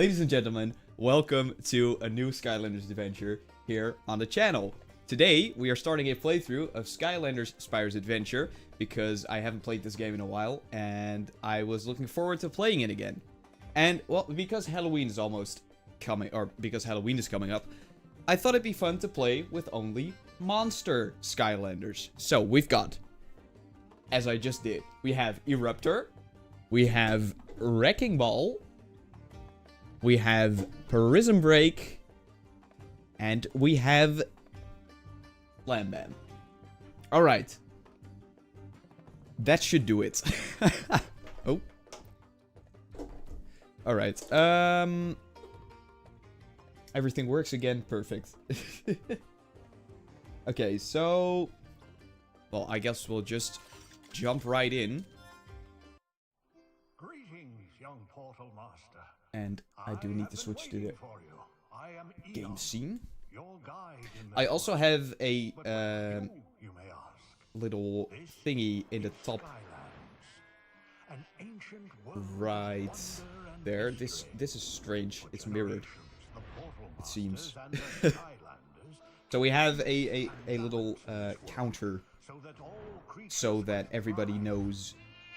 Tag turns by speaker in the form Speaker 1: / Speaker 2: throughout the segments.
Speaker 1: Ladies and gentlemen, welcome to a new Skylanders adventure here on the channel. Today, we are starting a playthrough of Skylanders Spyro's Adventure because I haven't played this game in a while and I was looking forward to playing it again. And, well, because Halloween is almost coming, or because Halloween is coming up, I thought it'd be fun to play with only monster Skylanders. So, we've got, as I just did, we have Eruptor, we have Wrecking Ball, we have Prism Break, and we have Slam Bam. Alright. That should do it. Oh. Alright. Everything works again. Perfect. Okay, so... well, I guess we'll just jump right in.
Speaker 2: Greetings, young portal master.
Speaker 1: And I do need to switch to the game scene. I also have a little thingy in the top right there. This is strange. It's mirrored, it seems. So we have a little counter so that everybody knows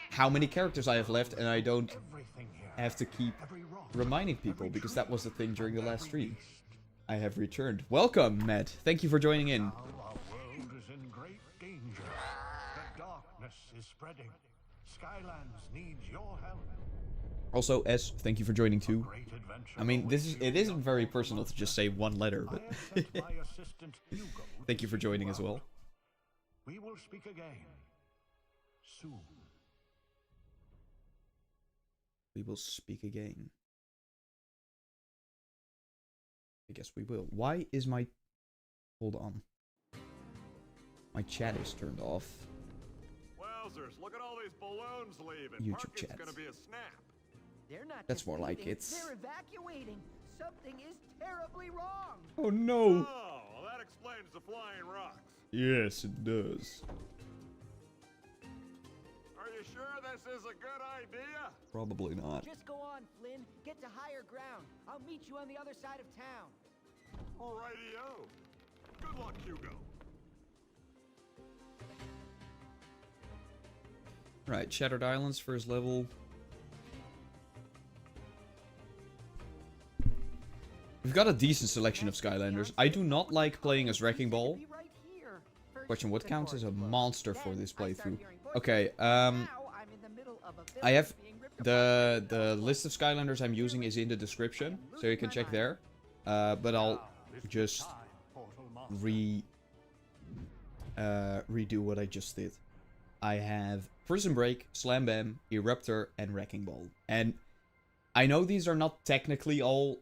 Speaker 1: how many characters I have left and I don't have to keep reminding people, because that was the thing during the last stream. I have returned. Welcome, Matt. Thank you for joining in.
Speaker 2: Our world is in great danger. The darkness is spreading. Skylands needs your help.
Speaker 1: Also, S, thank you for joining too. I mean, it isn't very personal to just say one letter, but thank you for joining as well.
Speaker 2: We will speak again soon.
Speaker 1: We will speak again. I guess we will. Why is my... hold on. My chat is turned off.
Speaker 3: Wowzers, look at all these balloons leaving.
Speaker 1: YouTube chat.
Speaker 3: Gonna be a snap.
Speaker 4: They're not
Speaker 1: That's more like
Speaker 4: leaving,
Speaker 1: it's...
Speaker 4: they're evacuating. Something is terribly wrong.
Speaker 1: oh no!
Speaker 3: Oh, well, that explains the flying rocks.
Speaker 1: Yes, it does.
Speaker 3: Are you sure this is a good idea?
Speaker 1: Probably not.
Speaker 4: Just go on, Flynn. Get to higher ground. I'll meet you on the other side of town.
Speaker 3: Alrighty-o. Good luck, Hugo.
Speaker 1: Right, Shattered Islands, first level. We've got a decent selection of Skylanders. I do not like playing as Wrecking Ball. Question, what counts as a monster for this playthrough? Okay, I have the list of Skylanders I'm using is in the description, so you can check there. But I'll just redo what I just did. I have Prism Break, Slam Bam, Eruptor, and Wrecking Ball. And I know these are not technically all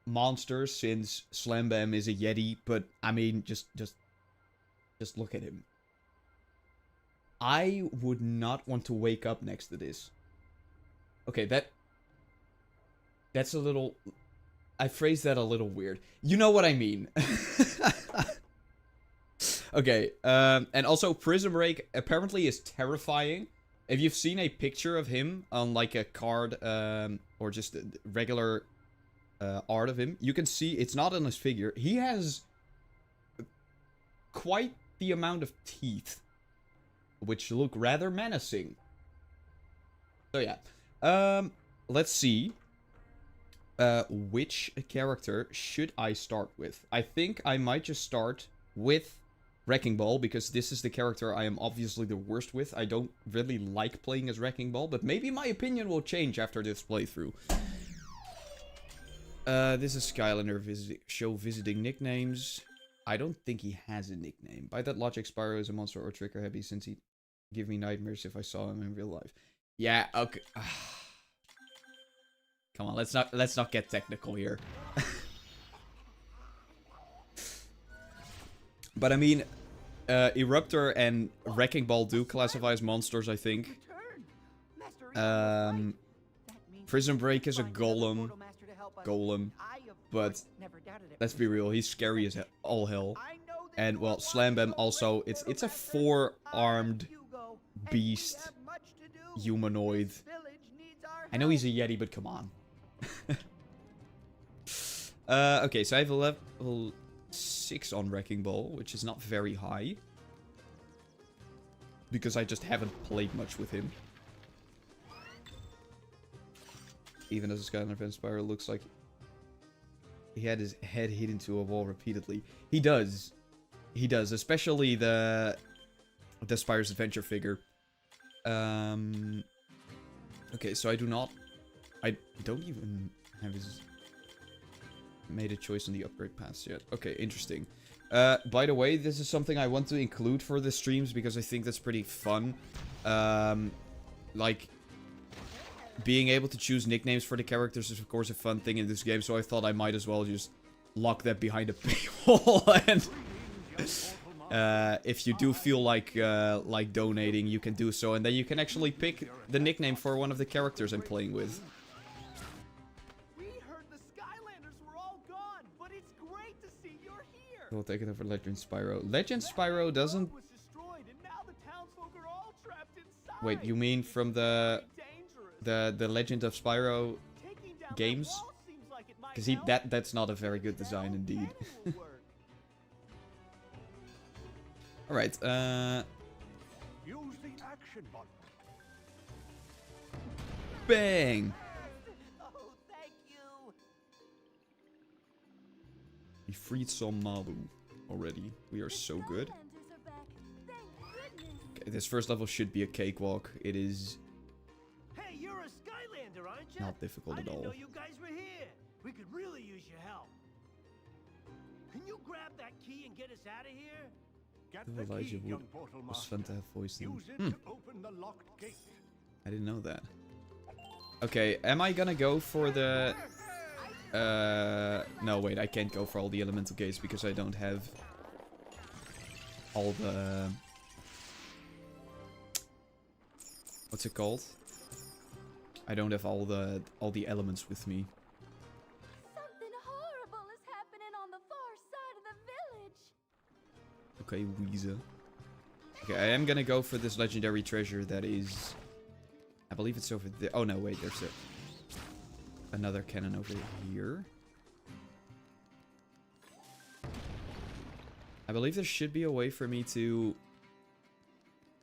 Speaker 1: monsters, since Slam Bam is a Yeti, but I mean, just look at him. I would not want to wake up next to this. Okay, that's a little... I phrased that a little weird. You know what I mean. Okay, and also Prism Break apparently is terrifying. If you've seen a picture of him on like a card, or just a regular art of him, you can see it's not on his figure. He has quite the amount of teeth, which look rather menacing. So yeah, let's see. Which character should I start with? I think I might just start with Wrecking Ball, because this is the character I am obviously the worst with. I don't really like playing as Wrecking Ball, but maybe my opinion will change after this playthrough. This is Skylander visiting nicknames. I don't think he has a nickname. By that logic, Spyro is a monster or trigger happy, since he'd give me nightmares if I saw him in real life. Yeah, okay. Come on, let's not get technical here. But I mean, Eruptor and Wrecking Ball do classify as monsters, I think. Prism Break is a golem, but let's be real, he's scary as all hell. And well, Slam Bam also, it's a 4-armed beast humanoid. I know he's a Yeti, but come on. Okay, so I have a level 6 on Wrecking Ball, which is not very high. Because I just haven't played much with him. Even as a Skylander fan, Spyro looks like he had his head hit into a wall repeatedly. He does. He does, especially the Spyro's Adventure figure. Okay, so I don't even have his made a choice on the upgrade paths yet. Okay, interesting. By the way, this is something I want to include for the streams because I think that's pretty fun. Like, being able to choose nicknames for the characters is of course a fun thing in this game, so I thought I might as well just lock that behind a paywall. And if you do feel like donating, you can do so, and then you can actually pick the nickname for one of the characters I'm playing with.
Speaker 4: We heard the Skylanders were all gone, but it's great to see you're here.
Speaker 1: We'll take it over Legend Spyro. Legend Spyro doesn't...
Speaker 4: Was destroyed, and now the townsfolk are all trapped inside.
Speaker 1: Wait, you mean from the Legend of Spyro
Speaker 4: Taking down that
Speaker 1: games?
Speaker 4: wall seems like it might
Speaker 1: Because
Speaker 4: help.
Speaker 1: that's not a very good design indeed.
Speaker 4: Will work.
Speaker 1: Alright,
Speaker 2: Use the action button.
Speaker 1: bang!
Speaker 4: Oh, thank you.
Speaker 1: We freed some Mabu already. We are so good.
Speaker 5: Skylanders are back. Thank goodness.
Speaker 1: Okay, this first level should be a cakewalk. It is
Speaker 4: Hey, you're a Skylander, aren't you?
Speaker 1: not difficult
Speaker 4: I
Speaker 1: at
Speaker 4: didn't
Speaker 1: all.
Speaker 4: know you guys were here. We could really use your help. Can you grab that key and get us out of here?
Speaker 2: Get
Speaker 1: Oh,
Speaker 2: the
Speaker 1: Elijah
Speaker 2: key,
Speaker 1: Wood
Speaker 2: young portal
Speaker 1: was
Speaker 2: master.
Speaker 1: fun to have voiced in.
Speaker 2: Use it to open the locked gate.
Speaker 1: I didn't know that. Okay, am I gonna go for the... No, wait, I can't go for all the elemental gates because I don't have all the... What's it called? I don't have all the elements with me.
Speaker 5: Something horrible is happening on the far side of the village.
Speaker 1: Okay, Weezer. Okay, I am gonna go for this legendary treasure that is... I believe it's over there. Oh no, wait, there's another cannon over here. I believe there should be a way for me to...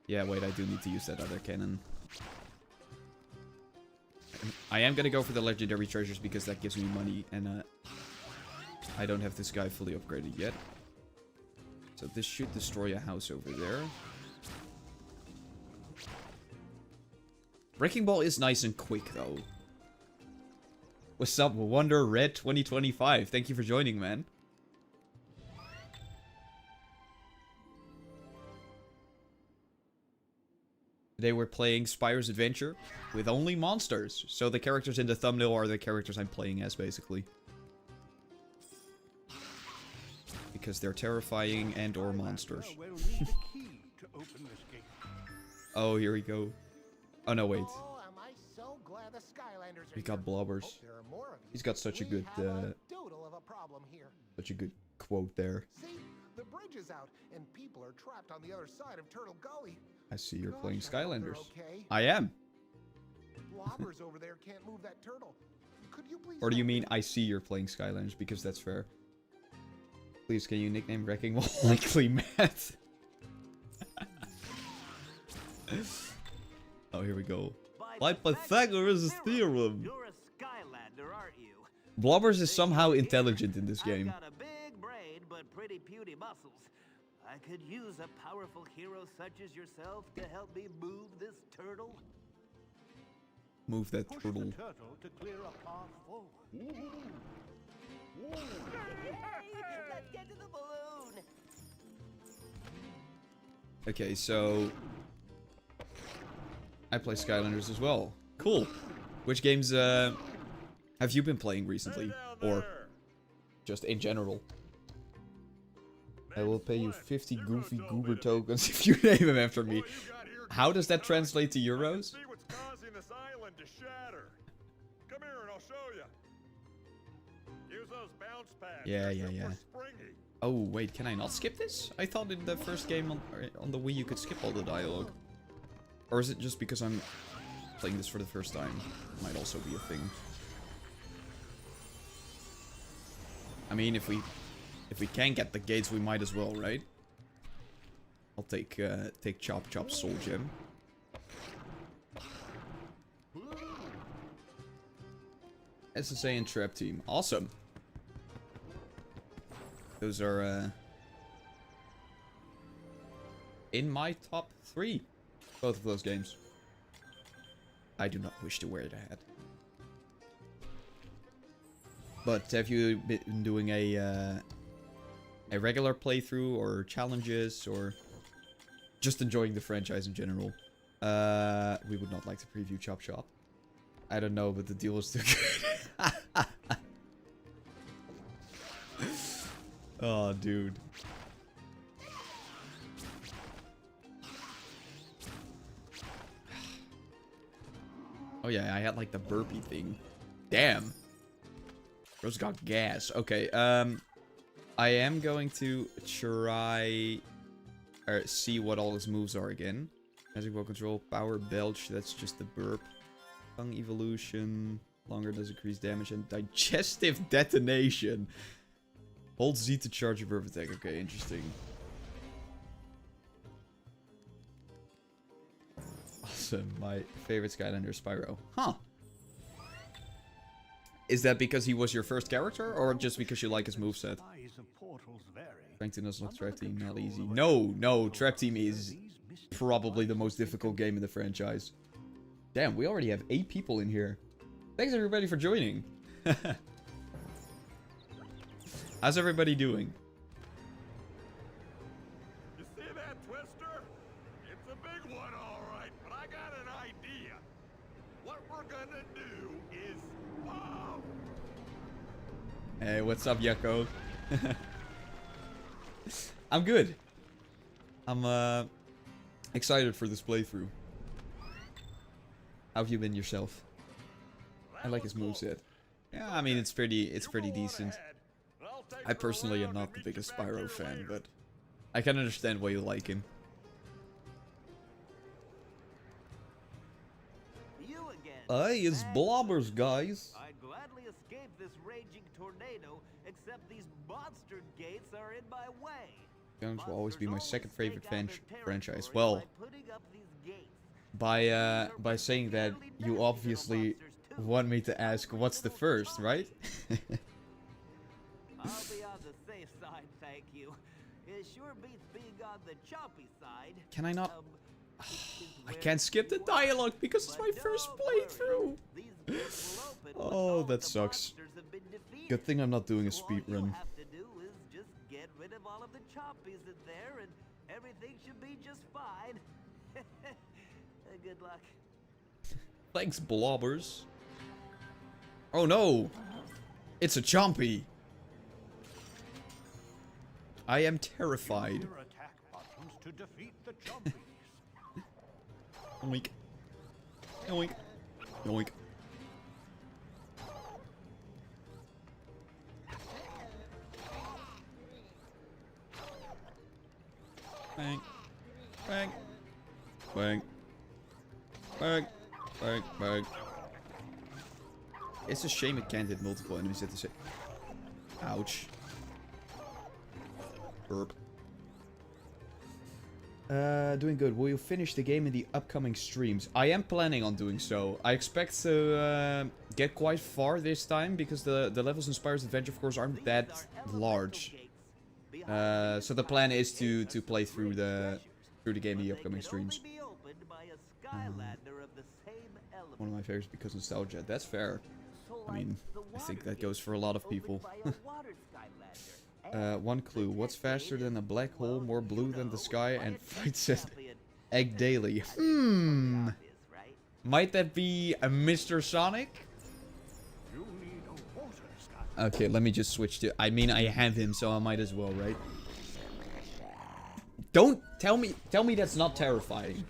Speaker 1: Yeah, wait, I do need to use that other cannon. I am gonna go for the legendary treasures because that gives me money, and I don't have this guy fully upgraded yet. So this should destroy a house over there. Wrecking Ball is nice and quick, though. What's up, Wonder Red 2025? Thank you for joining, man. They were playing Spyro's Adventure with only monsters. So the characters in the thumbnail are the characters I'm playing as, basically. Because they're terrifying and or monsters.
Speaker 2: Skylander will need a key to open this gate.
Speaker 1: Oh, here we go. Oh, no, wait.
Speaker 6: Oh, am I so glad the Skylanders are
Speaker 1: We got
Speaker 6: here.
Speaker 1: Blobbers.
Speaker 6: Hope there are more of you.
Speaker 1: He's got such a
Speaker 6: We
Speaker 1: good,
Speaker 6: have a doodle of a problem here.
Speaker 1: quote there.
Speaker 6: See, the bridge is out, and people are trapped on the other side of Turtle Gully.
Speaker 1: I see you're
Speaker 6: Gosh,
Speaker 1: playing
Speaker 6: I hope they're
Speaker 1: Skylanders.
Speaker 6: Okay.
Speaker 1: I am.
Speaker 6: Blobbers over there can't move that turtle. Could you please?
Speaker 1: Or do you
Speaker 6: help
Speaker 1: mean
Speaker 6: me?
Speaker 1: I see you're playing Skylanders? Because that's fair. Please, can you nickname Wrecking Ball likely Matt? Oh, here we go. By Pythagoras' theorem.
Speaker 4: You're a Skylander, aren't you?
Speaker 1: Blobbers is somehow intelligent in this game.
Speaker 4: I've got a big brain, but pretty puny muscles. I could use a powerful hero such as yourself to help me move this turtle.
Speaker 1: Move that
Speaker 2: Push
Speaker 1: turtle.
Speaker 2: the turtle to clear a path forward.
Speaker 4: Let's get to the balloon.
Speaker 1: Okay, so... I play Skylanders as well. Cool. Which games have you been playing recently? Or just in general? I will pay you 50 goofy goober tokens if you name him after me. How does that translate to euros?
Speaker 3: See what's causing this island to shatter. Come here and I'll show you. Use those bounce pads.
Speaker 1: Yeah,
Speaker 3: They're
Speaker 1: yeah,
Speaker 3: super
Speaker 1: yeah.
Speaker 3: springy.
Speaker 1: Oh, wait, can I not skip this? I thought in the first game on the Wii you could skip all the dialogue. Or is it just because I'm playing this for the first time? Might also be a thing. I mean, if we can't get the gates, we might as well, right? I'll take Chop Chop Soul Gem. SSA and Trap Team. Awesome. Those are in my top 3. Both of those games. I do not wish to wear the hat. But have you been doing a regular playthrough or challenges or just enjoying the franchise in general? We would not like to preview Chop Chop. I don't know, but the deal was too good. Oh, dude. Oh yeah, I had like the burpee thing. Damn. Bro's got gas. Okay, I am going to try or see what all his moves are again. Magic Ball Control, Power Belch, that's just the burp. Tongue Evolution, longer does increase damage, and Digestive Detonation. Hold Z to charge your burp attack. Okay, interesting. Awesome. My favorite Skylander is Spyro. Huh. Is that because he was your first character, or just because you like his moveset? Strength to Nuzlocke Trap Team, not easy. No, Trap Team is probably the most difficult game in the franchise. Damn, we already have 8 people in here. Thanks everybody for joining. How's everybody doing?
Speaker 3: You see that, Twister? It's a big one, all right, but I got an idea. What we're gonna do is... Oh!
Speaker 1: Hey, what's up, Yucko? I'm good. I'm excited for this playthrough. How have you been yourself? I like his moveset. Yeah, I mean it's pretty decent. I personally am not the biggest Spyro fan, but I can understand why you like him.
Speaker 4: You again.
Speaker 1: Hey, it's Blobbers, guys.
Speaker 4: I'd gladly escape this raging tornado, except these monster gates are in my way.
Speaker 1: Guns will always be my second favorite franchise.
Speaker 4: By
Speaker 1: Well,
Speaker 4: putting up these gates.
Speaker 1: by saying that, you obviously want me to ask what's the first, right?
Speaker 4: I'll be on the safe side, thank you. It sure beats being on the choppy side.
Speaker 1: Can I not?
Speaker 4: Which is
Speaker 1: I
Speaker 4: where
Speaker 1: can't skip the
Speaker 4: you
Speaker 1: dialogue because it's
Speaker 4: But
Speaker 1: my first
Speaker 4: don't worry,
Speaker 1: playthrough.
Speaker 4: these gates will open once
Speaker 1: Oh,
Speaker 4: all
Speaker 1: that
Speaker 4: the
Speaker 1: sucks.
Speaker 4: monsters have been defeated.
Speaker 1: Good thing I'm not doing a
Speaker 4: So all
Speaker 1: speed
Speaker 4: you
Speaker 1: run.
Speaker 4: have to do is just get rid of all of the choppies in there, and everything should be just fine. Good luck.
Speaker 1: Thanks, Blobbers. Oh no! It's a Chompy! I am terrified.
Speaker 2: Your attack buttons to defeat the zombies.
Speaker 1: Yoink. Yoink. Yoink. Bang. Bang. Bang. Bang. Bang. Bang. It's a shame it can't hit multiple enemies at the same. Ouch. Burp. Doing good. Will you finish the game in the upcoming streams? I am planning on doing so. I expect to get quite far this time because the levels in Spyro's Adventure, of course, aren't that large. So the plan is to play through the game in the upcoming streams. One of my favorites because nostalgia. That's fair. I mean, I think that goes for a lot of people. One clue. What's faster than a black hole, more blue than the sky, and fights an egg daily? Might that be a Mr. Sonic?
Speaker 2: You need a water sky.
Speaker 1: Okay, let me just switch to... I mean, I have him, so I might as well, right? Don't tell me that's not terrifying.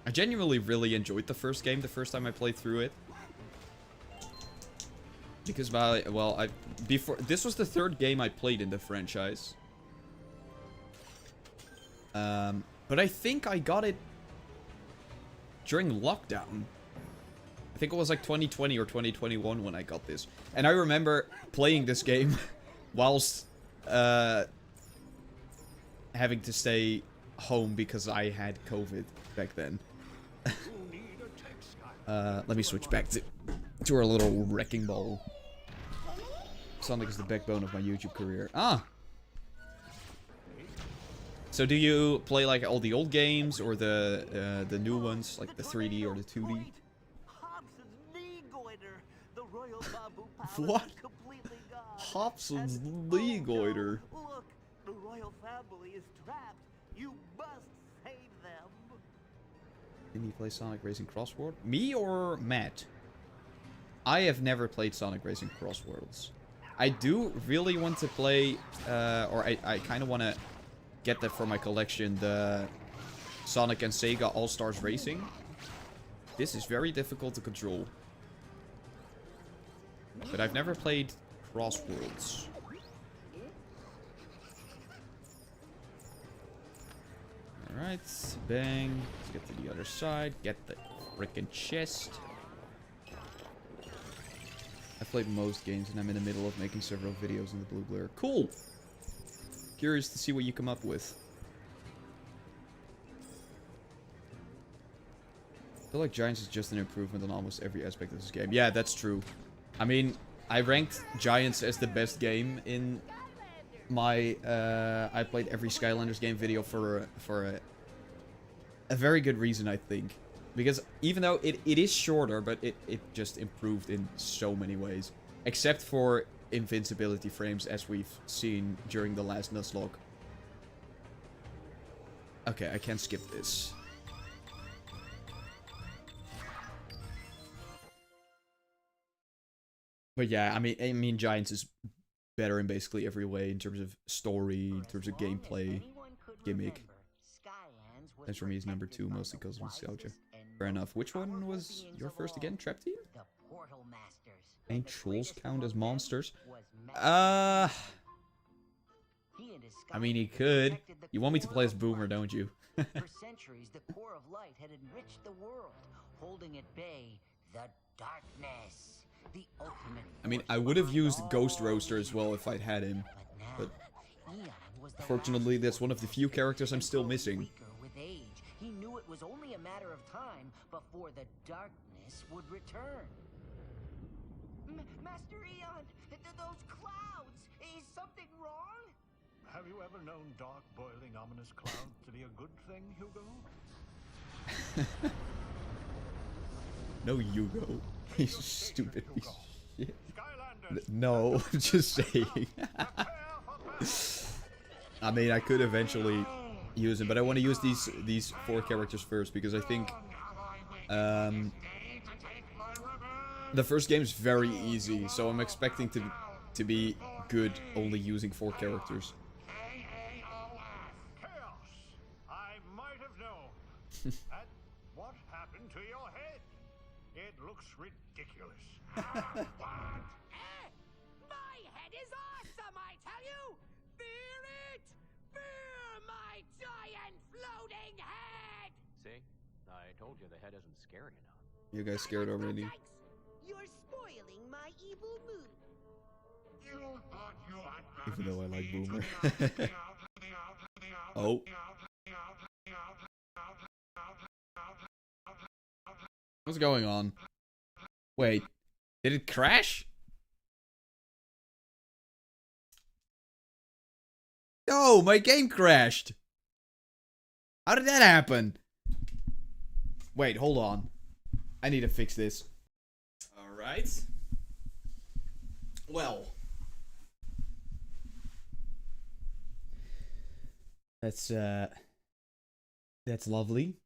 Speaker 1: I genuinely really enjoyed the first game the first time I played through it. Because before this was the third game I played in the franchise. But I think I got it during lockdown. I think it was like 2020 or 2021 when I got this. And I remember playing this game whilst having to stay home because I had COVID back then. Let me switch back to our little wrecking ball. Sonic is the backbone of my YouTube career. Ah! So do you play like all the old games or the new ones, like the 3D or the 2D? What? Hobson's Leagoiter.
Speaker 4: Look, the royal family is trapped. You must save them.
Speaker 1: Didn't he play Sonic Racing Crossworld? Me or Matt? I have never played Sonic Racing Crossworlds. I do really want to play, or I kind of want to get that for my collection, the Sonic and Sega All-Stars Racing. This is very difficult to control. But I've never played Crossworlds. Alright, bang. Let's get to the other side. Get the frickin' chest. I've played most games and I'm in the middle of making several videos in the blue blur. Cool! Curious to see what you come up with. I feel like Giants is just an improvement on almost every aspect of this game. Yeah, that's true. I mean, I ranked Giants as the best game in my, I played every Skylanders game video for a very good reason, I think. Because even though it is shorter, but it just improved in so many ways. Except for invincibility frames, as we've seen during the last Nuzlocke. Okay, I can't skip this. But yeah, I mean, Giants is better in basically every way, in terms of story, in terms of gameplay, gimmick. That's for me is number 2, mostly because of nostalgia. Fair enough. Which one was your first again? Trap Team? Ain't trolls count as monsters? I mean, he could. You want me to play as Boomer, don't you?
Speaker 7: For centuries, the core of light had enriched the world, holding at bay the darkness. The ultimate.
Speaker 1: I mean, I would have used Ghost Roaster as well if I'd had him. But fortunately, that's one of the few characters I'm still missing.
Speaker 7: With age, he knew it was only a matter of time before the darkness would return. Master Eon, those clouds, is something wrong?
Speaker 2: Have you ever known dark, boiling, ominous clouds to be a good thing, Hugo?
Speaker 1: No, Hugo. He's stupid. He's shit.
Speaker 2: Skylanders!
Speaker 1: No, I'm just saying. I mean, I could eventually use him, but I want to use these 4 characters first because I think the first game is very easy, so I'm expecting to be good only using 4 characters.
Speaker 2: Chaos! I might have known. And what happened to your head? It looks ridiculous.
Speaker 8: My head is awesome, I tell you! Fear it! Fear my giant floating head!
Speaker 9: See? I told you the head isn't scary enough.
Speaker 1: You guys scared already?
Speaker 8: You're spoiling my evil mood.
Speaker 1: Even though I like Boomer. Oh. What's going on? Wait. Did it crash? No, my game crashed. How did that happen? Wait, hold on. I need to fix this. Alright. Well. That's lovely.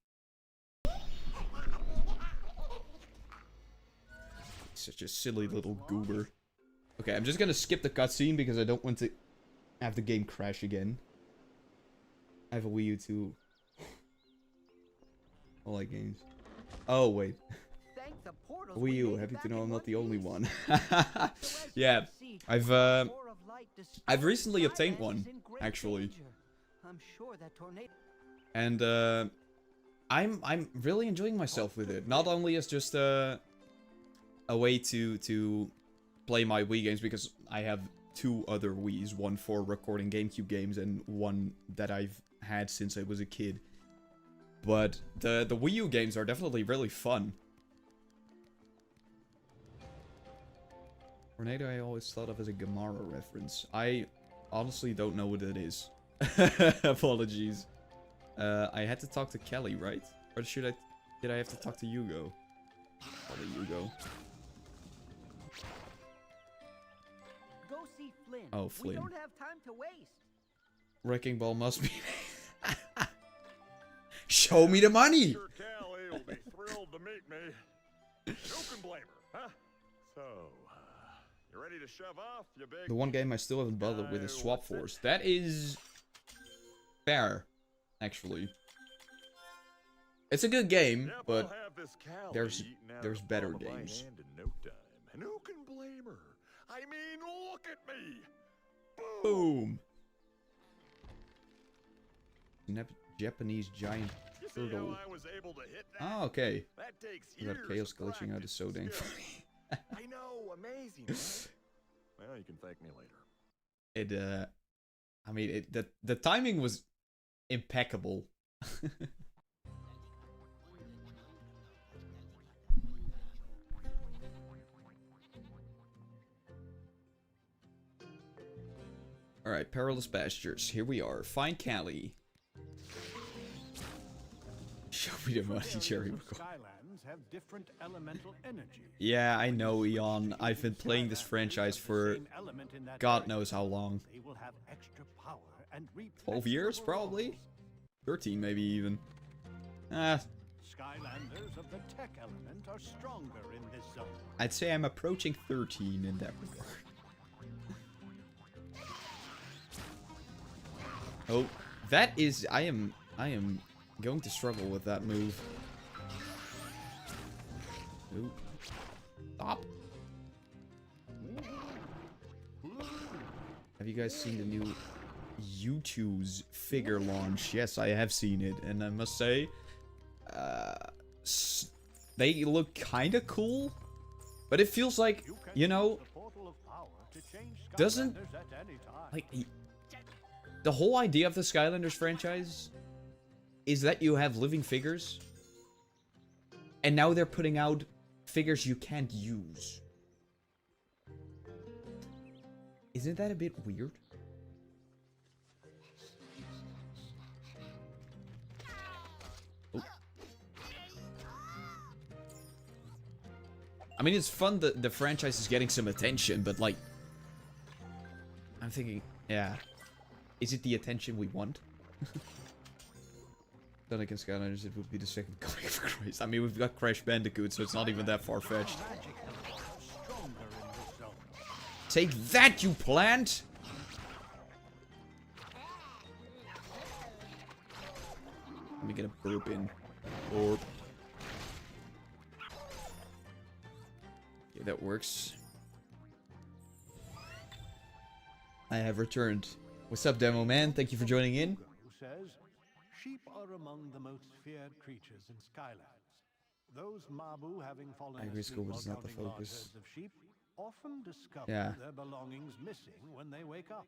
Speaker 1: Such a silly little goober. Okay, I'm just gonna skip the cutscene because I don't want to have the game crash again. I have a Wii U too. I like games. Oh, wait. Wii U, happy to know I'm not the only one. Yeah, I've recently obtained one, actually.
Speaker 7: I'm sure that tornado.
Speaker 1: And I'm really enjoying myself with it. Not only as just a way to play my Wii games, because I have 2 other Wiis, one for recording GameCube games and one that I've had since I was a kid. But the Wii U games are definitely really fun. Tornado I always thought of as a Gamara reference. I honestly don't know what it is. Apologies. I had to talk to Kelly, right? Or did I have to talk to Hugo? Probably Hugo.
Speaker 4: Go see Flynn.
Speaker 1: Oh, Flynn.
Speaker 4: We don't have time to waste.
Speaker 1: Wrecking Ball must be... Show me the money!
Speaker 3: Sure Callie will be thrilled to meet me. Who can blame her, huh? So, you ready to shove off, you big...
Speaker 1: The one game I still haven't bothered with is Swap Force. That is... fair, actually. It's a good game,
Speaker 3: Yep,
Speaker 1: but
Speaker 3: I'll have this Callie
Speaker 1: there's
Speaker 3: eating out
Speaker 1: there's
Speaker 3: of the
Speaker 1: better
Speaker 3: palm of my
Speaker 1: games.
Speaker 3: hand in no time. And who can blame her? I mean, look at me. Boom.
Speaker 1: Boom. Japanese giant
Speaker 3: You see how
Speaker 1: turtle.
Speaker 3: I was able to hit that?
Speaker 1: Oh, okay.
Speaker 3: That takes
Speaker 1: That
Speaker 3: years
Speaker 1: chaos
Speaker 3: of
Speaker 1: glitching out is
Speaker 3: practice
Speaker 1: so
Speaker 3: and
Speaker 1: dang
Speaker 3: skill.
Speaker 1: funny.
Speaker 3: I know, amazing, right? Well, you can thank me later.
Speaker 1: It I mean, the timing was impeccable. Alright, Perilous Pastures. Here we are. Find Callie. Show me the money, Jerry McCall.
Speaker 2: Skylands have different elemental energy.
Speaker 1: Yeah, I know, Eon. I've been playing this franchise for God knows how long.
Speaker 2: They will have extra power and reap
Speaker 1: 12 years, probably? 13, maybe even. Ah,
Speaker 2: Skylanders of the tech element are stronger in this zone.
Speaker 1: I'd say I'm approaching 13 in that regard. Oh, that is... I am going to struggle with that move. Ooh. Stop. Have you guys seen the new U2's figure launch? Yes, I have seen it, and I must say, they look kind of cool, but it feels like, you know, doesn't, like, the whole idea of the Skylanders franchise is that you have living figures, and now they're putting out figures you can't use. Isn't that a bit weird? Oh. I mean, it's fun that the franchise is getting some attention, but like, I'm thinking, yeah, is it the attention we want? Then against Skylanders, it would be the second coming of Christ. I mean, we've got Crash Bandicoot, so it's not even that far-fetched. Take that, you plant! Let me get a burp in. Burp. Okay, that works. I have returned. What's up, Demo Man? Thank you for joining in.
Speaker 2: Says, sheep are among the most feared creatures in Skylands. Those Mabu having fallen
Speaker 1: I agree,
Speaker 2: asleep
Speaker 1: school, but
Speaker 2: while
Speaker 1: it's not the
Speaker 2: counting large
Speaker 1: focus.
Speaker 2: herds of sheep often discover
Speaker 1: Yeah.
Speaker 2: their belongings missing when they wake up.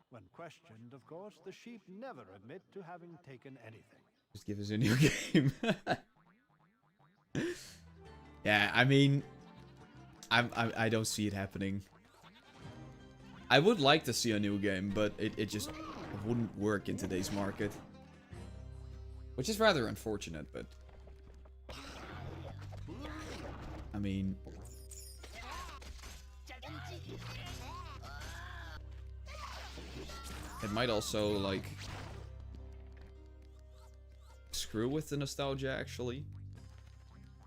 Speaker 2: When questioned, of course, the sheep never admit to having taken anything.
Speaker 1: Just give us a new game. Yeah, I mean, I don't see it happening. I would like to see a new game, but it just wouldn't work in today's market. Which is rather unfortunate, but... I mean... It might also, like... screw with the nostalgia, actually.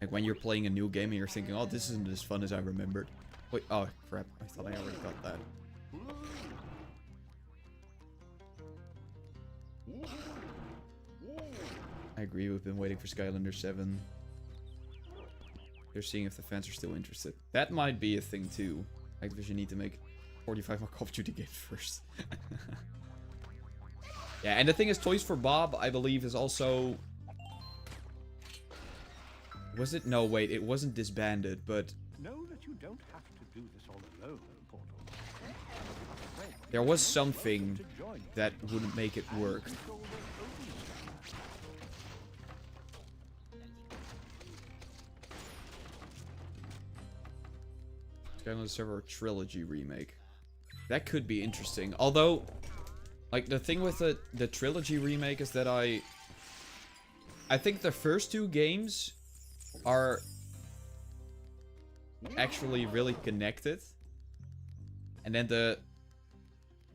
Speaker 1: Like, when you're playing a new game and you're thinking, oh, this isn't as fun as I remembered. Wait, oh, crap. I thought I already got that. I agree, we've been waiting for Skylander 7. They're seeing if the fans are still interested. That might be a thing, too. Activision need to make 45 more Call of Duty games first. Yeah, and the thing is, Toys for Bob, I believe, is also... Was it? No, wait, it wasn't disbanded, but...
Speaker 2: Know that you don't have to do this all alone, Portal.
Speaker 1: There was something that wouldn't make it work. Skylanders Server Trilogy remake. That could be interesting. Although, like, the thing with the Trilogy remake is that I think the first two games are actually really connected. And then the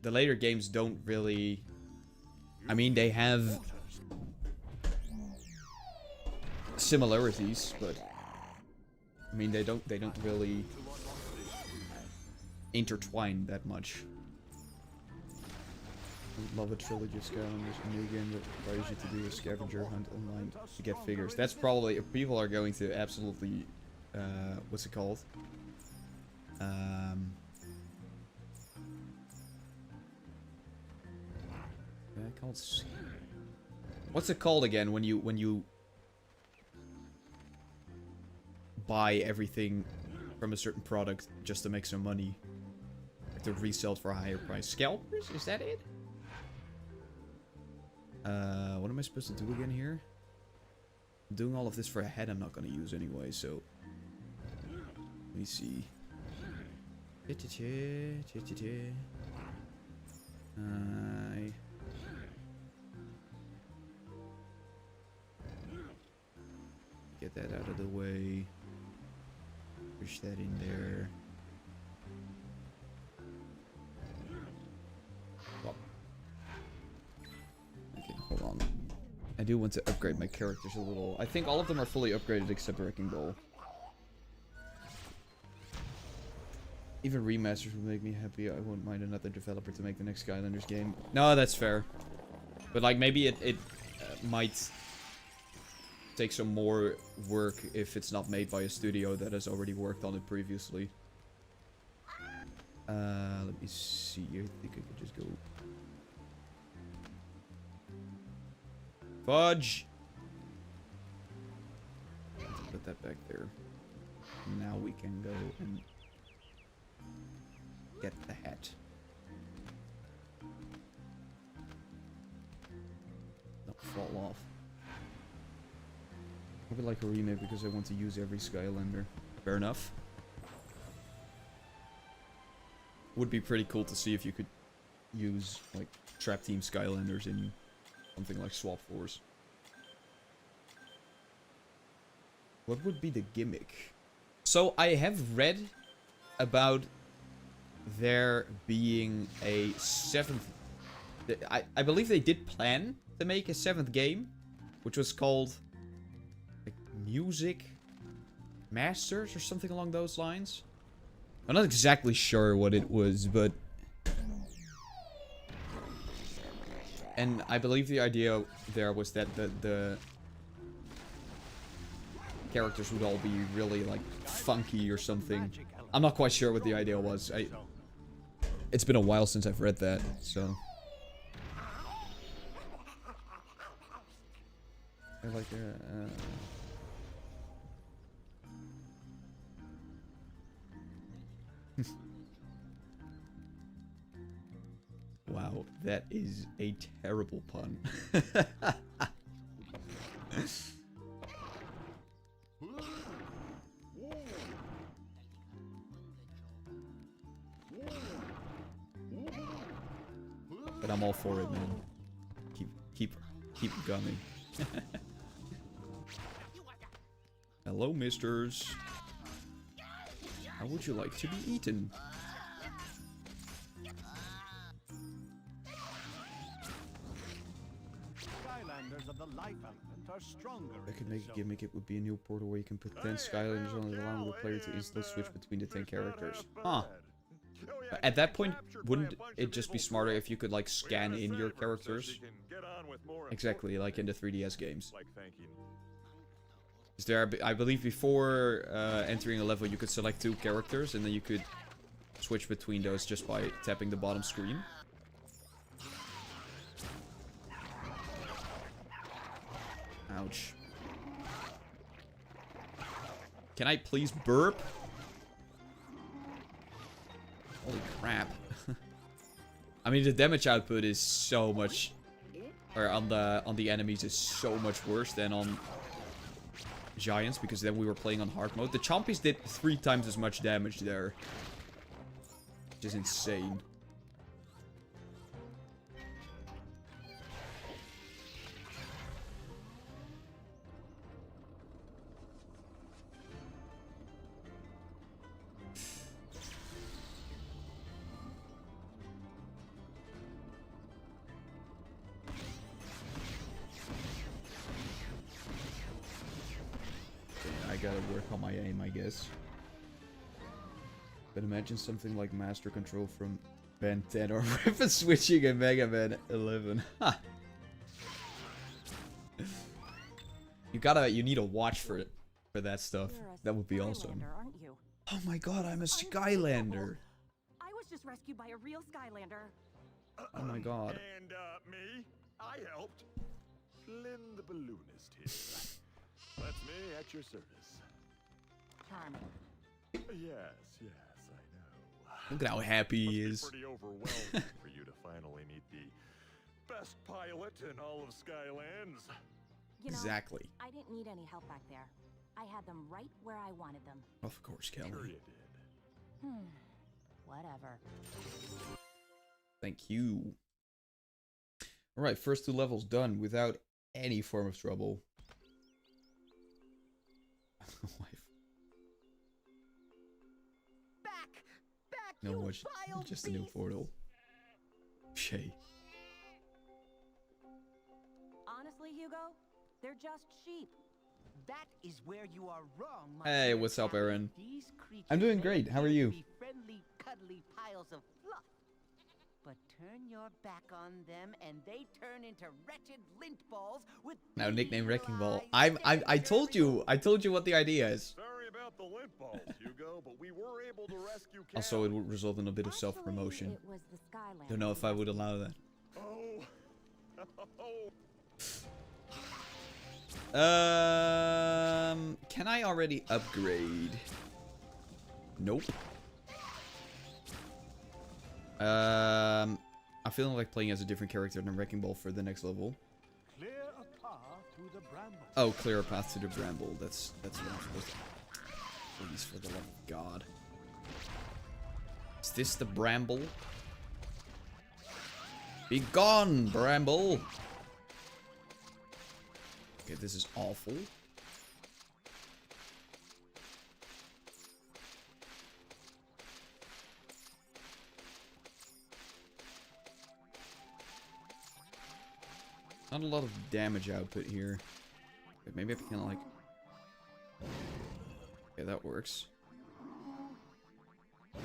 Speaker 1: later games don't really... I mean, they have similarities, but... I mean, they don't really intertwine that much. I would love a trilogy of Skylanders, a new game that requires you to do a scavenger hunt online to get figures. That's probably... People are going to absolutely... what's it called? What's it called again when you buy everything from a certain product just to make some money, like to resell it for a higher price? Scalpers? Is that it? What am I supposed to do again here? I'm doing all of this for a head I'm not gonna use anyway, so let me see. Get that out of the way. Push that in there. Oh. Okay, hold on. I do want to upgrade my characters a little. I think all of them are fully upgraded except Wrecking Ball. Even remasters would make me happy. I wouldn't mind another developer to make the next Skylanders game. No, that's fair. But like maybe it might take some more work if it's not made by a studio that has already worked on it previously. Let me see. I think I could just go. Fudge! Put that back there. Now we can go and get the hat. Not fall off. I would like a remake because I want to use every Skylander. Fair enough. Would be pretty cool to see if you could use like Trap Team Skylanders in something like Swap Force. What would be the gimmick? So I have read about there being a 7th... I believe they did plan to make a 7th game, which was called like Music Masters or something along those lines. I'm not exactly sure what it was, but... And I believe the idea there was that the characters would all be really, like, funky or something. I'm not quite sure what the idea was. It's been a while since I've read that, so... I like Wow, that is a terrible pun. But I'm all for it, man. Keep gumming. Hello, misters. How would you like to be eaten?
Speaker 2: Skylanders of the life element are stronger.
Speaker 1: If I could make a gimmick, it would be a new portal where you can put 10 Skylanders on it, allowing the player to instantly switch between the 10 characters. Huh. At that point, wouldn't it just be smarter if you could, like, scan in your characters? Exactly, like in the 3DS games. Is there, I believe before entering a level, you could select 2 characters, and then you could switch between those just by tapping the bottom screen. Ouch. Can I please burp? Holy crap. I mean, the damage output is so much, or on the enemies is so much worse than on giants, because then we were playing on hard mode. The chompies did 3 times as much damage there, which is insane. I gotta work on my aim, I guess. But imagine something like Master Control from Ben 10 or weapon switching in Mega Man 11. You need a watch for it, for that stuff. That would be awesome.
Speaker 10: Aren't you?
Speaker 1: Oh my god, I'm a Skylander.
Speaker 10: I was just rescued by a real Skylander.
Speaker 1: Oh my god.
Speaker 3: And, me? I helped. Flynn the balloonist here. That's me at your service.
Speaker 10: Charming.
Speaker 3: Yes, I know.
Speaker 1: Look at how happy he
Speaker 3: Must
Speaker 1: is.
Speaker 3: be pretty overwhelming for you to finally meet the best pilot in all of Skylands.
Speaker 10: You know,
Speaker 1: Exactly.
Speaker 10: I didn't need any help back there. I had them right where I wanted them.
Speaker 1: Of course, Kelly.
Speaker 3: Sure you did.
Speaker 10: Whatever.
Speaker 1: Thank you. Alright, first 2 levels done without any form of trouble.
Speaker 10: Back,
Speaker 1: No,
Speaker 10: you
Speaker 1: watch.
Speaker 10: vile
Speaker 1: Just a new
Speaker 10: beast.
Speaker 1: portal. Shay.
Speaker 10: Honestly, Hugo, they're just sheep.
Speaker 7: That is where you are wrong, my
Speaker 1: Hey,
Speaker 7: dear
Speaker 1: what's up,
Speaker 7: Sally.
Speaker 1: Aaron?
Speaker 7: These creatures
Speaker 1: I'm doing
Speaker 7: may
Speaker 1: great. How are
Speaker 7: appear to
Speaker 1: you?
Speaker 7: be friendly, cuddly piles of fluff. But turn your back on them and they turn into wretched lint balls with
Speaker 1: Now nickname
Speaker 7: beady
Speaker 1: Wrecking Ball.
Speaker 7: eyes
Speaker 1: I told you what the idea is.
Speaker 3: Sorry about the lint balls, Hugo, but we were able to rescue Cal.
Speaker 1: Also, it would result in a bit of self-promotion.
Speaker 10: Actually, it was the Skylander.
Speaker 1: Don't know if I would allow that.
Speaker 3: Oh.
Speaker 1: Can I already upgrade? Nope. I'm feeling like playing as a different character than Wrecking Ball for the next level.
Speaker 2: Clear a path to the bramble.
Speaker 1: Oh, clear a path to the bramble. That's what I'm supposed to. Please, for the love of God. Is this the bramble? Be gone, bramble! Okay, this is awful. Not a lot of damage output here. Okay, maybe I can like... Okay, that works. Oh.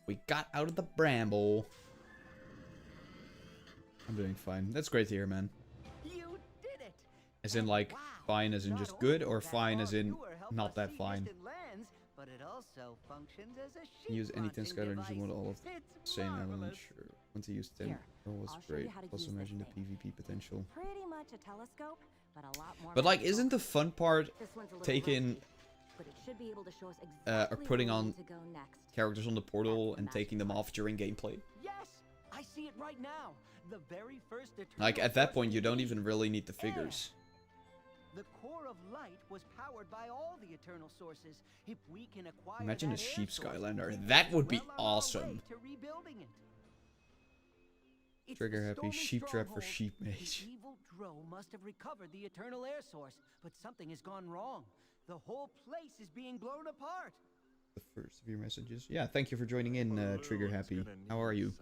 Speaker 1: We got out of the bramble. I'm doing fine. That's great to hear, man.
Speaker 7: You did it.
Speaker 1: As in, like,
Speaker 7: Wow.
Speaker 1: fine as in
Speaker 7: Not
Speaker 1: just good, or
Speaker 7: only did that
Speaker 1: fine as in
Speaker 7: hardware help
Speaker 1: not
Speaker 7: us
Speaker 1: that
Speaker 7: see
Speaker 1: fine?
Speaker 7: distant lands, but it also functions as a
Speaker 1: Can use anything
Speaker 7: sheep-hunting
Speaker 1: Skylanders you want all of
Speaker 7: device.
Speaker 1: the
Speaker 7: It's
Speaker 1: same
Speaker 7: marvelous.
Speaker 1: element. Sure. Want to use 10.
Speaker 10: Here,
Speaker 1: Oh, was
Speaker 10: I'll show you
Speaker 1: great.
Speaker 10: how to
Speaker 1: Also
Speaker 10: use this
Speaker 1: imagine the
Speaker 10: thing.
Speaker 1: PvP potential.
Speaker 10: Pretty much a telescope, but a lot more.
Speaker 1: But like,
Speaker 10: magical.
Speaker 1: isn't the fun part
Speaker 10: This one's a little
Speaker 1: taking
Speaker 10: rusty, but it should be able to show us
Speaker 1: or
Speaker 10: exactly
Speaker 1: putting
Speaker 10: where we
Speaker 1: on
Speaker 10: need to go next.
Speaker 1: characters on the portal
Speaker 10: That's
Speaker 1: and
Speaker 10: the
Speaker 1: taking them
Speaker 10: magic
Speaker 1: off during gameplay?
Speaker 7: Yes, I see it right now. The very first
Speaker 1: Like,
Speaker 7: eternal
Speaker 1: at that
Speaker 7: source
Speaker 1: point, you don't
Speaker 7: we
Speaker 1: even really need the figures.
Speaker 7: The core of light was powered by all the eternal sources. If we can acquire
Speaker 1: Imagine a
Speaker 7: that air
Speaker 1: sheep
Speaker 7: source,
Speaker 1: Skylander.
Speaker 7: we'll
Speaker 1: That
Speaker 7: be
Speaker 1: would be
Speaker 7: well on our
Speaker 1: awesome.
Speaker 7: way to rebuilding it. It's
Speaker 1: Trigger
Speaker 7: the
Speaker 1: happy.
Speaker 7: stolen
Speaker 1: Sheep trap for
Speaker 7: stronghold.
Speaker 1: sheep
Speaker 7: The
Speaker 1: mage.
Speaker 7: evil Drow must have recovered the eternal air source, but something has gone wrong. The whole place is being blown apart.
Speaker 1: The first of your messages. Yeah, thank you for joining in, Trigger
Speaker 3: Balloon's
Speaker 1: Happy.
Speaker 3: gonna
Speaker 1: How are
Speaker 3: need
Speaker 1: you?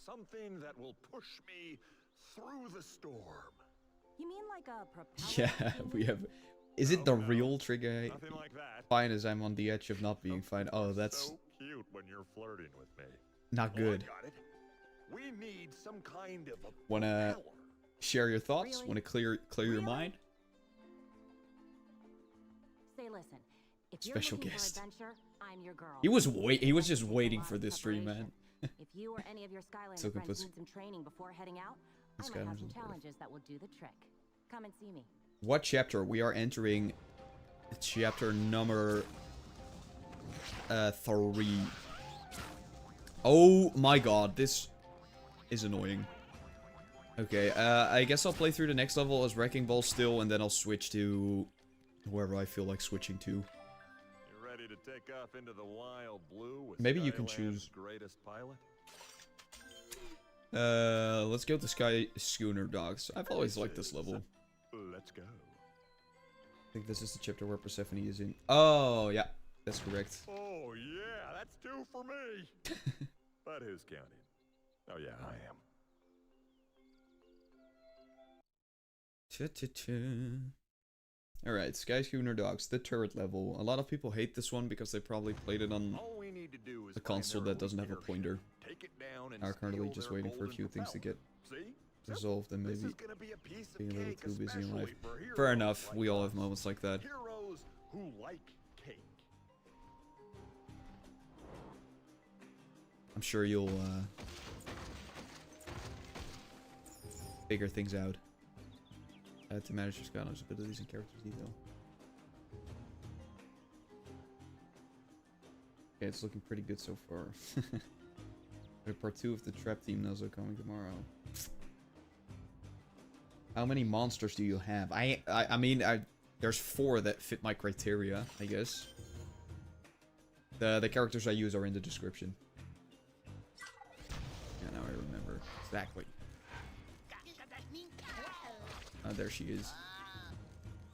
Speaker 3: Something that will push me through the storm.
Speaker 10: You mean like a propeller?
Speaker 1: Yeah, we have... Is it the real Trigger?
Speaker 3: Nothing like that.
Speaker 1: Fine as I'm on the edge of not being fine. Oh, that's
Speaker 3: so cute when you're flirting with me.
Speaker 1: not
Speaker 3: Oh, I
Speaker 1: good.
Speaker 3: got it. We need some kind of a
Speaker 1: Wanna
Speaker 3: propeller.
Speaker 1: share your thoughts?
Speaker 10: Really?
Speaker 1: Wanna clear your
Speaker 10: Really?
Speaker 1: mind?
Speaker 10: Say, listen. If
Speaker 1: Special
Speaker 10: you're looking
Speaker 1: guest.
Speaker 10: for adventure, I'm your girl.
Speaker 1: He was just waiting for this stream, man.
Speaker 10: If you or any of your Skylander
Speaker 1: Still can
Speaker 10: friends
Speaker 1: put
Speaker 10: need some training before heading out, I
Speaker 1: Skylanders
Speaker 10: might have
Speaker 1: in
Speaker 10: some
Speaker 1: the
Speaker 10: challenges that will do the trick. Come and see me.
Speaker 1: What chapter? We are entering chapter number 3. Oh my god, this is annoying. Okay, I guess I'll play through the next level as Wrecking Ball still, and then I'll switch to whoever I feel like switching to.
Speaker 3: You ready to take off into the wild blue with
Speaker 1: Maybe you can
Speaker 3: Skyland's
Speaker 1: choose.
Speaker 3: greatest pilot?
Speaker 1: Let's go to Sky Schooner Dogs. I've always liked this level.
Speaker 3: Let's go.
Speaker 1: I think this is the chapter where Persephone is in. Oh, yeah, that's correct.
Speaker 3: Oh yeah, that's 2 for me. But who's counting? Oh yeah, I am.
Speaker 1: Alright, Sky Schooner Dogs, the turret level. A lot of people hate this one because they probably played it on
Speaker 3: All we need to do is
Speaker 1: a console that doesn't have a pointer.
Speaker 3: take it down and
Speaker 1: Are currently
Speaker 3: steal
Speaker 1: just
Speaker 3: their
Speaker 1: waiting for a
Speaker 3: golden
Speaker 1: few things to get
Speaker 3: propellant. See?
Speaker 1: resolved and
Speaker 3: This
Speaker 1: maybe
Speaker 3: is gonna be a piece of
Speaker 1: being a little
Speaker 3: cake,
Speaker 1: too busy in life.
Speaker 3: especially for
Speaker 1: Fair
Speaker 3: heroes
Speaker 1: enough,
Speaker 3: like
Speaker 1: we all
Speaker 3: us.
Speaker 1: have moments like that.
Speaker 3: Heroes who like cake.
Speaker 1: I'm sure you'll figure things out. To manage your Skylanders abilities and characters detail. Okay, it's looking pretty good so far. Part 2 of the Trap Team Nuzlocke coming tomorrow. How many monsters do you have? I mean, there's 4 that fit my criteria, I guess. The characters I use are in the description. Yeah, now I remember. Exactly. Oh, there she is.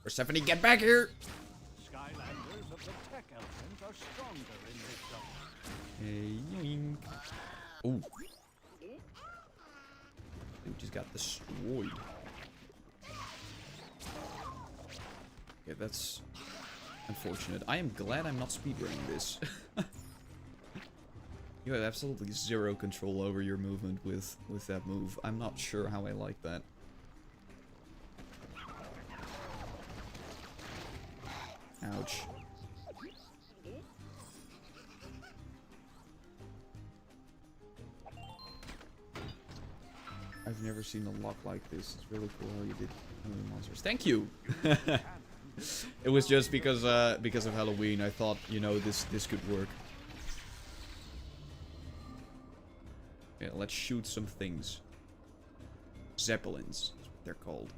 Speaker 1: Persephone, get back here!
Speaker 2: Skylanders of the tech element are stronger in this zone.
Speaker 1: Hey, yoink. Ooh. Dude just got destroyed. Okay, that's unfortunate. I am glad I'm not speedrunning this. You have absolutely zero control over your movement with that move. I'm not sure how I like that. Ouch. I've never seen a lock like this. It's really cool how you did monsters. Thank you. It was just because of Halloween. I thought, you know, this could work. Yeah, let's shoot some things. Zeppelins, is what they're called.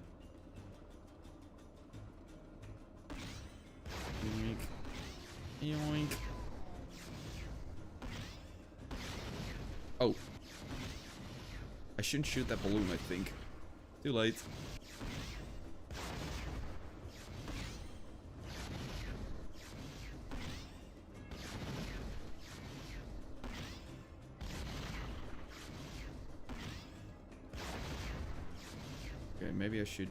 Speaker 1: Yoink. Yoink. Oh. I shouldn't shoot that balloon, I think. Too late. Okay, maybe I should...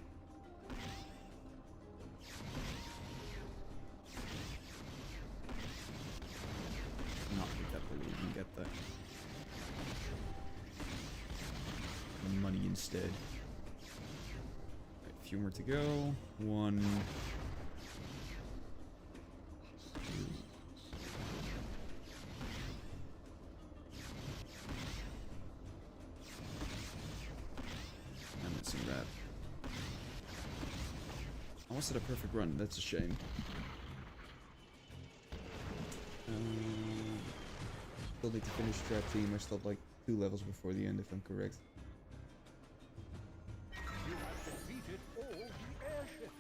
Speaker 1: not get that balloon and get that money instead. Right, a few more to go. 1, 2. I'm missing that. Almost had a perfect run. That's a shame. Still need to finish Trap Team. I still have like 2 levels before the end, if I'm correct.
Speaker 2: You have defeated all the airships.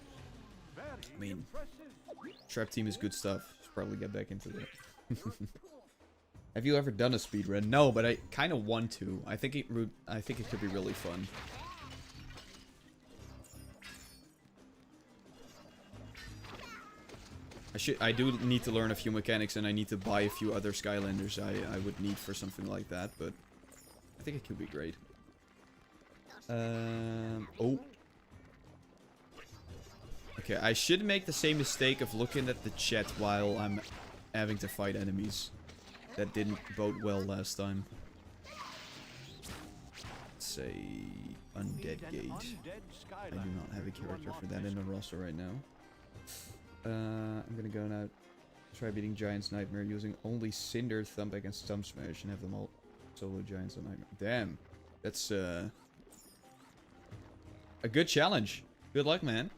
Speaker 2: Very
Speaker 1: I mean,
Speaker 2: impressive.
Speaker 1: Trap Team is good stuff. Should probably get back into that. Have you ever done a speedrun? No, but I kind of want to. I think it could be really fun. I do need to learn a few mechanics, and I need to buy a few other Skylanders I would need for something like that, but I think it could be great. Oh. Okay, I should make the same mistake of looking at the chat while I'm having to fight enemies. That didn't bode well last time. Let's say Undead Gate. I do not have a character for that in the roster right now. I'm gonna go now. Try beating Giant's Nightmare using only Cinder, Thumpback, and Stump Smash and have them all Solo giants on Nightmare. Damn. That's a good challenge. Good luck, man.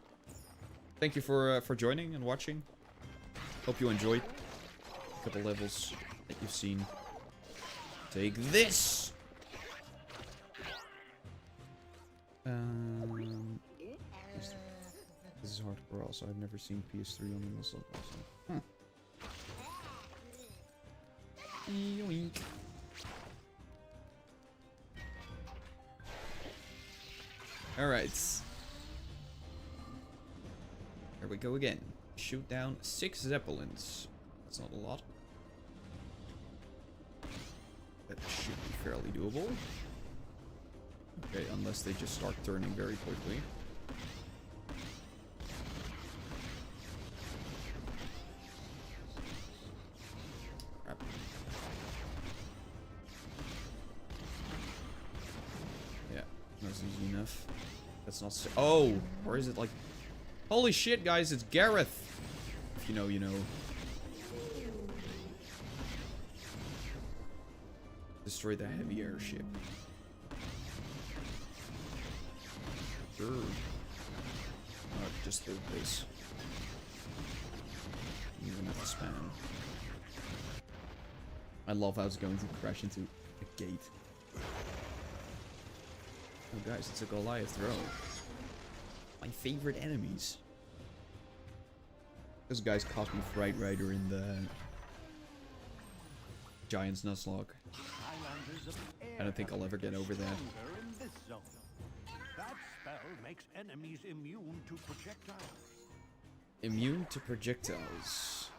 Speaker 1: Thank you for joining and watching. Hope you enjoyed a couple levels that you've seen. Take this! This is hardcore also. I've never seen PS3 on the Nuzlocke also. Huh. Yoink. Alright. Here we go again. Shoot down 6 Zeppelins. That's not a lot. That should be fairly doable. Okay, unless they just start turning very quickly. Crap. Yeah, that's easy enough. That's not so— oh! Or is it like— holy shit, guys, it's Gareth! If you know, you know. Destroy the heavy airship. Sure. Just third base. You don't have to spam. I love how it's going to crash into a gate. Oh, guys, it's a Goliath throw. My favorite enemies. Those guys cost me Fright Rider in the Giants Nuzlocke. I don't think I'll ever get over that.
Speaker 2: That spell makes enemies immune to projectiles.
Speaker 1: Immune to projectiles.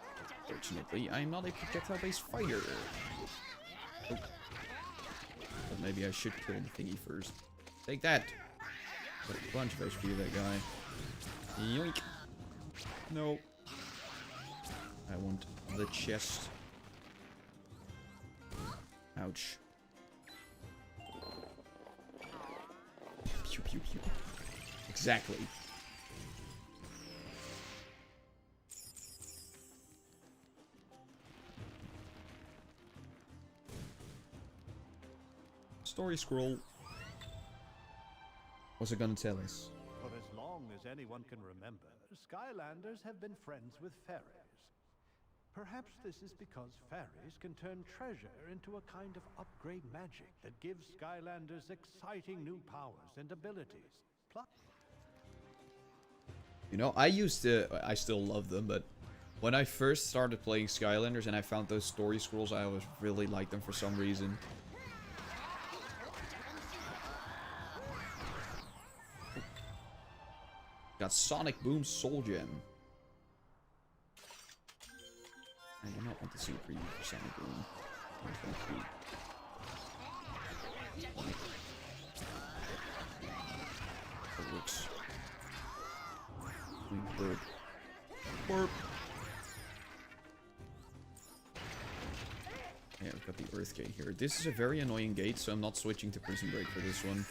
Speaker 1: Fortunately, I'm not a projectile-based fighter. Oh. But maybe I should kill the thingy first. Take that! Got a bunch of HP of that guy. Yoink! No. I want the chest. Ouch. Pew pew pew. Exactly. Story scroll. What's it gonna tell us?
Speaker 2: For as long as anyone can remember, Skylanders have been friends with fairies. Perhaps this is because fairies can turn treasure into a kind of upgrade magic that gives Skylanders exciting new powers and abilities.
Speaker 1: You know, I still love them, but when I first started playing Skylanders and I found those story scrolls, I always really liked them for some reason. Got Sonic Boom Soul Gem. I do not want to see a preview for Sonic Boom. It looks. Burp. Burp. Yeah, we've got the Earth Gate here. This is a very annoying gate, so I'm not switching to Prism Break for this one.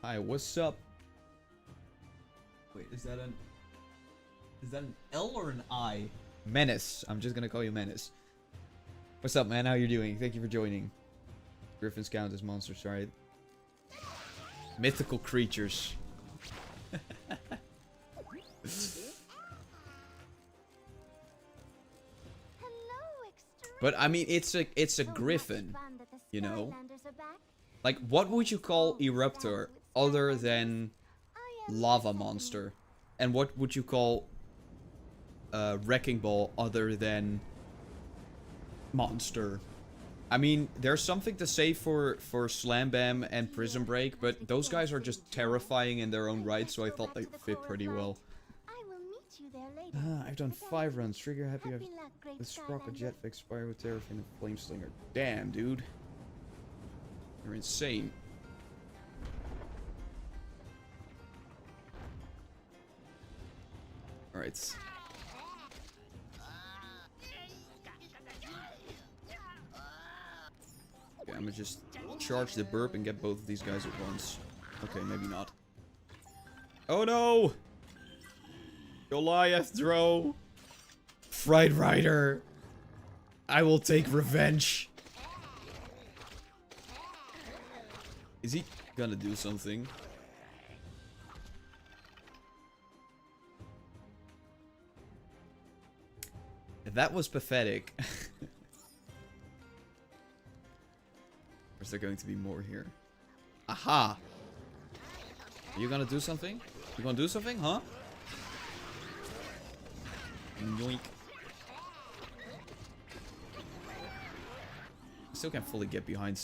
Speaker 1: Hi, what's up? Wait, is that an L or an I? Menace. I'm just gonna call you Menace. What's up, man? How you doing? Thank you for joining. Griffins count as monsters, right? Mythical creatures. But I mean, it's a griffin, you know. Like, what would you call Eruptor other than lava monster? And what would you call Wrecking Ball other than monster? I mean, there's something to say for Slam Bam and Prism Break, but those guys are just terrifying in their own right, so I thought they fit pretty well. I've done 5 runs. Trigger happy. I've with Sprocket, Jetfix, Spyro, Terrafin, and Flameslinger. Damn, dude. You're insane. Alright. Okay, I'm gonna just charge the burp and get both of these guys at once. Okay, maybe not. Oh no! Goliath throw! Fright Rider. I will take revenge. Is he gonna do something? That was pathetic. Or is there going to be more here? Aha! Are you gonna do something? You gonna do something, huh? Yoink. I still can't fully get behind.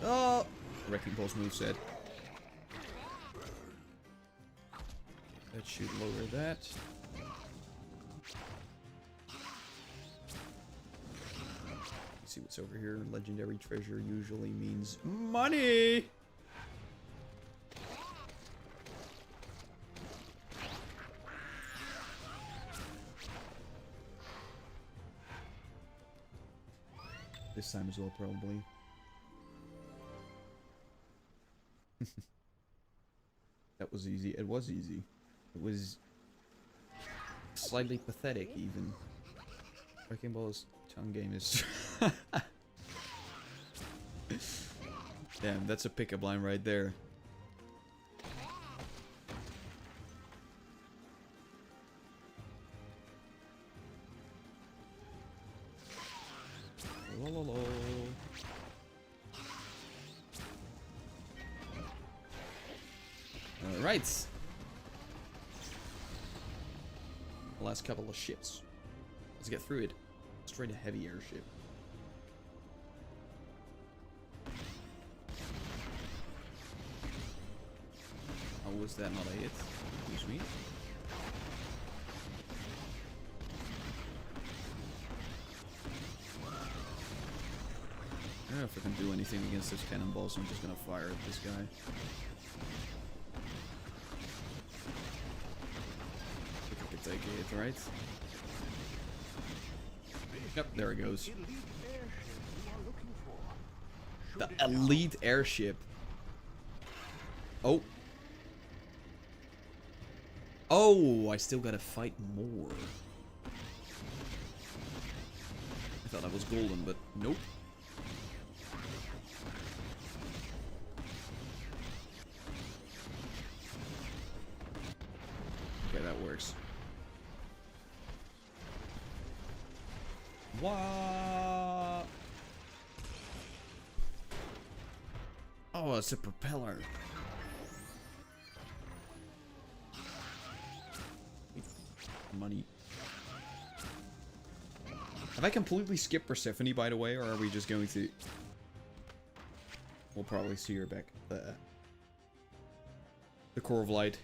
Speaker 1: Oh! Wrecking Ball's moveset. That should lower that. Let's see what's over here. Legendary treasure usually means money! This time as well, probably. That was easy. It was easy. It was slightly pathetic, even. Wrecking Ball's tongue game is... Damn, that's a pickup line right there. Alright. Last couple of ships. Let's get through it. Let's try a heavy airship. Oh, was that not a hit? Excuse me. I don't know if I can do anything against this cannonball, so I'm just gonna fire at this guy. I think I can take it, right? Yep, there it goes. The elite airship. Oh. Oh, I still gotta fight more. I thought I was golden, but nope. Okay, that works. What? Oh, it's a propeller. Money. Have I completely skipped Persephone, by the way, or are we just going to... We'll probably see her back. The Core of Light.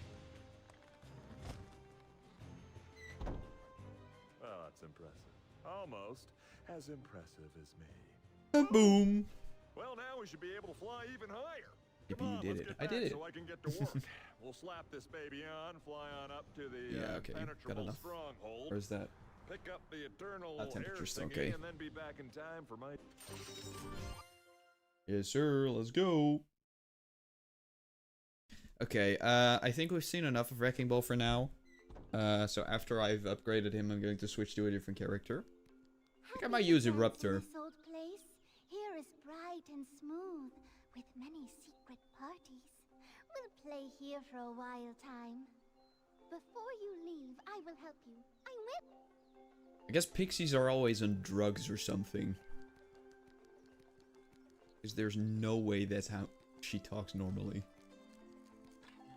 Speaker 3: Well, that's impressive. Almost as impressive as me.
Speaker 1: Boom.
Speaker 3: Well, now we should be able to fly even higher.
Speaker 1: Yippee,
Speaker 3: Come on,
Speaker 1: you did
Speaker 3: let's
Speaker 1: it.
Speaker 3: get
Speaker 1: I did
Speaker 3: back
Speaker 1: it.
Speaker 3: So I can get to work. We'll slap this baby on, fly on up to the
Speaker 1: Yeah, okay. Got
Speaker 3: penetrable
Speaker 1: enough.
Speaker 3: stronghold.
Speaker 1: Where's that?
Speaker 3: Pick up the eternal
Speaker 1: temperature
Speaker 3: air
Speaker 1: still
Speaker 3: thingy,
Speaker 1: okay.
Speaker 3: and then be back in time for my...
Speaker 1: Yes, sir. Let's go. Okay, I think we've seen enough of Wrecking Ball for now. So after I've upgraded him, I'm going to switch to a different character. I think I might use Eruptor.
Speaker 5: This old place here is bright and smooth, with many secret parties. We'll play here for a while time. Before you leave, I will help you. I will.
Speaker 1: I guess pixies are always on drugs or something. Because there's no way that's how she talks normally.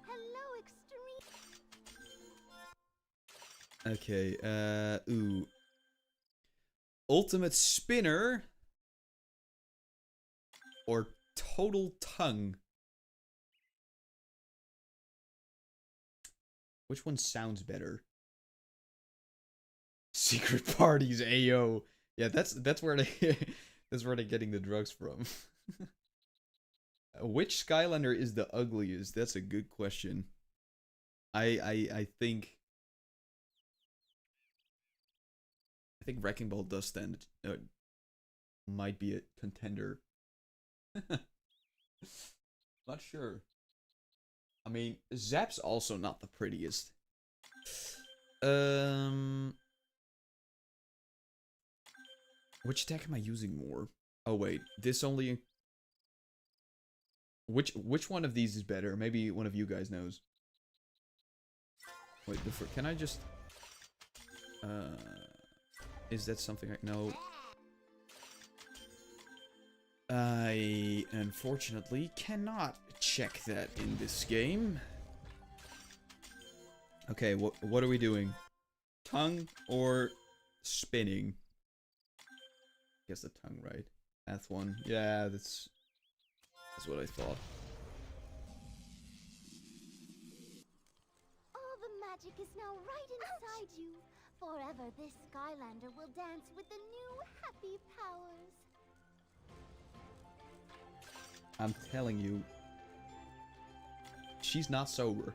Speaker 5: Hello, Extreme.
Speaker 1: Okay, ooh. Ultimate Spinner. Or Total Tongue. Which one sounds better? Secret parties, ayo. Yeah, that's where they that's where they're getting the drugs from. Which Skylander is the ugliest? That's a good question. I think Wrecking Ball does stand might be a contender. Not sure. I mean, Zap's also not the prettiest. Which attack am I using more? Oh wait, this only... Which one of these is better? Maybe one of you guys knows. Wait, before... Can I just... Is that something I... No. I, unfortunately, cannot check that in this game. Okay, what are we doing? Tongue or spinning? I guess the tongue, right? Path 1. Yeah, that's what I thought.
Speaker 5: All the magic is now right inside you. Forever this Skylander will dance with the new happy powers.
Speaker 1: I'm telling you. She's not sober.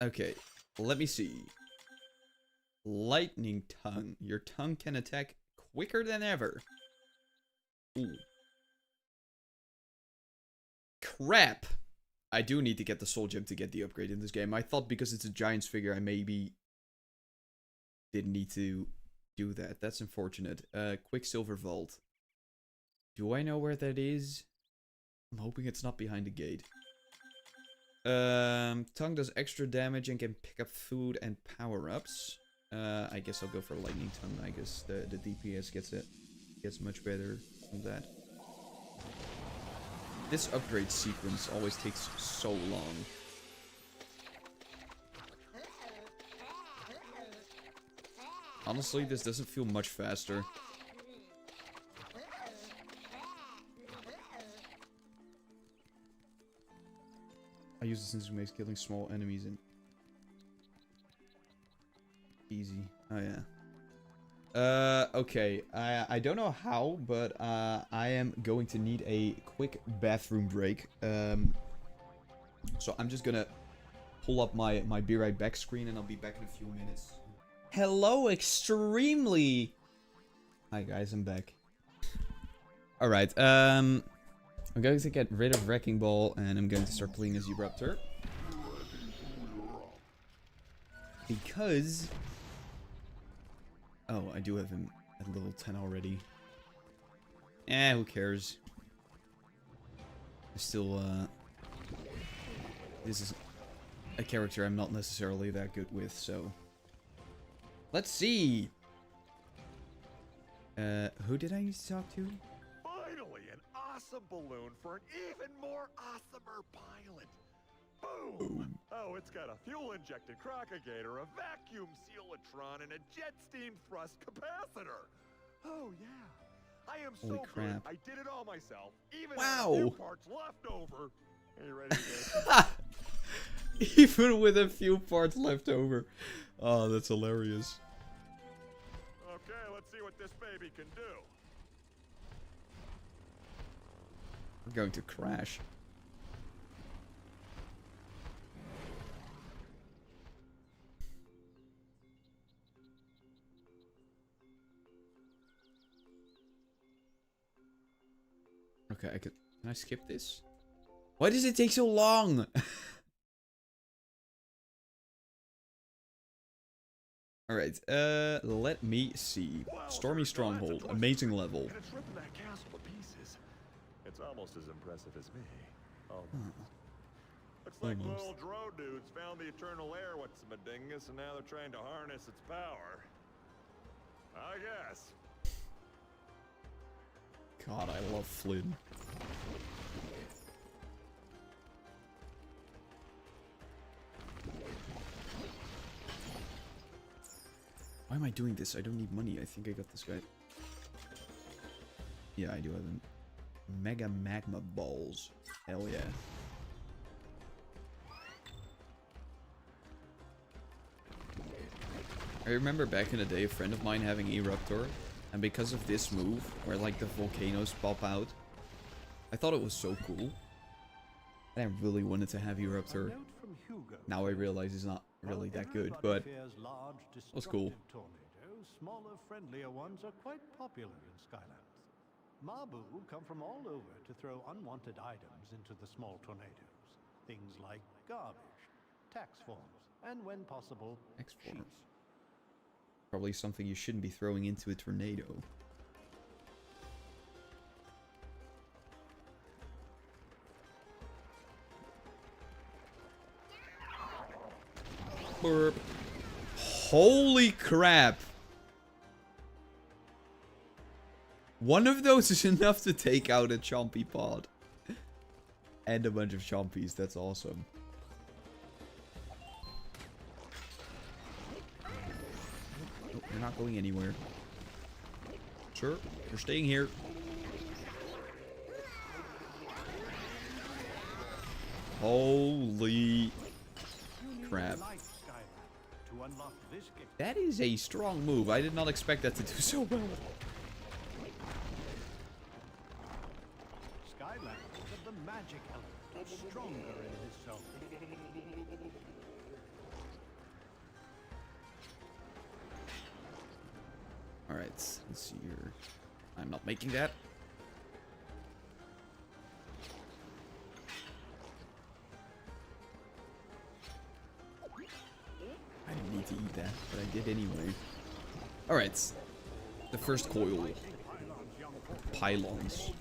Speaker 1: Okay, let me see. Lightning tongue. Your tongue can attack quicker than ever. Ooh. Crap! I do need to get the soul gem to get the upgrade in this game. I thought because it's a Giants figure I maybe didn't need to do that. That's unfortunate. Quicksilver Vault. Do I know where that is? I'm hoping it's not behind the gate. Tongue does extra damage and can pick up food and power-ups. I guess I'll go for Lightning Tongue. I guess the DPS gets much better from that. This upgrade sequence always takes so long. Honestly, this doesn't feel much faster. I use this since makes killing small enemies and easy. Oh yeah. Okay. I don't know how, but I am going to need a quick bathroom break. So I'm just gonna pull up my be right back screen and I'll be back in a few minutes. Hello, extremely. Hi guys, I'm back. All right. I'm going to get rid of Wrecking Ball and I'm going to start playing as Eruptor. Because... Oh, I do have him at level 10 already. Eh, who cares? I still, this is a character I'm not necessarily that good with, so... Let's see! Who did I need to talk to?
Speaker 3: Finally, an awesome balloon for an even more awesomer pilot. Boom! Oh, it's got a fuel-injected crocagator, a vacuum sealatron, and a jet steam thrust capacitor. Oh, yeah. I am
Speaker 1: Holy
Speaker 3: so
Speaker 1: crap.
Speaker 3: good. I did it all myself. Even
Speaker 1: Wow.
Speaker 3: with a few parts left over. Are you ready to go?
Speaker 1: Even with a few parts left over. Oh, that's hilarious.
Speaker 3: Okay, let's see what this baby can do.
Speaker 1: We're going to crash. Okay, can I skip this? Why does it take so long? Alright, let me see. Stormy Stronghold, amazing level.
Speaker 3: And it's ripping that castle to pieces. It's almost as impressive as me. Almost. Looks like the little Dro dudes found the eternal air what's-a-dingus, and now they're trying to harness its power. I guess.
Speaker 1: God, I love Flynn. Why am I doing this? I don't need money. I think I got this guy. Yeah, I do have him. Mega Magma Balls. Hell yeah. I remember back in the day a friend of mine having Eruptor. And because of this move, where like the volcanoes pop out, I thought it was so cool. And I really wanted to have Eruptor. Now I realize it's not really that good, but it was cool.
Speaker 2: Tornadoes, smaller, friendlier ones are quite popular in Skylanders. Mabu come from all over to throw unwanted items into the small tornadoes. Things like garbage, tax forms, and when possible, sheets.
Speaker 1: Probably something you shouldn't be throwing into a tornado. Burp. Holy crap! One of those is enough to take out a chompy pod. And a bunch of chompies, that's awesome. Nope, you're not going anywhere. Sure, you're staying here. Holy crap. That is a strong move. I did not expect that to do so well.
Speaker 2: Skylanders have the magic element, stronger in his zone.
Speaker 1: Alright, let's see here. I'm not making that. I didn't need to eat that, but I did anyway. Alright. The first coil. Pylons.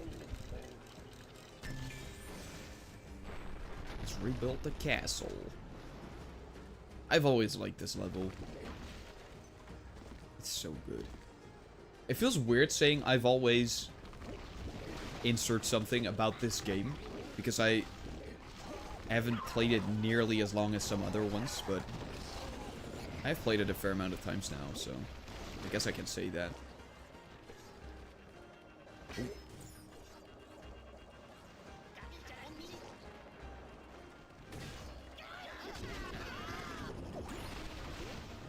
Speaker 1: Let's rebuild the castle. I've always liked this level. It's so good. It feels weird saying I've always insert something about this game, because I haven't played it nearly as long as some other ones, but I've played it a fair amount of times now, so I guess I can say that. Ooh.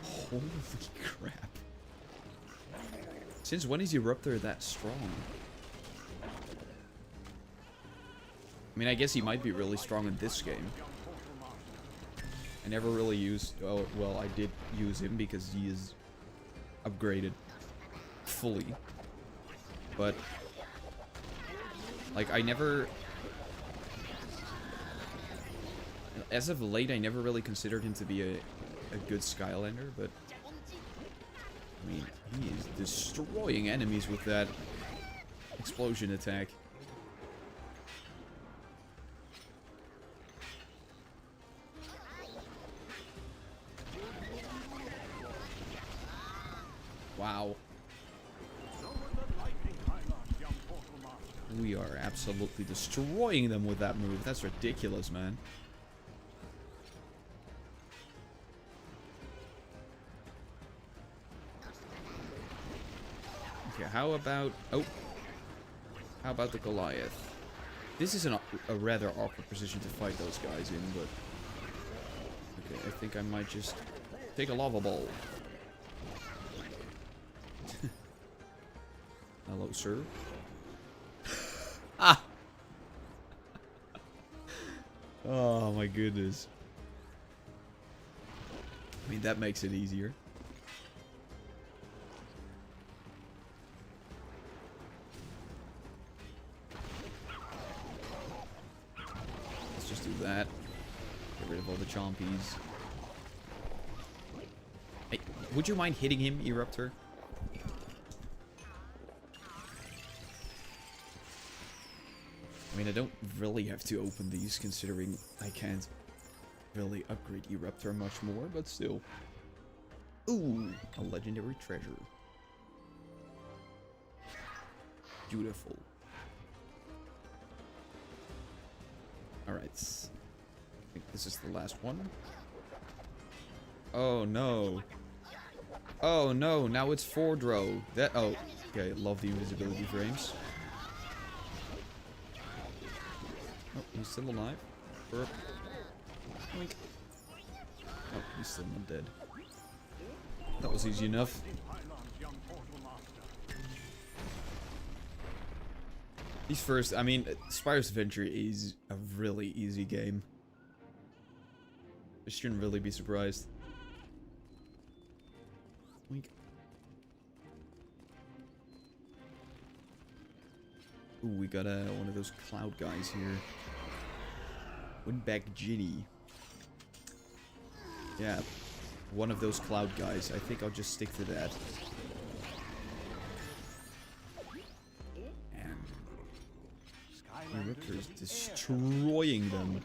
Speaker 1: Holy crap. Since when is Eruptor that strong? I mean, I guess he might be really strong in this game. I never really used... Oh, well, I did use him because he is upgraded fully. But, like, I never... As of late, I never really considered him to be a good Skylander, but... I mean, he is destroying enemies with that explosion attack. Wow. We are absolutely destroying them with that move. That's ridiculous, man. Okay, how about... Oh. How about the Goliath? This is a rather awkward position to fight those guys in, but... Okay, I think I might just take a lava ball. Hello, sir. Ah! Oh my goodness. I mean, that makes it easier. Let's just do that. Get rid of all the chompies. Hey, would you mind hitting him, Eruptor? I mean, I don't really have to open these, considering I can't really upgrade Eruptor much more, but still. Ooh, a legendary treasure. Beautiful. Alright. I think this is the last one. Oh no. Oh no, now it's Fordro. That, oh, okay, love the invisibility frames. Oh, he's still alive. Burp. Oink. Oh, he's still not dead. That was easy enough. These first, I mean, Spyro's Adventure is a really easy game. I shouldn't really be surprised. Oink. Ooh, we got one of those cloud guys here. Windbag Ginny. Yeah. one of those cloud guys. I think I'll just stick to that. And Eruptor is destroying them.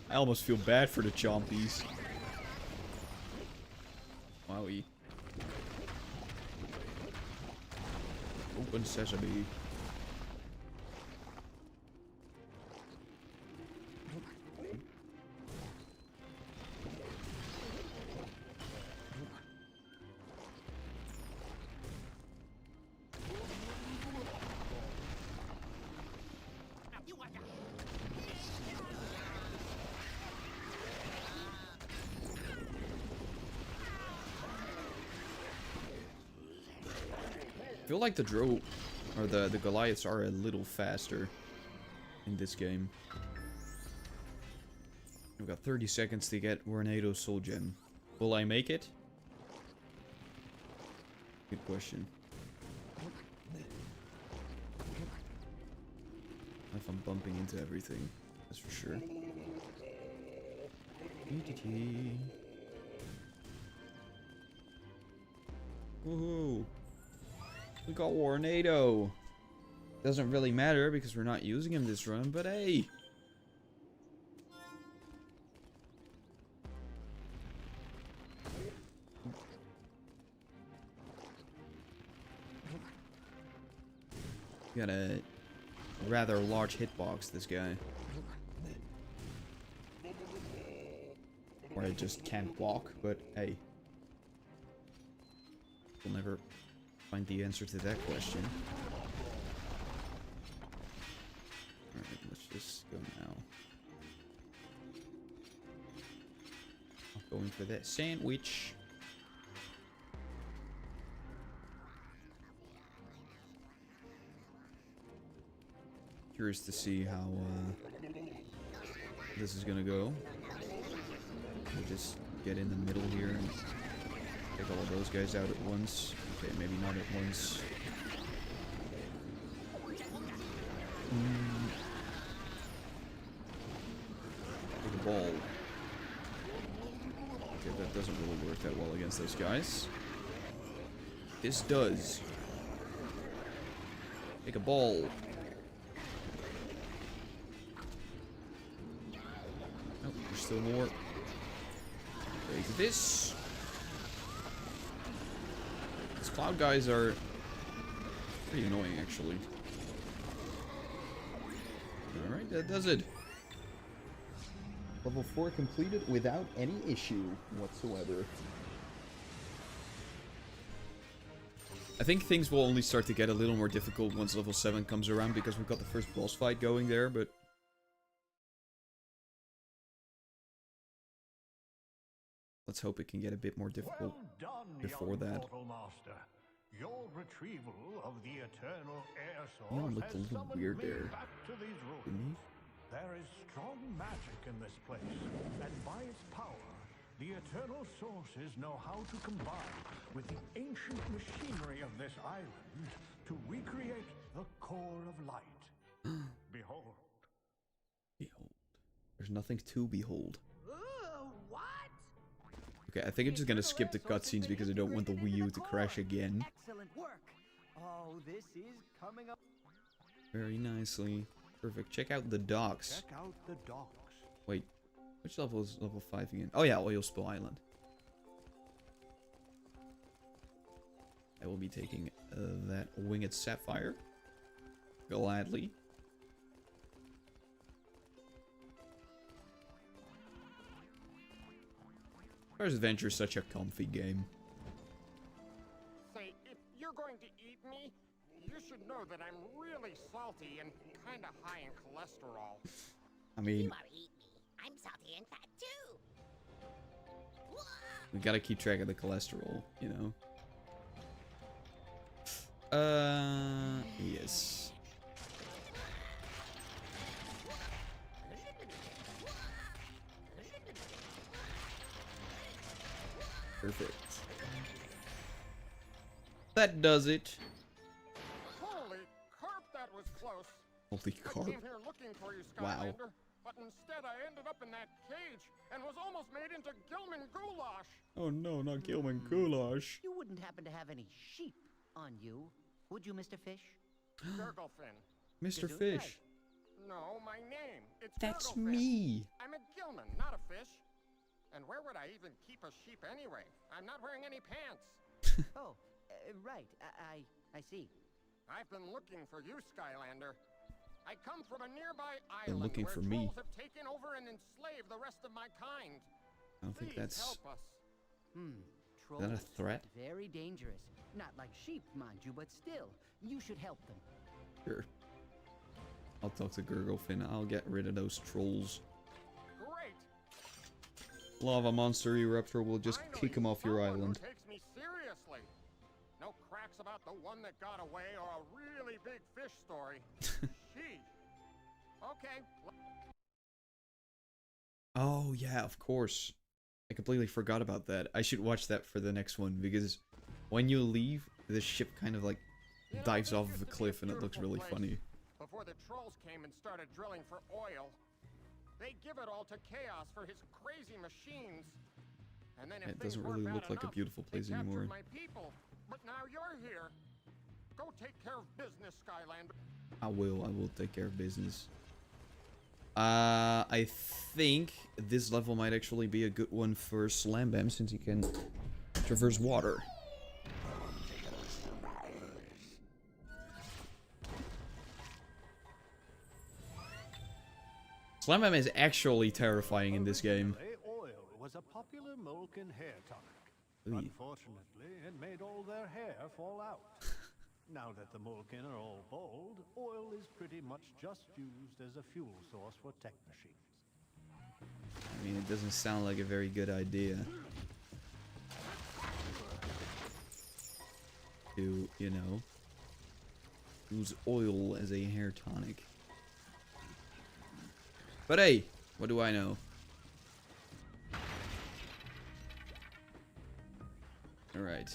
Speaker 1: I almost feel bad for the chompies. Wowie. Open sesame. I feel like the or the Goliaths are a little faster in this game. We've got 30 seconds to get Tornado Soul Gem. Will I make it? Good question. If I'm bumping into everything, that's for sure. Woohoo! We got Tornado. Doesn't really matter because we're not using him this run, but hey! Got a rather large hitbox, this guy. Or I just can't walk, but hey. We'll never find the answer to that question. Alright, let's just go now. I'm going for that sandwich. Curious to see how this is gonna go. We'll just get in the middle here and take all of those guys out at once. Okay, maybe not at once. Take a ball. Okay, that doesn't really work that well against those guys. This does. Take a ball. Nope, there's still more. Take this. These cloud guys are pretty annoying, actually. Alright, that does it. Level 4 completed without any issue whatsoever. I think things will only start to get a little more difficult once level 7 comes around, because we've got the first boss fight going there, but... let's hope it can get a bit more difficult before that.
Speaker 2: Your retrieval of the eternal air source
Speaker 1: Leon looked a little weird there, didn't he?
Speaker 2: There is strong magic in this place, and by its power, the eternal sources know how to combine with the ancient machinery of this island to recreate the core of light. Behold.
Speaker 1: Behold. There's nothing to behold.
Speaker 8: What?
Speaker 1: Okay, I think I'm just gonna skip the cutscenes because I don't want the Wii U to crash again.
Speaker 7: Excellent work. Oh, this is coming up
Speaker 1: Very nicely. Perfect. Check out the docks.
Speaker 2: Check out the docks.
Speaker 1: Wait, which level is level 5 again? Oh yeah, Oil Spill Island. I will be taking that Winged Sapphire. Gladly. Spyro's Adventure is such a comfy game.
Speaker 11: Say, if you're going to eat me, you should know that I'm really salty and kind of high in cholesterol.
Speaker 1: I mean,
Speaker 5: You are eat me. I'm salty and fat too.
Speaker 1: we gotta keep track of the cholesterol, you know? Yes. Perfect. That does it.
Speaker 11: Holy carp, that was close.
Speaker 1: Oh, Polycarp.
Speaker 11: I came here looking for you,
Speaker 1: Wow.
Speaker 11: Skylander, but instead I ended up in that cage and was almost made into Gilman goulash.
Speaker 1: Oh no, not Gilman Goulash.
Speaker 7: You wouldn't happen to have any sheep on you, would you, Mr. Fish?
Speaker 11: Gurglefin.
Speaker 1: Mr.
Speaker 7: Gesundheit.
Speaker 1: Fish.
Speaker 11: No, my name. It's
Speaker 1: That's
Speaker 11: Gurglefin.
Speaker 1: me.
Speaker 11: I'm a Gilman, not a fish. And where would I even keep a sheep anyway? I'm not wearing any pants.
Speaker 7: Oh, right. I see.
Speaker 11: I've been looking for you, Skylander. I come from a nearby island
Speaker 1: looking
Speaker 11: where
Speaker 1: for me.
Speaker 11: trolls have taken over and enslaved the rest of my kind.
Speaker 1: I don't think
Speaker 11: Please
Speaker 1: that's...
Speaker 11: help us.
Speaker 7: Trolls.
Speaker 1: that a threat?
Speaker 7: Very dangerous. Not like sheep, mind you, but still, you should help them.
Speaker 1: Sure. I'll talk to Gurglefin. I'll get rid of those trolls.
Speaker 11: Great.
Speaker 1: Lava monster Eruptor will just
Speaker 11: I know
Speaker 1: kick him off your
Speaker 11: someone who
Speaker 1: island.
Speaker 11: takes me seriously. No cracks about the one that got away or a really big fish story. She. Okay.
Speaker 1: Oh yeah, of course. I completely forgot about that. I should watch that for the next one because when you leave, the ship kind of like dives off of a cliff and it looks really funny.
Speaker 11: Before the trolls came and started drilling for oil, they give it all to Chaos for his crazy machines. And then if
Speaker 1: It
Speaker 11: things
Speaker 1: doesn't
Speaker 11: weren't
Speaker 1: really
Speaker 11: bad
Speaker 1: look like a
Speaker 11: enough,
Speaker 1: beautiful place
Speaker 11: they captured
Speaker 1: anymore.
Speaker 11: my people. But now you're here. Go take care of business, Skylander.
Speaker 1: I will take care of business. I think this level might actually be a good one for Slam Bam since he can traverse water. Slam Bam is actually terrifying in this game.
Speaker 2: Originally, oil was a popular Molken hair tonic.
Speaker 1: Ooh.
Speaker 2: Unfortunately, it made all their hair fall out. Now that the Molken are all bald, oil is pretty much just used as a fuel source for tech machines.
Speaker 1: I mean, it doesn't sound like a very good idea. To, you know, use oil as a hair tonic. But hey, what do I know? Alright.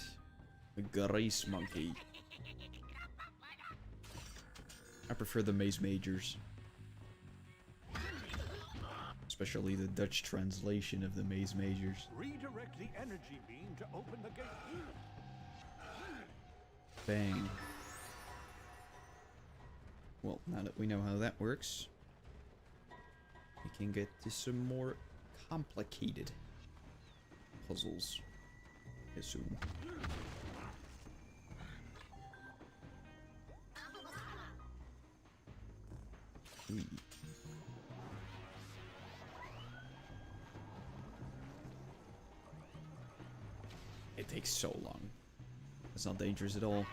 Speaker 1: The Grace Monkey. I prefer the Maze Majors. Especially the Dutch translation of the Maze Majors.
Speaker 2: Redirect the energy beam to open the gate.
Speaker 1: Bang. Well, now that we know how that works, we can get to some more complicated puzzles, I assume. Ooh. It takes so long. It's not dangerous at all.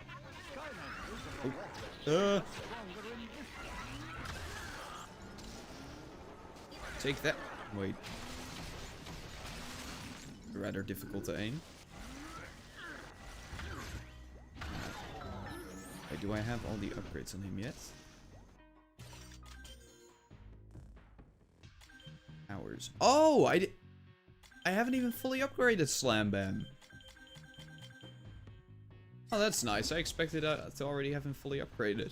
Speaker 1: Oh. Take that. Wait. Rather difficult to aim. Wait, do I have all the upgrades on him yet? Hours. Oh, I haven't even fully upgraded Slam Bam. Oh, that's nice. I expected to already have him fully upgraded.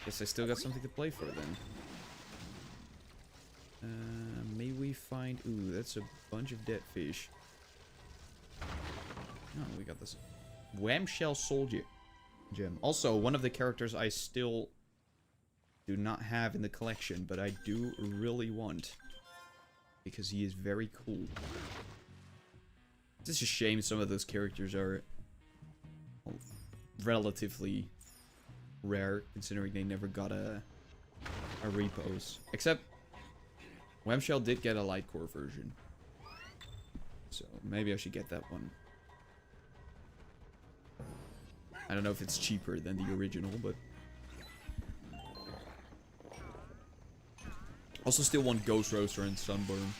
Speaker 1: Guess I still got something to play for then. May we find... Ooh, that's a bunch of dead fish. Oh, we got this Whamshell Soldier gem. Also, one of the characters I still do not have in the collection, but I do really want. Because he is very cool. It's just a shame some of those characters are relatively rare, considering they never got a repos. Except, Whamshell did get a light core version. So, maybe I should get that one. I don't know if it's cheaper than the original, but... Also still want Ghost Roaster and Sunburn.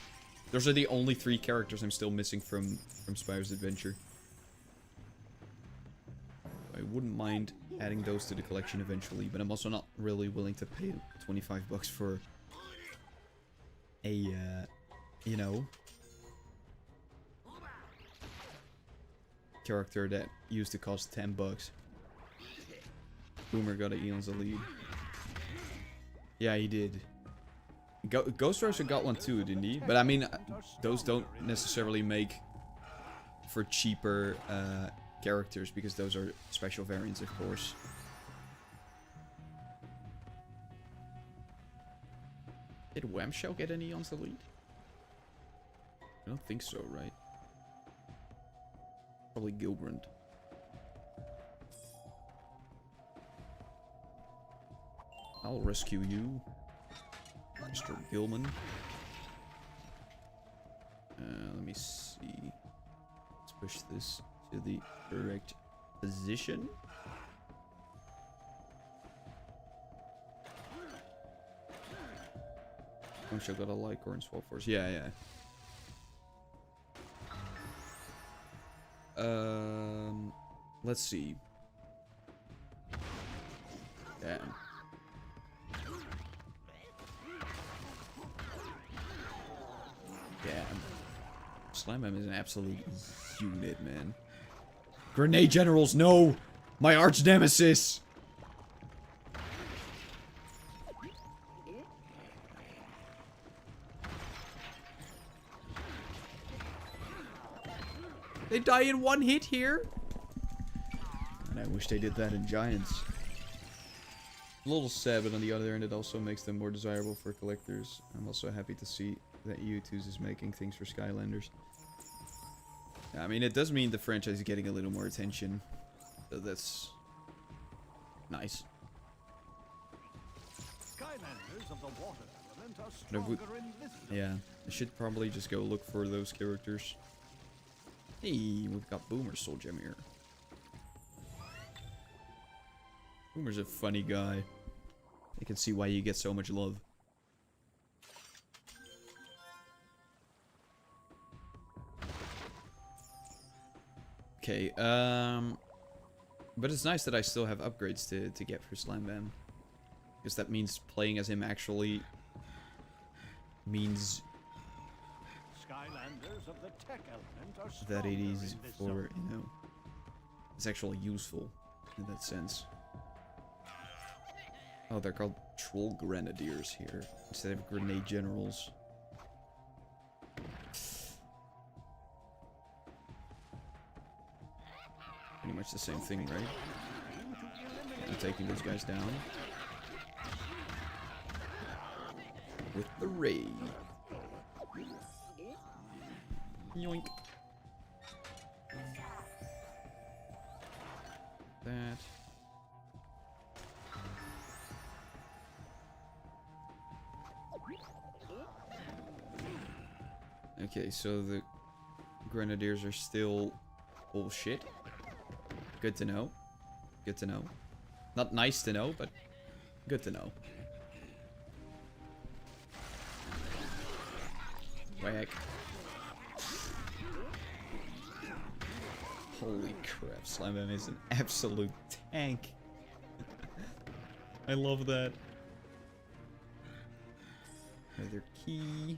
Speaker 1: Those are the only 3 characters I'm still missing from Spyro's Adventure. I wouldn't mind adding those to the collection eventually, but I'm also not really willing to pay 25 bucks for a, you know, character that used to cost 10 bucks. Boomer got an Eon's a lead. Yeah, he did. Ghost Roaster got one too, didn't he? But I mean, those don't necessarily make for cheaper characters, because those are special variants, of course. Did Whamshell get any Eons Elite? I don't think so, right? Probably Gilbrand. I'll rescue you, Mr. Gilman. Let me see. Let's push this to the correct position. Whamshell got a Lycorn Swap Force. Yeah, yeah. Let's see. Damn. Damn. Slam is an absolute unit, man. Grenade Generals, no! My arch nemesis! They die in one hit here? And I wish they did that in Giants. A little sad, but on the other end, it also makes them more desirable for collectors. I'm also happy to see that U2's is making things for Skylanders. I mean, it does mean the franchise is getting a little more attention. So that's nice.
Speaker 2: Skylanders of the water element are
Speaker 1: But if we,
Speaker 2: stronger in this zone.
Speaker 1: yeah, I should probably just go look for those characters. Hey, we've got Boomer Soul Gem here. Boomer's a funny guy. I can see why you get so much love. Okay, but it's nice that I still have upgrades to get for Slam Bam. Because that means playing as him actually means
Speaker 2: Skylanders of the tech element are
Speaker 1: that it
Speaker 2: stronger
Speaker 1: is
Speaker 2: in this
Speaker 1: for,
Speaker 2: zone.
Speaker 1: you know, it's actually useful in that sense. Oh, they're called Troll Grenadiers here instead of Grenade Generals. Pretty much the same thing, right? I'm taking those guys down with the ray. Yoink. That. Okay, so the Grenadiers are still bullshit. Good to know. Good to know. Not nice to know, but good to know. Whack. Holy crap, Slam Bam is an absolute tank. I love that. Another key.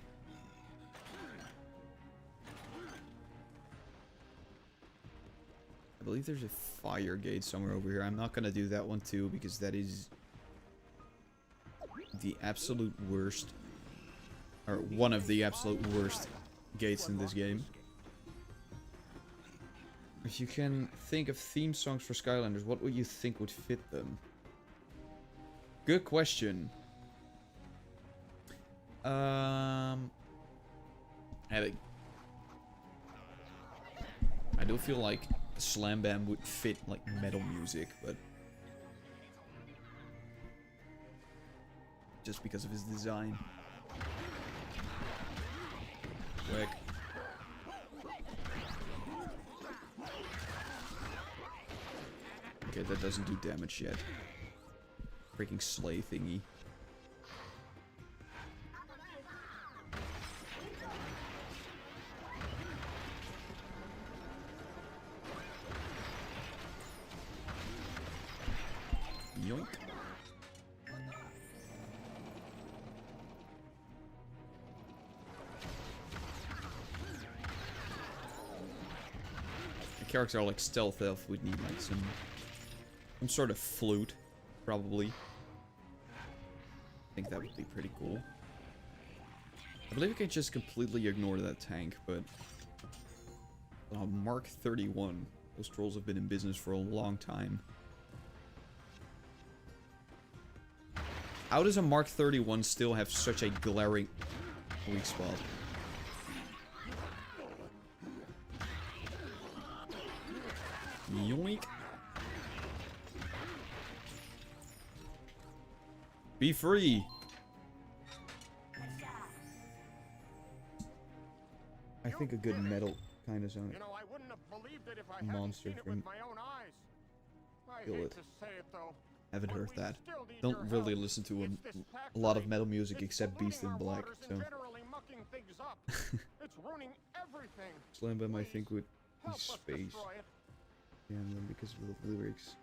Speaker 1: I believe there's a fire gate somewhere over here. I'm not gonna do that one too, because that is the absolute worst, or one of the absolute worst gates in this game. If you can think of theme songs for Skylanders, what would you think would fit them? Good question. I do feel like Slam Bam would fit like metal music, but just because of his design. Quick. Okay, that doesn't do damage yet. Freaking sleigh thingy. Yoink. The characters are like stealth elf, would need like some sort of flute, probably. think that would be pretty cool. I believe you can just completely ignore that tank, but... Mark 31. Those trolls have been in business for a long time. How does a Mark 31 still have such a glaring weak spot? Yoink. Be free. I think a good metal kind of sound.
Speaker 11: You know, I wouldn't have believed it if I
Speaker 1: Monster
Speaker 11: hadn't seen it with my own eyes. I
Speaker 1: Feel
Speaker 11: hate
Speaker 1: it.
Speaker 11: to say it though.
Speaker 1: Haven't heard
Speaker 11: but we
Speaker 1: that.
Speaker 11: still need
Speaker 1: Don't
Speaker 11: your
Speaker 1: really
Speaker 11: help.
Speaker 1: listen to
Speaker 11: It's this
Speaker 1: a lot of
Speaker 11: factory.
Speaker 1: metal music
Speaker 11: It's
Speaker 1: except Beast in
Speaker 11: polluting our
Speaker 1: Black,
Speaker 11: waters
Speaker 1: so
Speaker 11: and generally mucking things up. It's ruining everything.
Speaker 1: Slam Bam I
Speaker 11: Please,
Speaker 1: think would be
Speaker 11: help us
Speaker 1: space.
Speaker 11: destroy it.
Speaker 1: Yeah, and then because of the lyrics.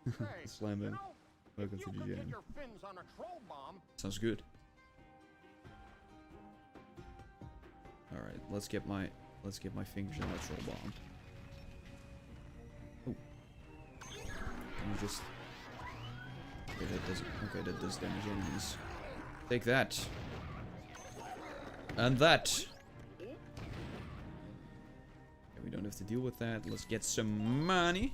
Speaker 11: Hey,
Speaker 1: Slam
Speaker 11: you
Speaker 1: Bam.
Speaker 11: know,
Speaker 1: Welcome
Speaker 11: if
Speaker 1: to
Speaker 11: you
Speaker 1: the
Speaker 11: could get
Speaker 1: jam.
Speaker 11: your fins on a troll bomb,
Speaker 1: Sounds good. Alright, let's get my fingers on that troll bomb. Oh. Can you just... Okay, that doesn't... Okay, that does damage enemies. Take that. And that. Okay, we don't have to deal with that. Let's get some money.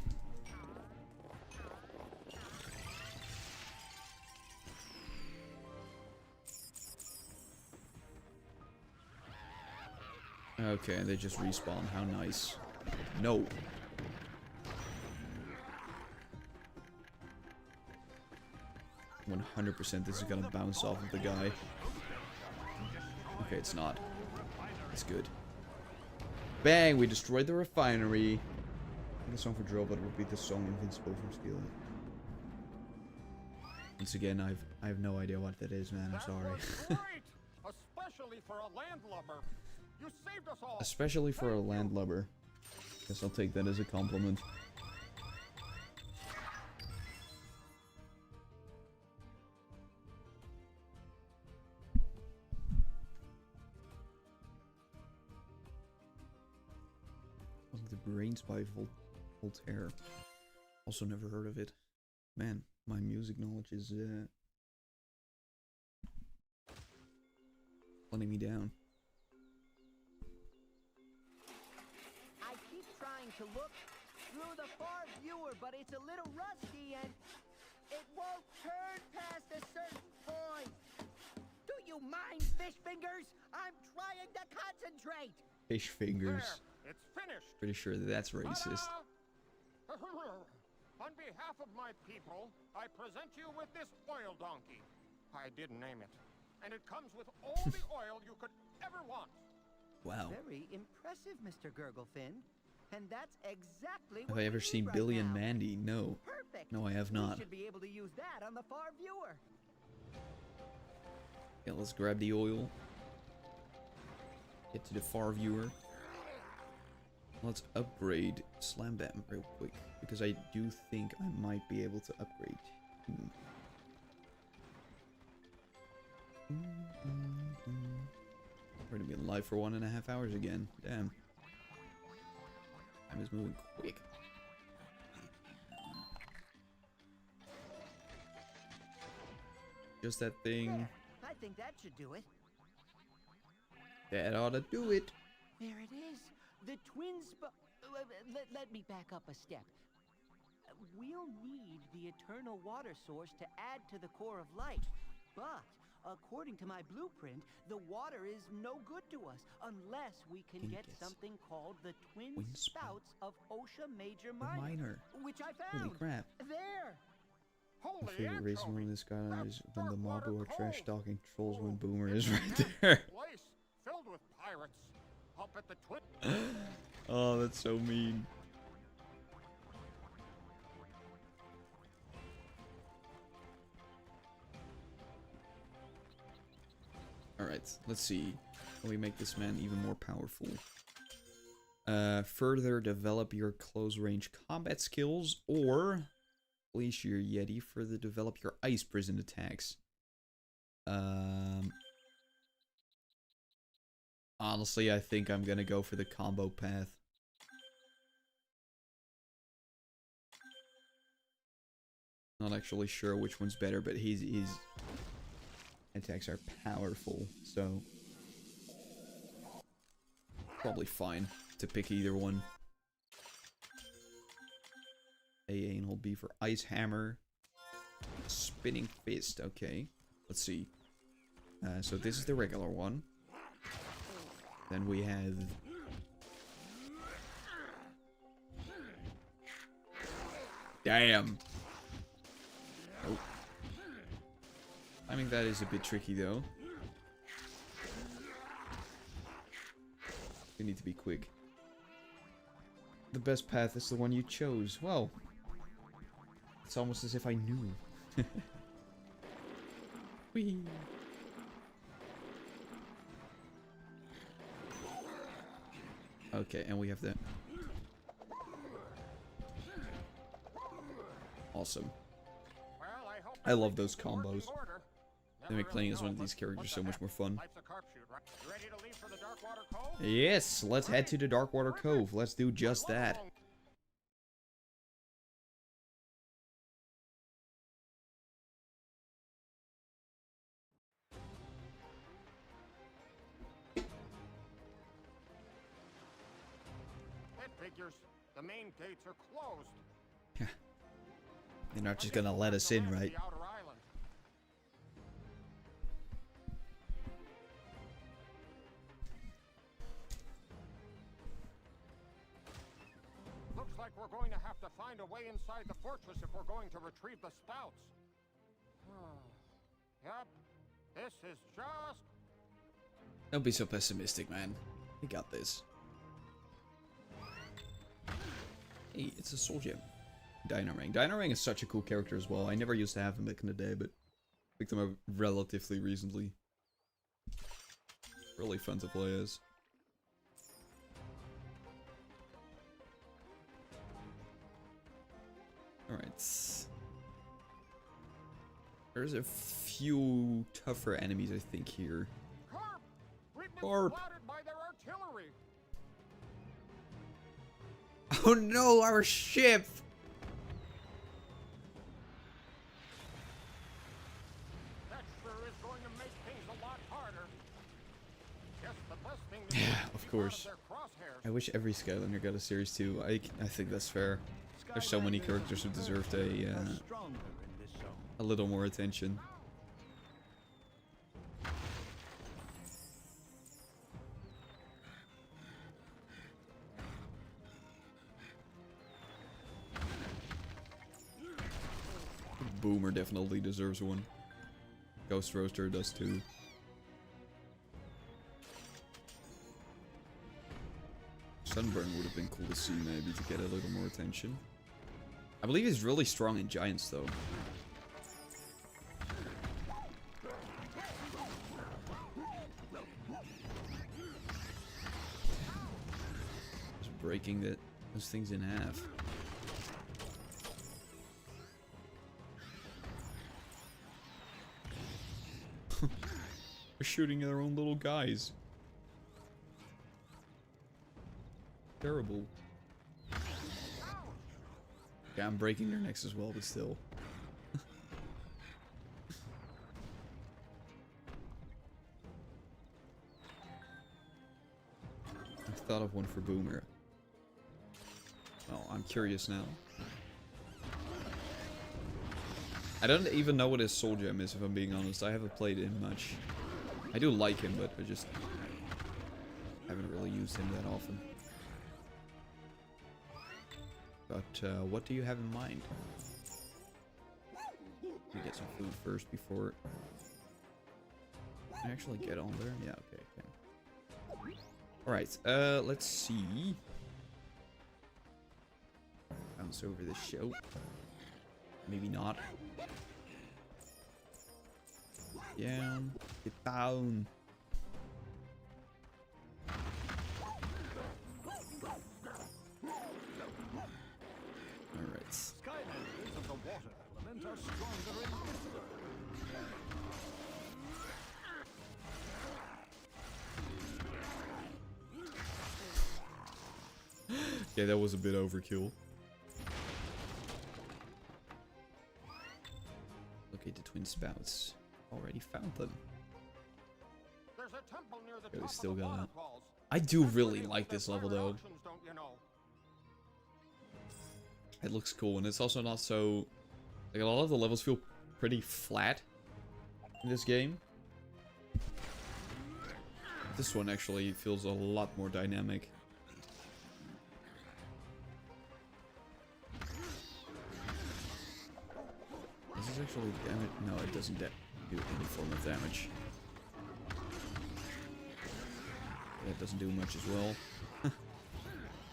Speaker 1: Okay, they just respawn. How nice. No. "100% this is gonna bounce off of the guy." Okay, it's not. It's good. Bang! We destroyed the refinery. The song for Drill, but it would be the song Invincible from Skylanders. Once again, I have no idea what that is, man. I'm
Speaker 11: that
Speaker 1: sorry.
Speaker 11: was great, especially for a landlubber. You saved us all.
Speaker 1: Especially for a landlubber. Guess I'll take that as a compliment. The Brains by Voltaire. Also never heard of it. Man, my music knowledge is letting me down.
Speaker 7: I keep trying to look through the far viewer, but it's a little rusty and it won't turn past a certain point. Do you mind, fish fingers? I'm trying to concentrate.
Speaker 1: Fish fingers.
Speaker 11: There, it's finished.
Speaker 1: Pretty sure that's racist.
Speaker 11: Ta-da! On behalf of my people, I present you with this oil donkey. I didn't name it. And it comes with all the oil you could ever want.
Speaker 1: Wow.
Speaker 7: Very impressive, Mr. Gurglefin. And that's exactly
Speaker 1: Have
Speaker 7: what
Speaker 1: I ever
Speaker 7: we
Speaker 1: seen
Speaker 7: need
Speaker 1: Billy
Speaker 7: right
Speaker 1: and
Speaker 7: now.
Speaker 1: Mandy? No.
Speaker 7: Perfect.
Speaker 1: No, I have not.
Speaker 7: We should be able to use that on the far viewer.
Speaker 1: Yeah, let's grab the oil. Get to the far viewer. Let's upgrade Slam Bam real quick, because I do think I might be able to upgrade him. We're gonna be live for 1.5 hours again. Damn. Time is moving quick. Just that thing.
Speaker 7: There. I think that should do it.
Speaker 1: That ought to do it.
Speaker 7: There it is. The twin let me back up a step. We'll need the eternal water source to add to the core of light. But, according to my blueprint, the water is no good to us unless we can get something called the twin spouts of Osha Major Minor, which I found.
Speaker 1: Holy crap.
Speaker 7: There.
Speaker 1: My favorite race mode in Skylanders is when the mob who are trash talking trolls when Boomer is right there.
Speaker 11: Place filled with pirates. Up at the twin.
Speaker 1: Oh, that's so mean. Alright, let's see. Can we make this man even more powerful? Further develop your close range combat skills, or unleash your Yeti, further develop your ice prison attacks. Honestly, I think I'm gonna go for the combo path. Not actually sure which one's better, but he's attacks are powerful, so probably fine to pick either one. A and hold B for Ice Hammer. Spinning Fist, okay. Let's see. So this is the regular one. Then we have... Damn! Oh. I think that is a bit tricky though. We need to be quick. The best path is the one you chose. Well, it's almost as if I knew. Whee! Okay, and we have that. Awesome. I love those combos. They make playing as one of these characters so much more fun. Yes, let's head to the Darkwater Cove. Let's do just that.
Speaker 11: The main gates are closed.
Speaker 1: Yeah. They're not just gonna let us in, right?
Speaker 11: Looks like we're going to have to find a way inside the fortress if we're going to retrieve the spouts. Yep. This is just...
Speaker 1: Don't be so pessimistic, man. We got this. Hey, it's a soul gem. Dynarang. Dynarang is such a cool character as well. I never used to have him back in the day, but picked him up relatively recently. Really fun to play as. Alright. There's a few tougher enemies, I think, here. Carp!
Speaker 11: By their artillery.
Speaker 1: Oh no, our ship!
Speaker 11: That sure is going to make things a lot harder. Guess the best thing to
Speaker 1: Yeah, of course. I wish every Skylander got a series 2. I think that's fair. There's so many characters who deserved a little more attention. Boomer definitely deserves one. Ghost Roaster does too. Sunburn would have been cool to see maybe to get a little more attention. I believe he's really strong in Giants though. Just breaking those things in half. They're shooting their own little guys. Terrible. Yeah, I'm breaking their necks as well, but still. I thought of one for Boomer. Oh, I'm curious now. I don't even know what his soul gem is, if I'm being honest. I haven't played him much. I do like him, but I just haven't really used him that often. But what do you have in mind? Let me get some food first before I actually get on there. Yeah, okay. Alright, let's see. Bounce over the show. Maybe not. Down. Get down. Alright.
Speaker 2: Skylanders of the water element are stronger in this zone.
Speaker 1: Yeah, that was a bit overkill. Locate the twin spouts. Already found them.
Speaker 11: There's a temple near the
Speaker 1: Yeah, we
Speaker 11: top
Speaker 1: still
Speaker 11: of the
Speaker 1: got it.
Speaker 11: waterfalls.
Speaker 1: I do
Speaker 11: That's
Speaker 1: really
Speaker 11: where they
Speaker 1: like
Speaker 11: hold
Speaker 1: this
Speaker 11: their
Speaker 1: level
Speaker 11: pirate
Speaker 1: though.
Speaker 11: auctions, don't you know?
Speaker 1: It looks cool, and it's also not so... Like, a lot of the levels feel pretty flat in this game. This one actually feels a lot more dynamic. Does this actually damage? No, it doesn't do any form of damage. It doesn't do much as well.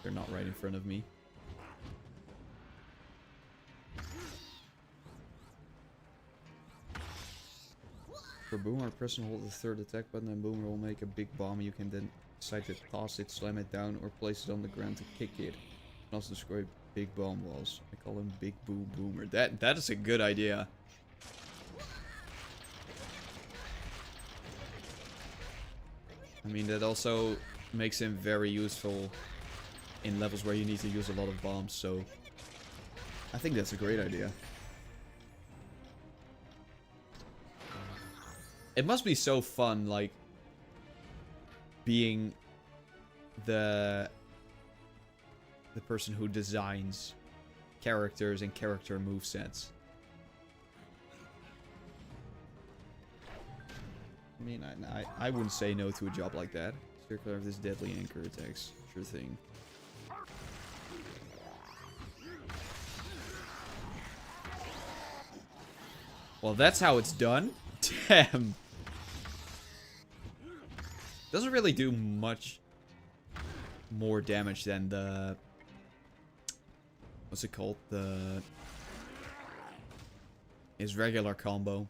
Speaker 1: They're not right in front of me. For Boomer, press and hold the third attack button and Boomer will make a big bomb. You can then decide to toss it, slam it down, or place it on the ground to kick it. And also destroy big bomb walls. I call him Big Boo Boomer. That is a good idea. I mean, that also makes him very useful in levels where you need to use a lot of bombs, so I think that's a great idea. It must be so fun, like, being the person who designs characters and character movesets. I mean, I wouldn't say no to a job like that. Steer clear of this deadly anchor attacks. Sure thing. Well, that's how it's done. Damn. Doesn't really do much more damage than the... What's it called? His regular combo.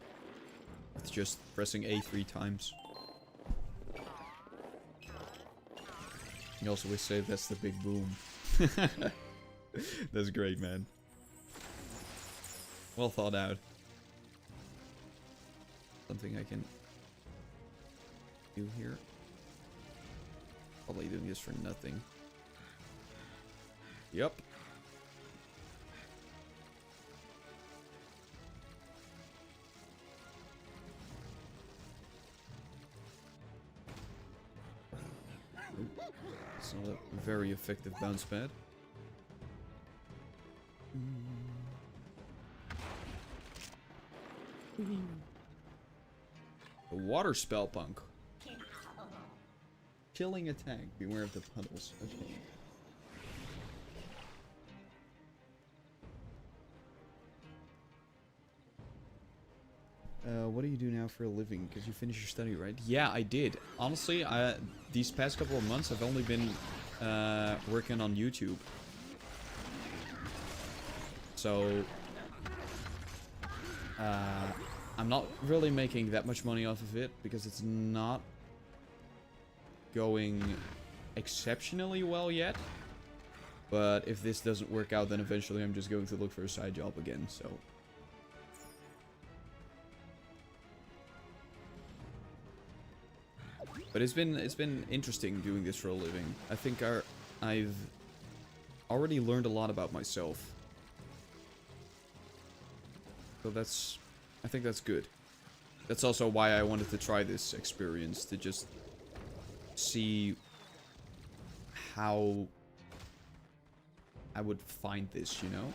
Speaker 1: It's just pressing A 3 times. You also always say that's the big boom. That's great, man. Well thought out. Something I can do here. Probably doing this for nothing. Yep. It's not a very effective bounce pad. A water spell punk. Chilling attack. Beware of the puddles. Okay. What do you do now for a living? Because you finished your study, right? Yeah, I did. Honestly, these past couple of months, I've only been working on YouTube. So, I'm not really making that much money off of it because it's not going exceptionally well yet. But if this doesn't work out, then eventually I'm just going to look for a side job again, so... But it's been interesting doing this for a living. I think I've already learned a lot about myself. So I think that's good. That's also why I wanted to try this experience, to just see how I would find this, you know?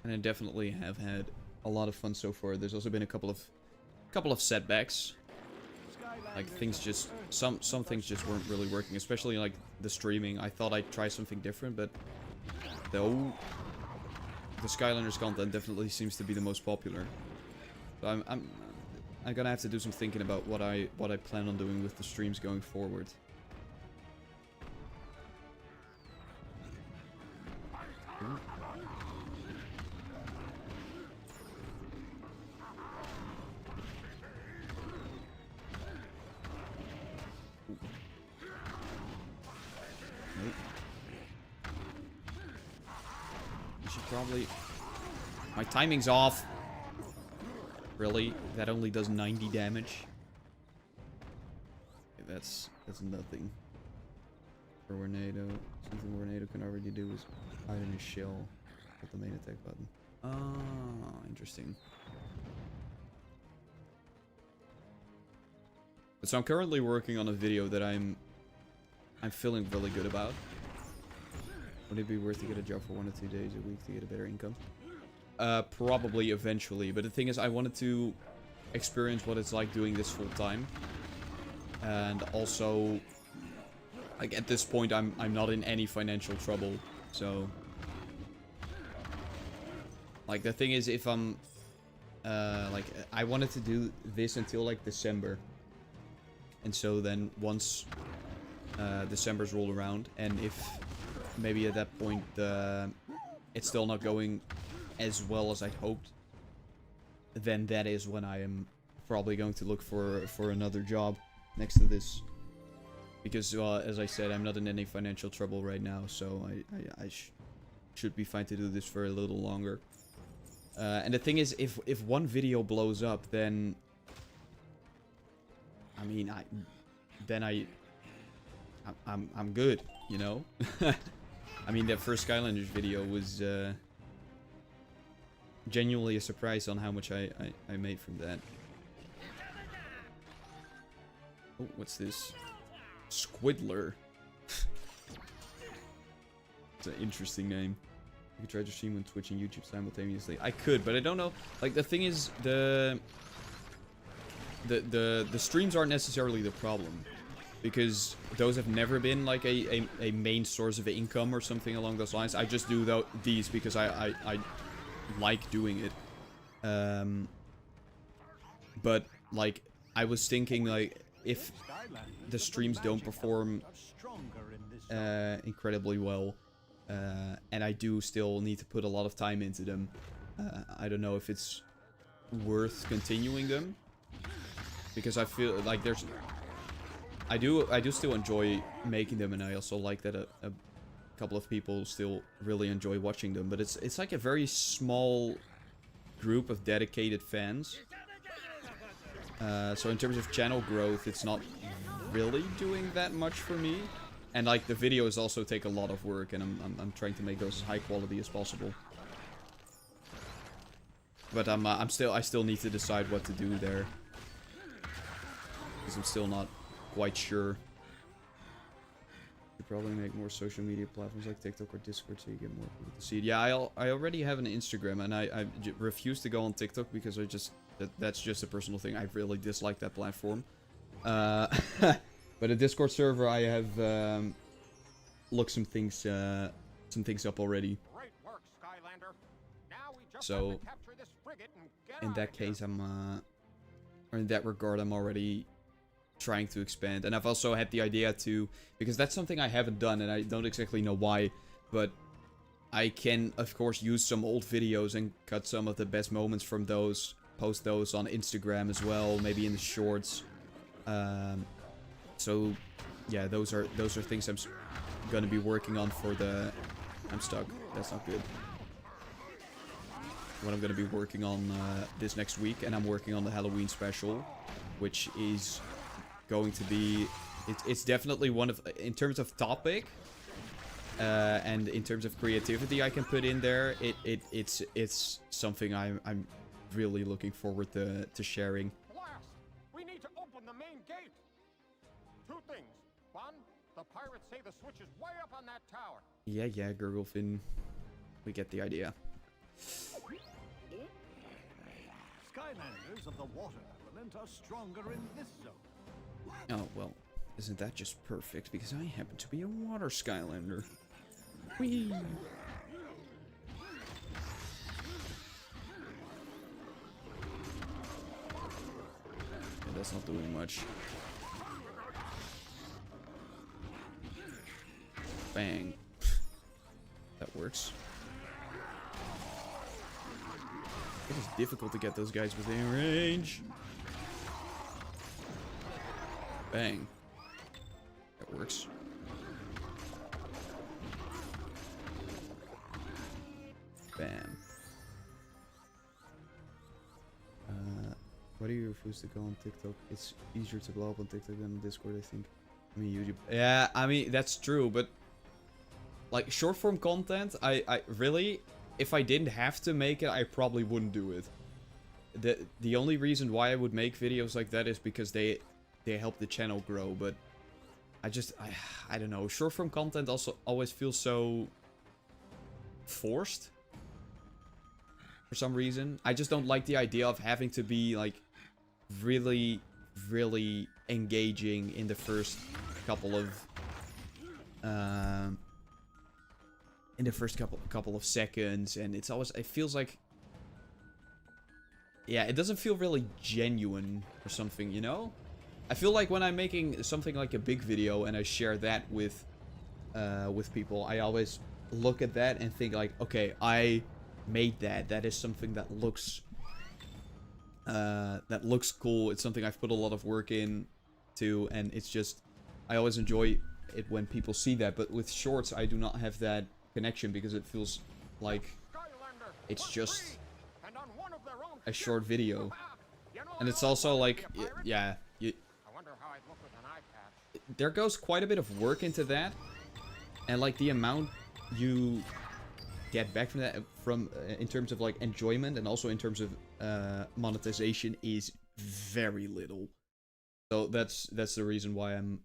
Speaker 1: And I definitely have had a lot of fun so far. There's also been a couple of setbacks. Like things just some things just weren't really working, especially like the streaming. I thought I'd try something different, but the Skylanders content definitely seems to be the most popular. So I'm gonna have to do some thinking about what I plan on doing with the streams going forward. Ooh. Nope. I should probably... My timing's off. Really? That only does 90 damage? Okay, that's nothing. Tornado. Something Tornado can already do is hide in his shell. Hit the main attack button. Ah, interesting. So I'm currently working on a video that I'm feeling really good about. Would it be worth to get a job for 1 or 2 days a week to get a better income? Probably eventually, but the thing is I wanted to experience what it's like doing this full time. And also, like, at this point I'm not in any financial trouble, so like the thing is, if I'm like, I wanted to do this until like December. And so then once December's rolled around, and if maybe at that point it's still not going as well as I'd hoped, then that is when I am probably going to look for another job next to this. Because, as I said, I'm not in any financial trouble right now, so I should be fine to do this for a little longer. And the thing is, if one video blows up, then I mean, I'm good, you know? I mean, that first Skylanders video was genuinely a surprise on how much I made from that. Oh, what's this? Squidler. It's an interesting name. You could try to stream on Twitch and YouTube simultaneously. I could, but I don't know. Like, the thing is, the streams aren't necessarily the problem, because those have never been like a main source of income or something along those lines. I just do these because I like doing it. But like, I was thinking, like, if the streams don't perform incredibly well, and I do still need to put a lot of time into them, I don't know if it's worth continuing them. Because I feel like I do still enjoy making them, and I also like that a couple of people still really enjoy watching them. But it's like a very small group of dedicated fans. So in terms of channel growth, it's not really doing that much for me. And like, the videos also take a lot of work, and I'm trying to make those as high quality as possible. But I still need to decide what to do there. I'm still not quite sure. You probably make more social media platforms like TikTok or Discord so you get more people to see it. Yeah, I already have an Instagram, and I refuse to go on TikTok because that's just a personal thing. I really dislike that platform. But a Discord server, I have looked some things up already.
Speaker 11: Great work, Skylander. Now we just
Speaker 1: so
Speaker 11: have to capture this frigate and get
Speaker 1: in
Speaker 11: out
Speaker 1: that
Speaker 11: of here.
Speaker 1: case, or in that regard, I'm already trying to expand. And I've also had the idea to, because that's something I haven't done, and I don't exactly know why, but I can of course use some old videos and cut some of the best moments from those, post those on Instagram as well, maybe in the shorts. So yeah, those are things I'm gonna be working on for the... I'm stuck. That's not good. What I'm gonna be working on this next week, and I'm working on the Halloween special, which is going to be... It's definitely one of... In terms of topic, and in terms of creativity I can put in there, it's something I'm really looking forward to sharing.
Speaker 11: Blast! We need to open the main gate. Two things. One, the pirates say the switch is way up on that tower.
Speaker 1: Yeah, Gurglefin. We get the idea.
Speaker 2: Skylanders of the water element are stronger in this zone.
Speaker 1: Oh, well, isn't that just perfect? Because I happen to be a water Skylander. Whee! Yeah, that's not doing much. Bang. That works. It is difficult to get those guys within range. Bang. That works. Bam. Why do you refuse to go on TikTok? It's easier to blow up on TikTok than on Discord, I think. I mean, YouTube. Yeah, I mean, that's true, but like short form content, I really, if I didn't have to make it, I probably wouldn't do it. The only reason why I would make videos like that is because they help the channel grow, but I don't know, short form content also always feels so forced for some reason. I just don't like the idea of having to be like really engaging in the first couple of couple of seconds, and it's always, it feels like, yeah, it doesn't feel really genuine or something, you know? I feel like when I'm making something like a big video and I share that with people, I always look at that and think like, okay, I made that. That is something that looks cool. It's something I've put a lot of work in to, and it's just, I always enjoy it when people see that. But with shorts, I do not have that connection because it feels like it's just a short video. And it's also like, yeah, there goes quite a bit of work into that, and like the amount you get back from that, in terms of like enjoyment and also in terms of monetization, is very little. So that's the reason why I'm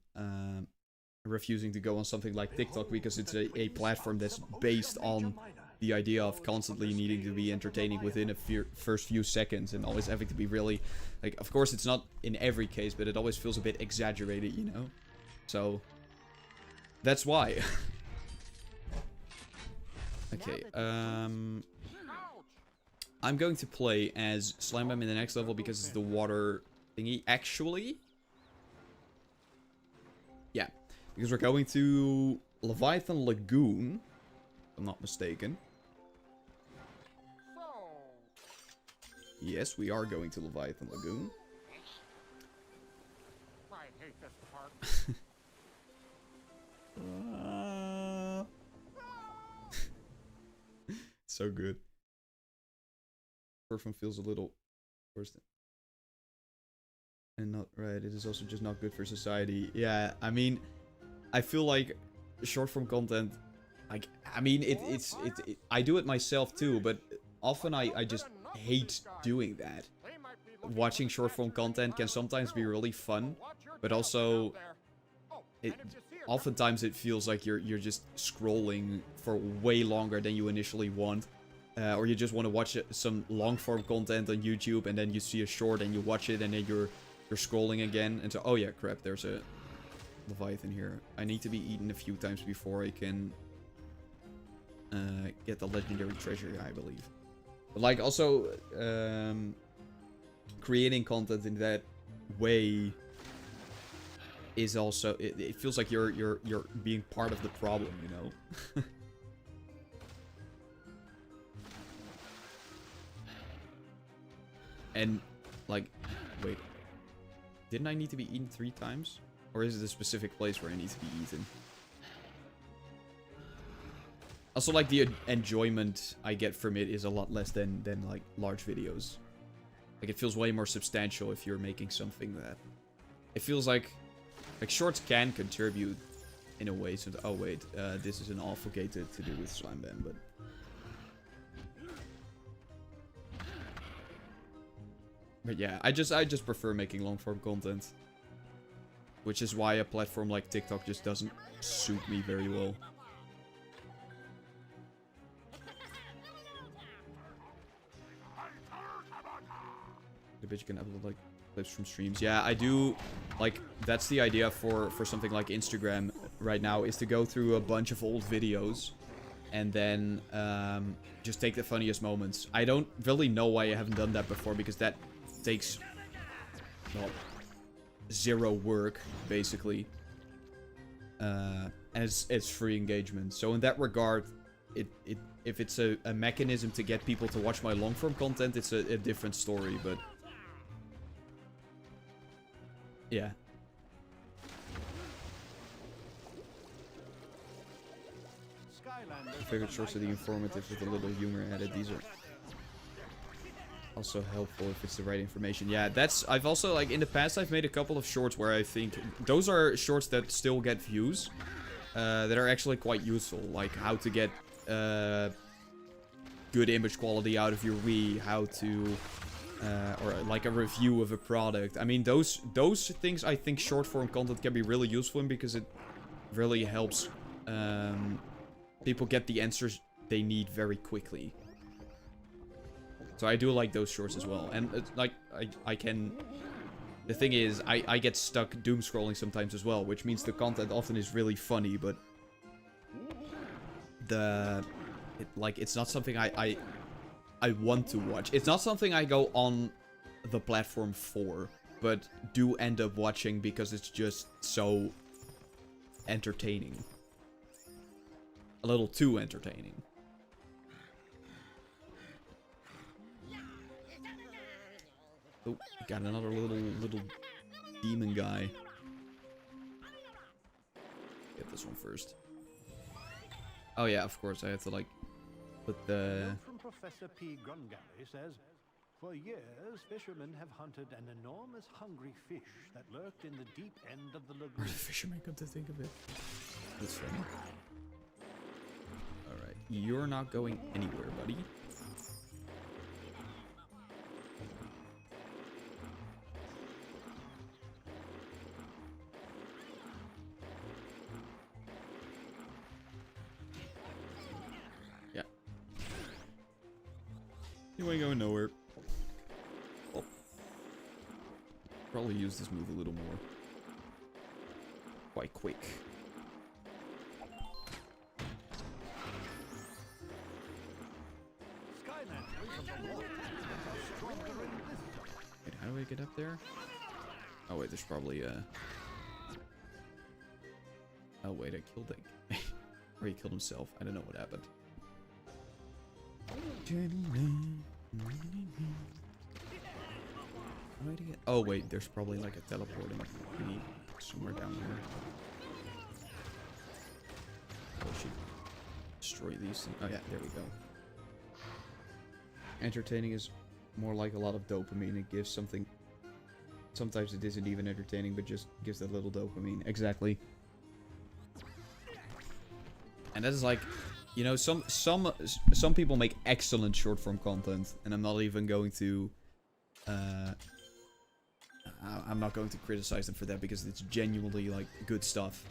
Speaker 1: refusing to go on something like TikTok, because it's a platform that's based on the idea of constantly needing to be entertaining within a first few seconds and always having to be really, like, of course it's not in every case, but it always feels a bit exaggerated, you know? So that's why. Okay, I'm going to play as Slime Bam in the next level because it's the water thingy. Actually, yeah, because we're going to Leviathan Lagoon, if I'm not mistaken. Yes, we are going to Leviathan Lagoon.
Speaker 11: I hate this part.
Speaker 1: So good. Perfume feels a little worse than, and not right. It is also just not good for society. Yeah, I mean, I feel like short form content, like, I mean, I do it myself too, but often I just hate doing that. Watching short form content can sometimes be really fun, but also oftentimes it feels like you're just scrolling for way longer than you initially want. Or you just want to watch some long form content on YouTube, and then you see a short and you watch it, and then you're scrolling again, and so, oh yeah, crap, there's a Leviathan here. I need to be eaten a few times before I can get the legendary treasure, I believe. But like, also creating content in that way is also, it feels like you're being part of the problem, you know? And like, wait, didn't I need to be eaten 3 times? Or is it a specific place where I need to be eaten? Also, like, the enjoyment I get from it is a lot less than like large videos. Like, it feels way more substantial if you're making something that, it feels like shorts can contribute in a way. So, oh wait, this is an awful gate to do with Slime Bam, but yeah, I just prefer making long form content, which is why a platform like TikTok just doesn't suit me very well. The bitch can upload like clips from streams. Yeah, I do. Like, that's the idea for something like Instagram right now, is to go through a bunch of old videos and then just take the funniest moments. I don't really know why I haven't done that before, because that takes, well, 0 work, basically. And it's free engagement. So in that regard, if it's a mechanism to get people to watch my long form content, it's a different story, but yeah.
Speaker 2: Skylanders
Speaker 1: Favorite shorts are the informative with a little humor added. These are also helpful if it's the right information. Yeah, that's... I've also, like, in the past, I've made a couple of shorts where I think... Those are shorts that still get views. That are actually quite useful. Like, how to get good image quality out of your Wii. How to... or, like, a review of a product. I mean, those things, I think short-form content can be really useful in because it really helps people get the answers they need very quickly. So I do like those shorts as well. And, like, I can... The thing is, I get stuck doom scrolling sometimes as well, which means the content often is really funny, but... It's not something I want to watch. It's not something I go on the platform for, but do end up watching because it's just so entertaining. A little too entertaining. Oh, got another little demon guy. Get this one first. Oh yeah, of course, I have to like put the...
Speaker 2: From Professor P. Grungally says, for years, fishermen have hunted an enormous hungry fish that lurked in the deep end of the lagoon.
Speaker 1: Where did the fisherman come to think of it? That's funny. Alright, you're not going anywhere, buddy. You ain't going nowhere. Oh. Probably use this move a little more. Quite quick. Wait, how do I get up there? Oh wait, there's probably oh wait, I killed it. Or he killed himself. I don't know what happened. Oh wait, there's probably like a teleporting thingy somewhere down here. I should destroy these things. Oh yeah, there we go. Entertaining is more like a lot of dopamine. It gives something... Sometimes it isn't even entertaining, but just gives that little dopamine. Exactly. And that is like... You know, some people make excellent short-form content, and I'm not even going to... I'm not going to criticize them for that, because it's genuinely, like, good stuff.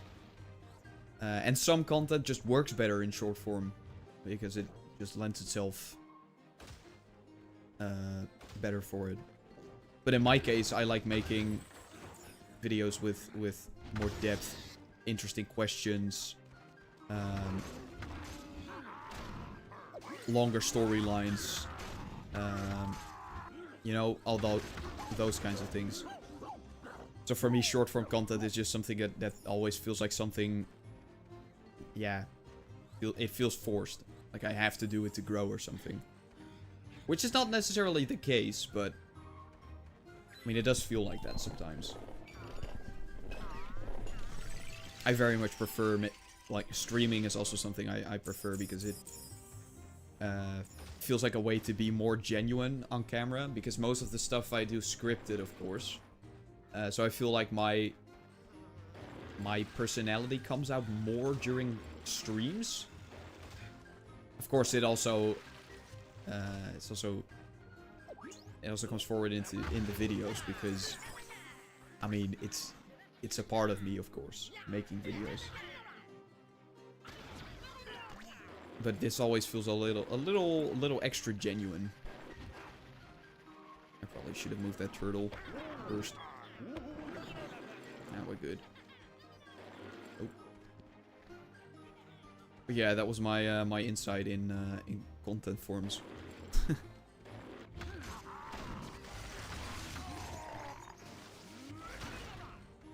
Speaker 1: And some content just works better in short form, because it just lends itself better for it. But in my case, I like making videos with more depth, interesting questions, longer storylines, you know, although those kinds of things. So for me, short form content is just something that always feels like something, yeah, it feels forced. Like I have to do it to grow or something. Which is not necessarily the case, but I mean, it does feel like that sometimes. I very much prefer, like, streaming is also something I prefer, because it feels like a way to be more genuine on camera, because most of the stuff I do scripted, of course. So I feel like my personality comes out more during streams. Of course, it also comes forward in the videos, because I mean it's a part of me, of course, making videos. But this always feels a little extra genuine. I probably should have moved that turtle first. Now we're good. Oh. But yeah, that was my my insight in content forms. Can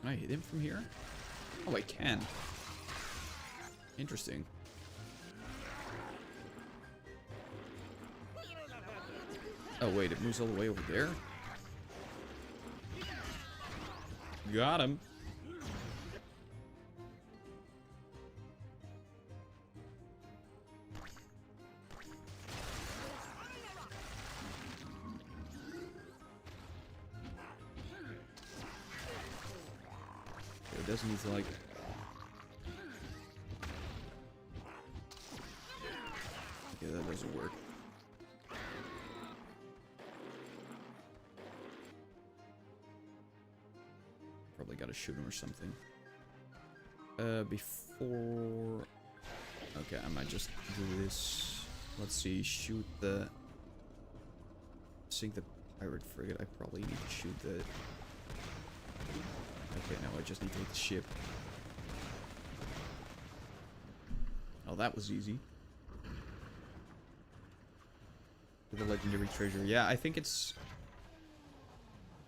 Speaker 1: I hit him from here? Oh, I can. Interesting. Oh wait, it moves all the way over there? Got him. does need to, like... Yeah, that doesn't work. Probably gotta shoot him or something. Before... Okay, I might just do this. Let's see, shoot the... Sink the pirate frigate. I probably need to shoot the... Okay, now I just need to hit the ship. Oh, that was easy. The legendary treasure. Yeah, I think it's...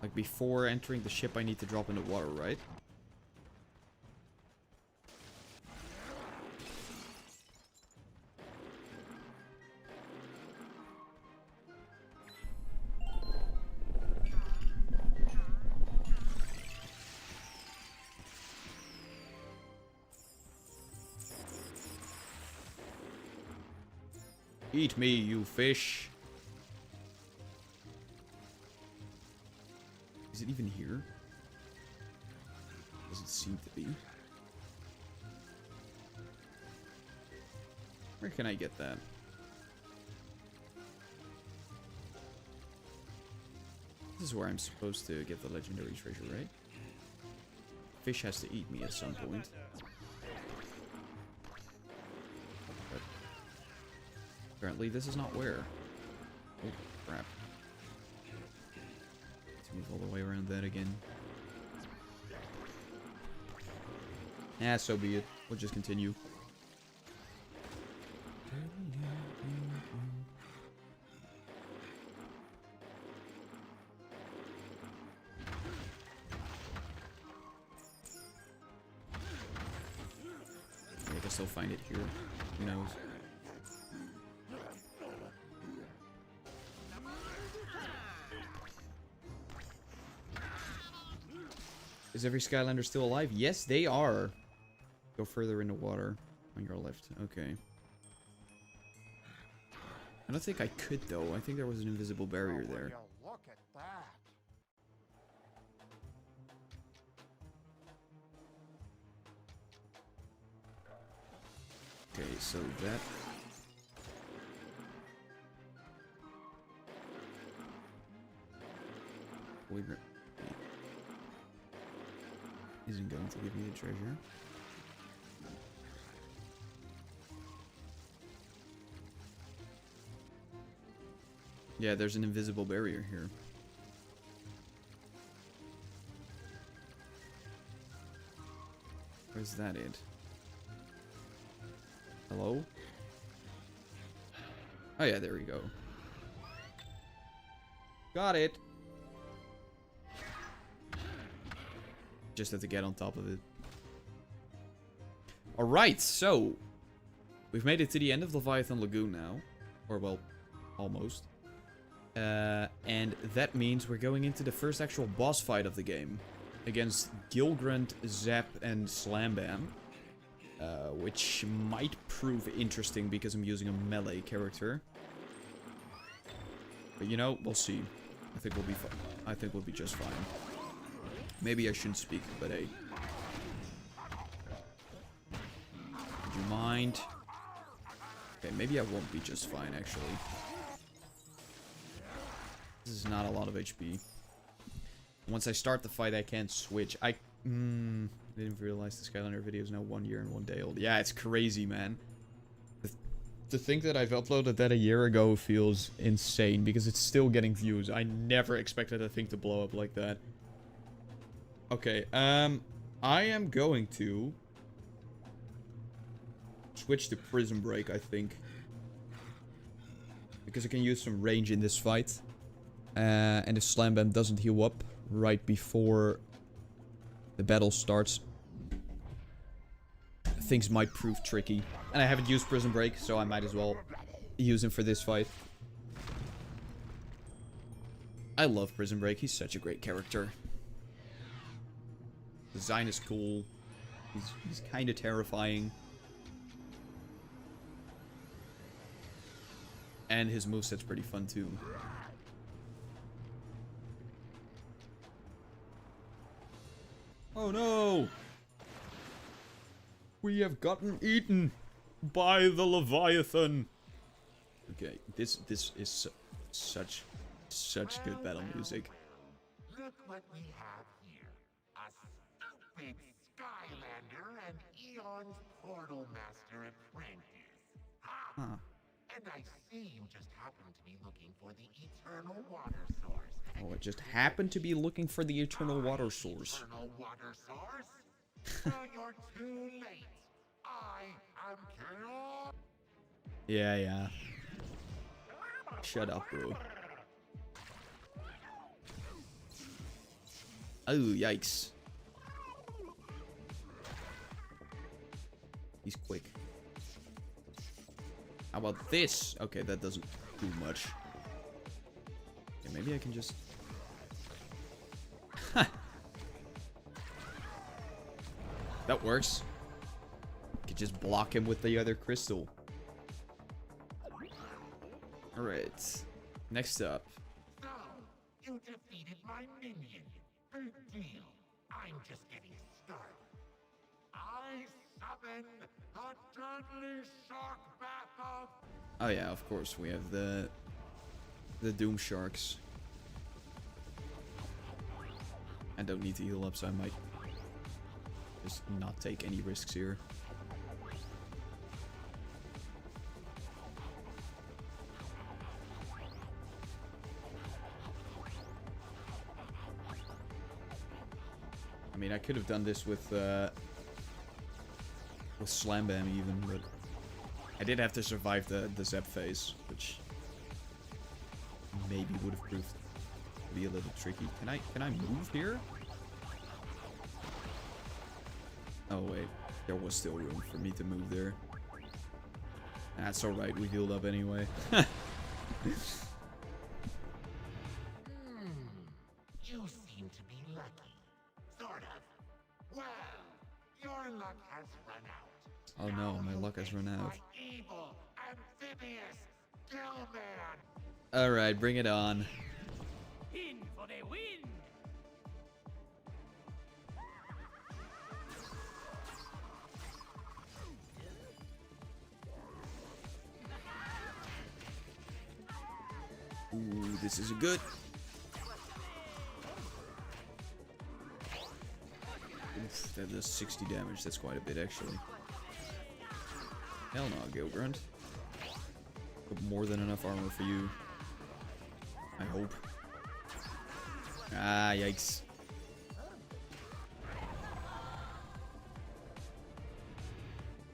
Speaker 1: Like, before entering the ship, I need to drop in the water, right? Eat me, you fish. Is it even here? Does it seem to be? Where can I get that? This is where I'm supposed to get the legendary treasure, right? Fish has to eat me at some point. But apparently this is not where. Oh, crap. Let's move all the way around that again. Yeah, so be it. We'll just continue. I guess they'll find it here. Who knows? Is every Skylander still alive? Yes, they are. Go further in the water on your left. Okay. I don't think I could, though. I think there was an invisible barrier there.
Speaker 11: Look at that.
Speaker 1: Okay, so that... isn't going to give me the treasure. Yeah, there's an invisible barrier here. Where's that it? Hello? Oh yeah, there we go. Got it! Just have to get on top of it. Alright, so... we've made it to the end of Leviathan Lagoon now. Or, well, almost. And that means we're going into the first actual boss fight of the game. Against Gilgrant, Zap, and Slambam. Which might prove interesting because I'm using a melee character. But you know, we'll see. I think we'll be fine. I think we'll be just fine. Maybe I shouldn't speak, but hey. Would you mind? Okay, maybe I won't be just fine, actually. This is not a lot of HP. Once I start the fight, I can't switch. I didn't realize the Skylander video is now 1 year and 1 day old. Yeah, it's crazy, man. To think that I've uploaded that a year ago feels insane, because it's still getting views. I never expected that thing to blow up like that. Okay, I am going to switch to Prism Break, I think. Because I can use some range in this fight. And if Slambam doesn't heal up right before the battle starts, things might prove tricky. And I haven't used Prism Break, so I might as well use him for this fight. I love Prism Break, he's such a great character. Design is cool. He's kind of terrifying. And his moveset's pretty fun too. Oh no! We have gotten eaten by the Leviathan. Okay, this is such good battle music.
Speaker 12: Look what we have here. A stupid Skylander and Eon's Portal Master apprentice. Ha!
Speaker 1: Huh.
Speaker 12: And I see you just happened to be looking for the eternal water source.
Speaker 1: Oh, it just happened to be looking for the eternal water source.
Speaker 12: Eternal water source? Well, you're too late. I am Chaos.
Speaker 1: Yeah. Shut up, bro. Oh, yikes. He's quick. How about this? Okay, that doesn't do much. Okay, maybe I can just... That works. Could just block him with the other crystal. Alright. Next up.
Speaker 12: So, you defeated my minion. Big deal. I'm just getting started. I summon the deadly shark bath of...
Speaker 1: Oh yeah, of course, we have the Doom Sharks. I don't need to heal up, so I might just not take any risks here. I mean, I could have done this with Slam Bam even, but I did have to survive the Zap phase, which maybe would have proved to be a little tricky. Can I move here? Oh wait, there was still room for me to move there. That's alright, we healed up anyway.
Speaker 12: You seem to be lucky. Sort of. Well, your luck has run out.
Speaker 1: Oh no, my luck has run out.
Speaker 12: Evil, amphibious, Gillman.
Speaker 1: Alright, bring it on.
Speaker 8: In for the win!
Speaker 1: Ooh, this is a good. Oof, that does 60 damage. That's quite a bit, actually. Hell no, Gilgrunt. Got more than enough armor for you. I hope. Ah, yikes.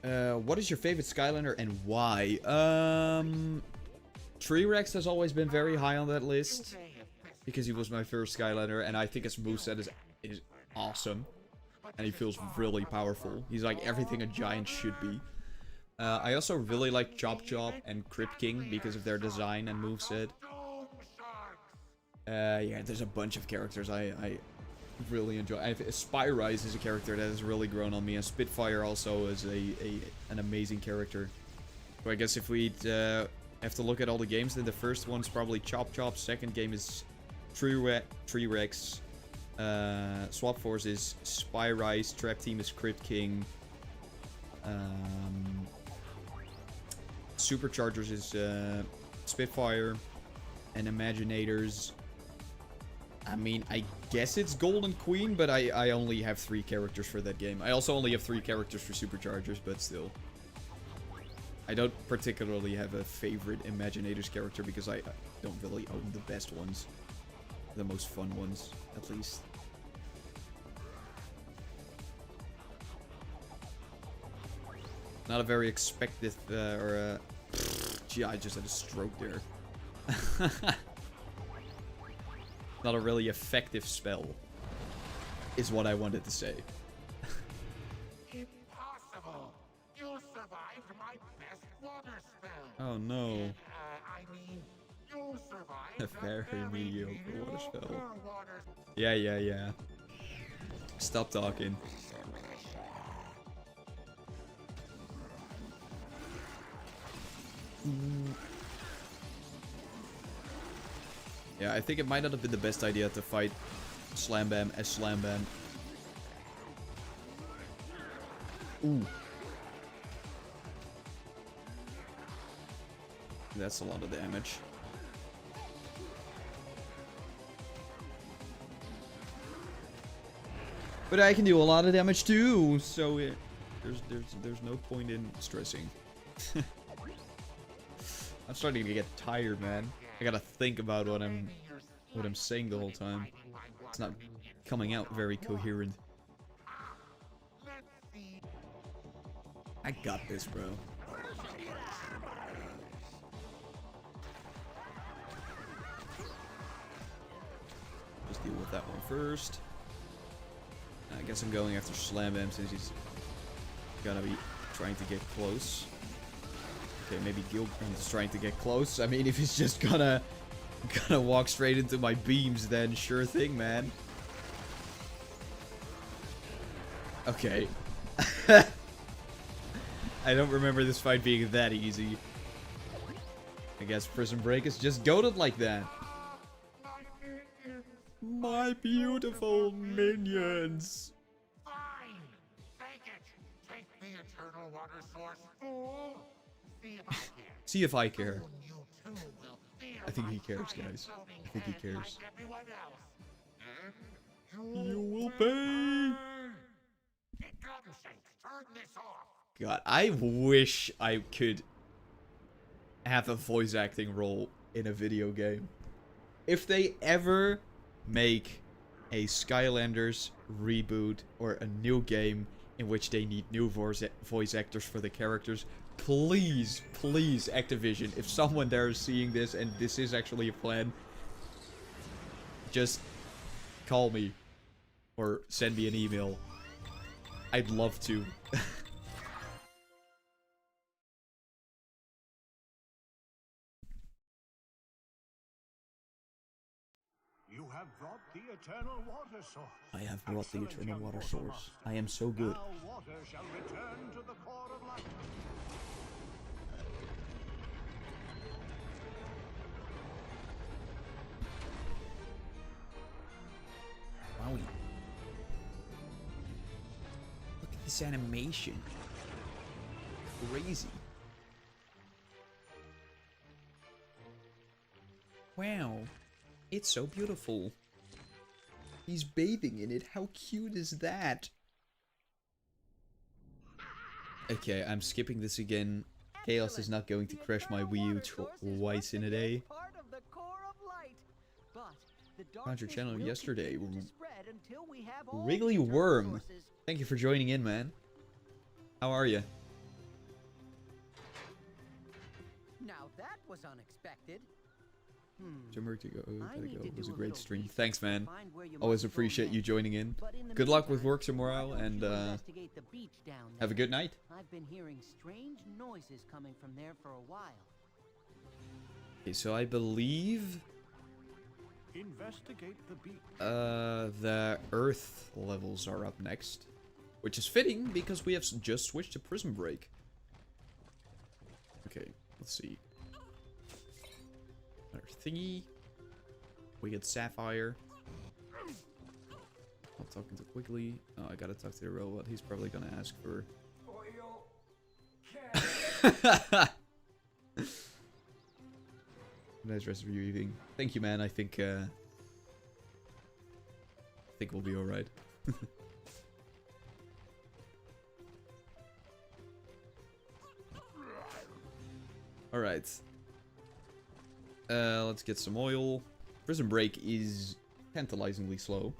Speaker 1: What is your favorite Skylander and why? T-Rex has always been very high on that list because he was my first Skylander, and I think his moveset is awesome, and he feels really powerful. He's like everything a giant should be. I also really like Chop Chop and Crypt King because of their design and moveset. Yeah, there's a bunch of characters I really enjoy. Spyro is a character that has really grown on me, and Spitfire also is an amazing character. So I guess if we have to look at all the games, then the first one's probably Chop Chop, second game is T-Rex, Swap Force is Spyro, Trap Team is Crypt King, Superchargers is Spitfire, and Imaginators, I mean, I guess it's Golden Queen, but I only have 3 characters for that game. I also only have 3 characters for Superchargers, but still. I don't particularly have a favorite Imaginators character because I don't really own the best ones. The most fun ones, at least. Not a very expected, gee, I just had a stroke there. Not a really effective spell, is what I wanted to say.
Speaker 12: Impossible! You survived my best water spell.
Speaker 1: Oh no.
Speaker 12: I mean, you survived
Speaker 1: A very mediocre water spell.
Speaker 12: water.
Speaker 1: Yeah. Stop talking. Yeah, I think it might not have been the best idea to fight Slam Bam as Slam Bam. Ooh. That's a lot of damage. But I can do a lot of damage too, so there's no point in stressing. I'm starting to get tired, man. I gotta think about what I'm saying the whole time. It's not coming out very coherent. I got this, bro. Let's deal with that one first. I guess I'm going after Slam Bam since he's gonna be trying to get close. Okay, maybe Gilgrim's trying to get close. I mean, if he's just gonna walk straight into my beams, then sure thing, man. Okay. I don't remember this fight being that easy. I guess Prism Break is just goated like that. My beautiful minions.
Speaker 12: Fine. Take it. Take the eternal water source, fool. See if I care.
Speaker 1: See if I care. I think he cares, guys. I think he cares. You will pay. God, I wish I could have a voice acting role in a video game. If they ever make a Skylanders reboot or a new game in which they need new voice actors for the characters, please, please, Activision, if someone there is seeing this and this is actually a plan, just call me or send me an email. I'd love to.
Speaker 2: You have brought the eternal water source.
Speaker 1: I have brought the eternal water source. I am so good.
Speaker 2: Now water shall return to the core of light.
Speaker 1: Wowie. Look at this animation. Crazy. Wow. It's so beautiful. He's bathing in it. How cute is that? Okay, I'm skipping this again. Chaos is not going to crash my Wii U twice in a day. Found your channel yesterday. Wriggly Worm. Thank you for joining in, man. How are you?
Speaker 7: Now that was unexpected.
Speaker 1: It was a great stream. Thanks, man. Always appreciate you joining in. Good luck with work tomorrow, and have a good night.
Speaker 7: I've been hearing strange noises coming from there for a while.
Speaker 1: Okay, so I believe
Speaker 2: Investigate the beach.
Speaker 1: the Earth levels are up next, which is fitting because we have just switched to Prism Break. Okay, let's see. Another thingy. We get Sapphire. Not talking too quickly. Oh, I gotta talk to the robot. He's probably gonna ask for nice rest of your evening. Thank you, man. I think we'll be alright. Alright. Let's get some oil. Prism Break is tantalizingly slow.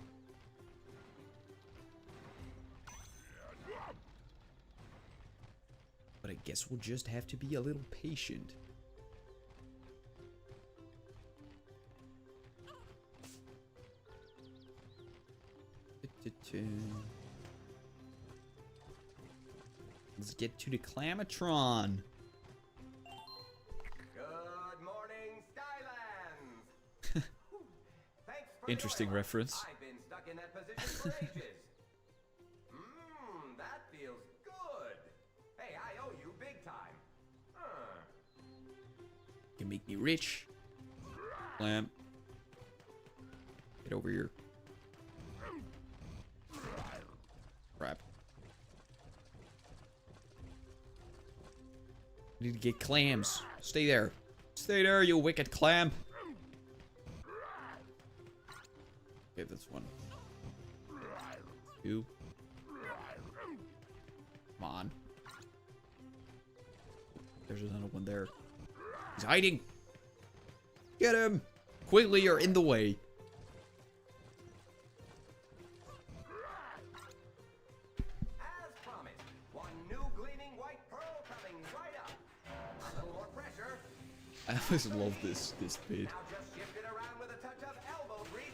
Speaker 1: But I guess we'll just have to be a little patient. Let's get to the Clamatron.
Speaker 13: Good morning, Skylands. Thanks for
Speaker 1: Interesting reference.
Speaker 13: I've been stuck in that position for ages. That feels good. Hey, I owe you big time.
Speaker 1: You can make me rich. Clam. Get over here. Crap. Need to get clams. Stay there. Stay there, you wicked clam. Okay, that's 1. 2. Come on. There's another one there. He's hiding. Get him. Quickly, you're in the way.
Speaker 13: As promised, one new gleaming white pearl coming right up. A little more pressure.
Speaker 1: I always love this bit.
Speaker 13: Now just shift it around with a touch of elbow grease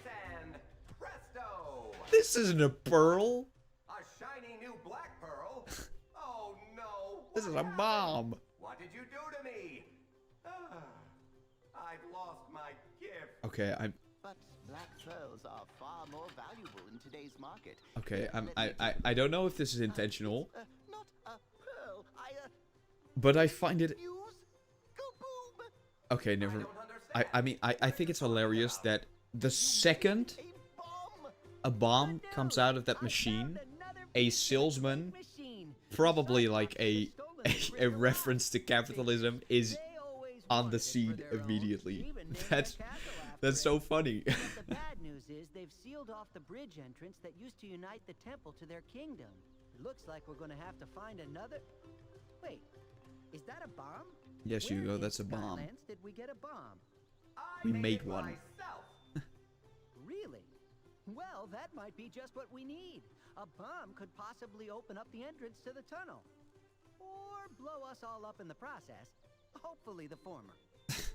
Speaker 13: and presto!
Speaker 1: This isn't a pearl.
Speaker 13: A shiny new black pearl? Oh no!
Speaker 1: This is a bomb.
Speaker 13: What did you do to me? I've lost my gift.
Speaker 1: Okay,
Speaker 14: But black pearls are far more valuable in today's market.
Speaker 1: Okay, I don't know if this is intentional,
Speaker 14: Not a pearl.
Speaker 1: but I find it. Okay, never. I mean, I think it's hilarious that the second a bomb comes out of that machine, a salesman, probably like a reference to capitalism, is on the scene immediately. That's so funny.
Speaker 7: But the bad news is they've sealed off the bridge entrance that used to unite the temple to their kingdom. It looks like we're gonna have to find another. Wait, is that a bomb?
Speaker 1: Yes,
Speaker 7: Where
Speaker 1: Hugo,
Speaker 7: in
Speaker 1: that's a bomb.
Speaker 7: Skylands did we get a bomb?
Speaker 1: We made one.
Speaker 7: Really? Well, that might be just what we need. A bomb could possibly open up the entrance to the tunnel. Or blow us all up in the process. Hopefully the former.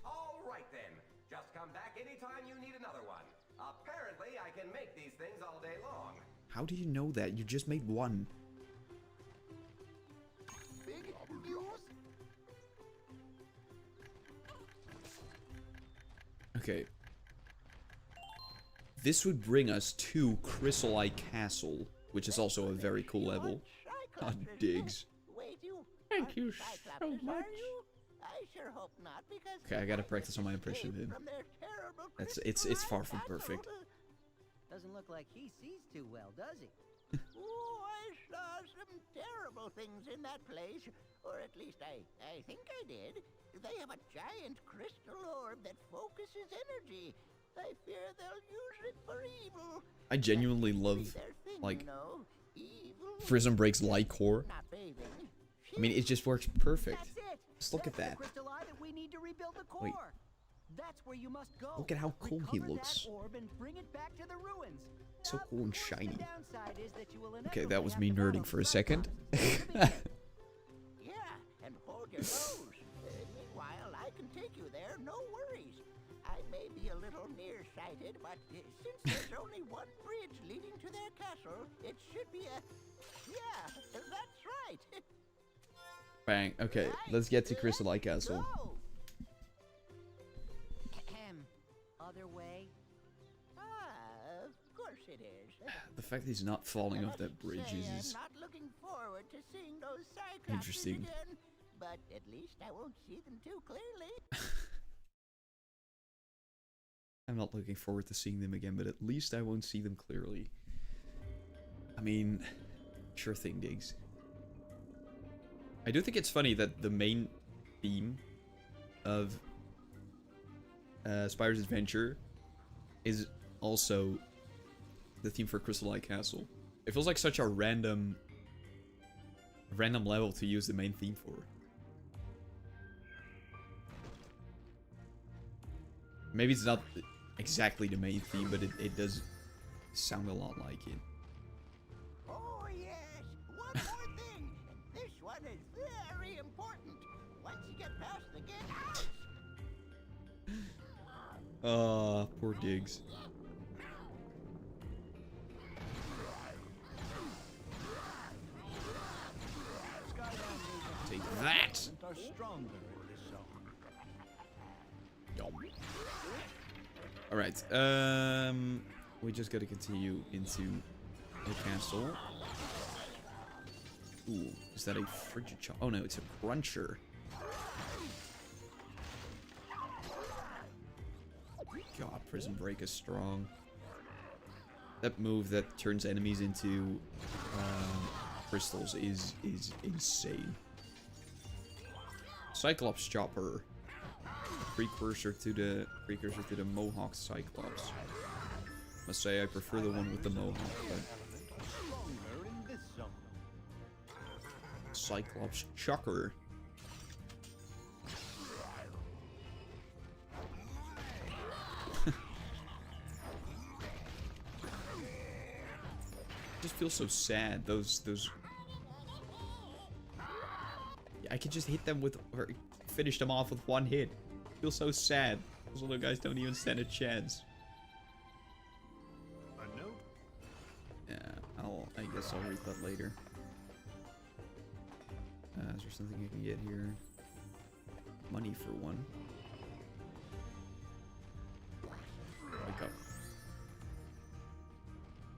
Speaker 13: All right then. Just come back anytime you need another one. Apparently, I can make these things all day long.
Speaker 1: How do you know that? You just made one.
Speaker 14: Big news?
Speaker 1: Okay. This would bring us to Chrysolite Castle, which is also a very cool level. On digs.
Speaker 14: Wait, you
Speaker 1: Thank you
Speaker 14: Cyclops,
Speaker 1: so much.
Speaker 14: are you? I sure hope not, because
Speaker 1: Okay, I gotta practice on my impression then.
Speaker 14: from their terrible
Speaker 1: It's far from perfect.
Speaker 7: Doesn't look like he sees too well, does he?
Speaker 14: Oh, I saw some terrible things in that place. Or at least I think I did. They have a giant crystal orb that focuses energy. I fear they'll use it for evil.
Speaker 1: I genuinely love,
Speaker 14: Their thing,
Speaker 1: like,
Speaker 14: you know, evil.
Speaker 1: Prism breaks light core.
Speaker 14: Not bathing.
Speaker 1: I mean, it just works perfect.
Speaker 7: That's it.
Speaker 1: Just look at
Speaker 7: That's
Speaker 1: that.
Speaker 7: the crystal eye that we need to rebuild the core.
Speaker 1: Wait.
Speaker 7: That's where you must go.
Speaker 1: Look at how cool he
Speaker 7: Recover
Speaker 1: looks.
Speaker 7: That orb and bring it back to the ruins.
Speaker 1: So cool and shiny.
Speaker 7: The downside is that you will
Speaker 1: Okay, that
Speaker 7: inevitably
Speaker 1: was
Speaker 7: have
Speaker 1: me
Speaker 7: to borrow
Speaker 1: nerding for a
Speaker 7: the
Speaker 1: second.
Speaker 14: Yeah, and hold your nose. Meanwhile, I can take you there, no worries. I may be a little nearsighted, but since there's only one bridge leading to their castle, it should be a... Yeah, that's right.
Speaker 1: Bang. Okay, let's get to Chrysolite Castle.
Speaker 14: Go.
Speaker 7: Other way?
Speaker 14: Of course it is.
Speaker 1: The fact that he's not falling off that bridge
Speaker 14: I'm
Speaker 1: is
Speaker 14: not looking forward to seeing those Cyclopses
Speaker 1: interesting.
Speaker 14: again, but at least I won't see them too clearly.
Speaker 1: I'm not looking forward to seeing them again, but at least I won't see them clearly. I mean, sure thing, Diggs. I do think it's funny that the main theme of Spyro's Adventure is also the theme for Chrysolite Castle. It feels like such a random level to use the main theme for. Maybe it's not exactly the main theme, but it does sound a lot like it.
Speaker 14: Oh yes, one more thing. This one is very important. Once you get past the gate.
Speaker 1: Poor Diggs. Take that!
Speaker 2: Are stronger in this zone.
Speaker 1: Alright, we just gotta continue into the castle. Ooh, is that a frigid chop? Oh no, it's a cruncher. God, Prism Break is strong. That move that turns enemies into crystals is insane. Cyclops Chopper. precursor to the Mohawk Cyclops. Must say I prefer the one with the Mohawk, but Cyclops Chucker. Just feel so sad. Those. I could just hit them with, or finish them off with one hit. Feel so sad. Those little guys don't even stand a chance.
Speaker 2: A note?
Speaker 1: Yeah, I guess I'll read that later. Is there something I can get here? Money for one. Wake up.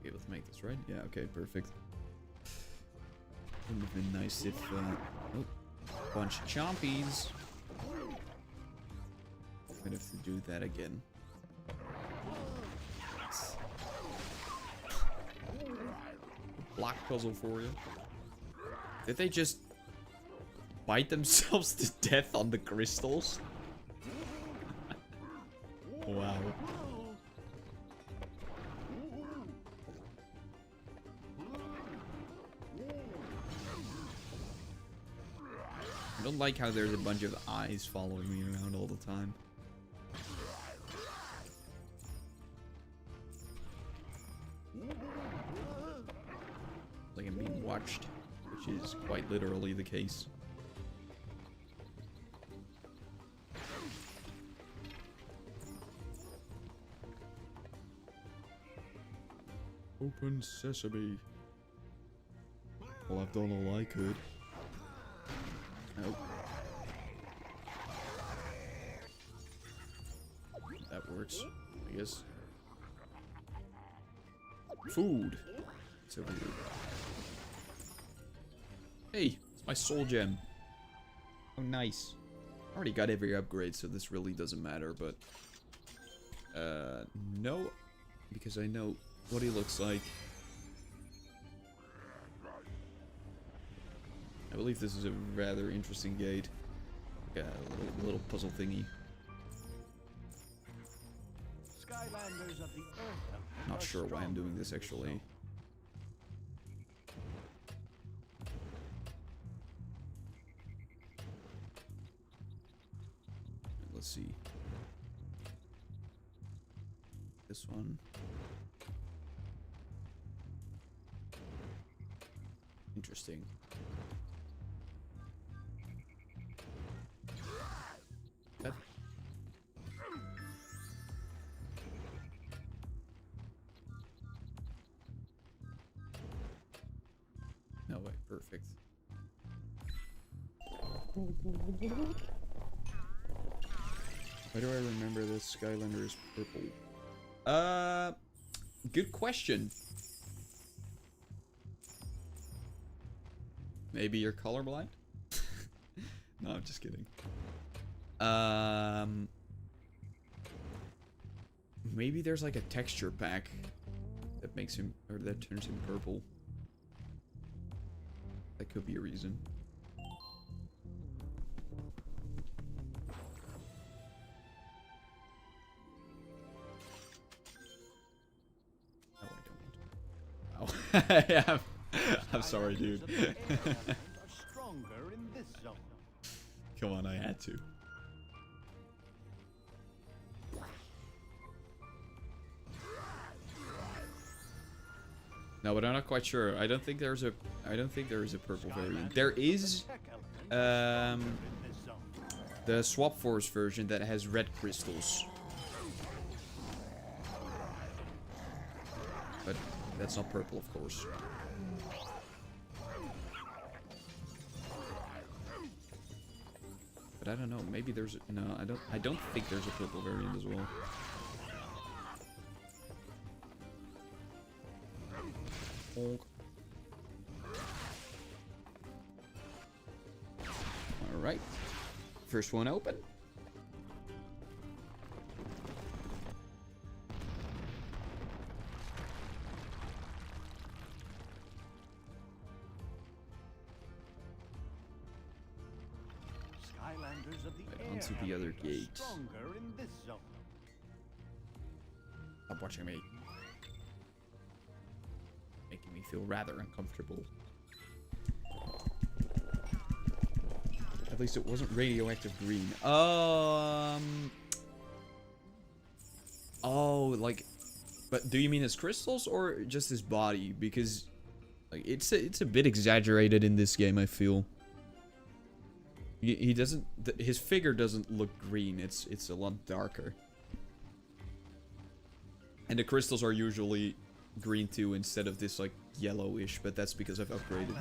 Speaker 1: Be able to make this, right? Yeah, okay, perfect. Wouldn't have been nice if, oh, bunch of chompies. I'm gonna have to do that again. Block puzzle for you. Did they just bite themselves to death on the crystals? Wow. I don't like how there's a bunch of eyes following me around all the time. Like I'm being watched, which is quite literally the case. Open sesame. Well, I've done all I could. Nope. That works, I guess. Food. It's over here. Hey, it's my soul gem. Oh, nice. I already got every upgrade, so this really doesn't matter, but... no. Because I know what he looks like. I believe this is a rather interesting gate. Yeah, a little puzzle thingy.
Speaker 2: Skylanders of the Earth.
Speaker 1: Not sure why I'm doing this actually. Let's see. This one. Interesting. That... No way, perfect. Why do I remember this Skylander is purple? Good question. Maybe you're colorblind? No, I'm just kidding. Maybe there's like a texture pack that makes him, or that turns him purple. That could be a reason. Oh, I don't. Oh, yeah. I'm sorry, dude. Come on, I had to. No, but I'm not quite sure. I don't think there's a purple variant. There is the Swap Force version that has red crystals. But that's not purple, of course. But I don't know. Maybe there's no. I don't think there's a purple variant as well. All right. First one open.
Speaker 2: Skylanders Skylanders of the air
Speaker 1: onto the other
Speaker 2: element are
Speaker 1: gate.
Speaker 2: stronger in this zone.
Speaker 1: Stop watching me. Making me feel rather uncomfortable. At least it wasn't radioactive green. Oh, like, but do you mean his crystals or just his body? Because like it's a bit exaggerated in this game, I feel. He doesn't, his figure doesn't look green. It's a lot darker. And the crystals are usually green too, instead of this like yellowish, but that's because I've upgraded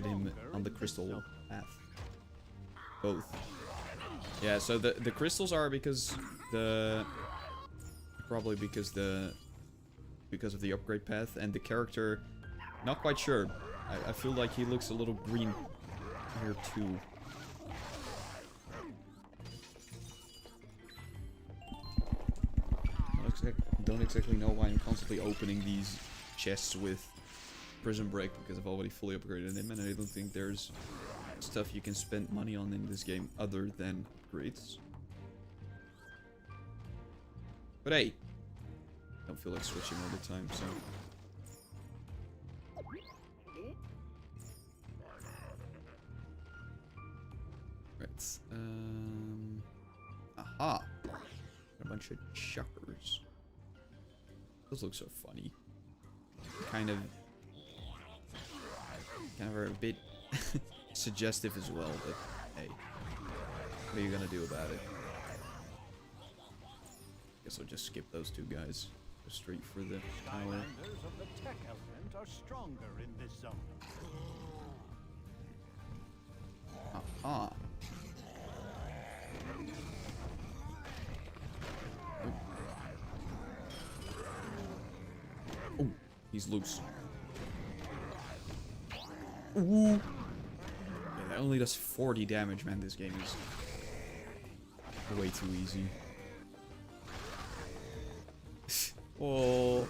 Speaker 1: him on the crystal path. Both. Yeah, so the crystals are because probably because of the upgrade path, and the character, not quite sure. I feel like he looks a little green here too. Don't exactly know why I'm constantly opening these chests with Prism Break, because I've already fully upgraded him, and I don't think there's stuff you can spend money on in this game other than grades. But hey, I don't feel like switching all the time, so. Right, aha! A bunch of chuckers. Those look so funny. Kind of are a bit suggestive as well, but hey, what are you gonna do about it? Guess I'll just skip those two guys. Go straight for the tower.
Speaker 2: Skylanders of the tech element are stronger in this zone.
Speaker 1: Aha. Oh, he's loose. Ooh. Yeah, that only does 40 damage, man. This game is way too easy. Oh.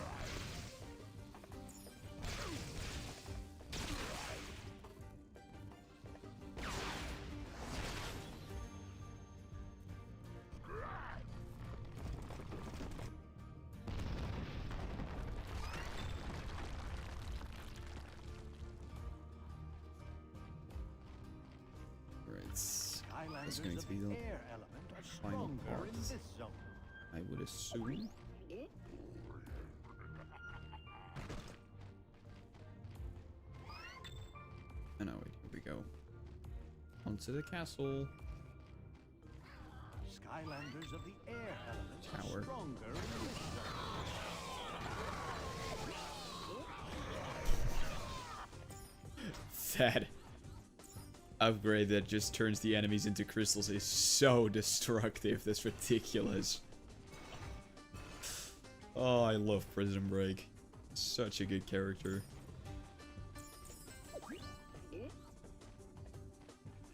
Speaker 1: That's going to be the final part, I would assume. Oh no, wait, here we go. Onto the castle.
Speaker 2: Skylanders of the air element
Speaker 1: Tower.
Speaker 2: are stronger in this zone.
Speaker 1: That upgrade that just turns the enemies into crystals is so destructive. That's ridiculous. Oh, I love Prism Break. Such a good character.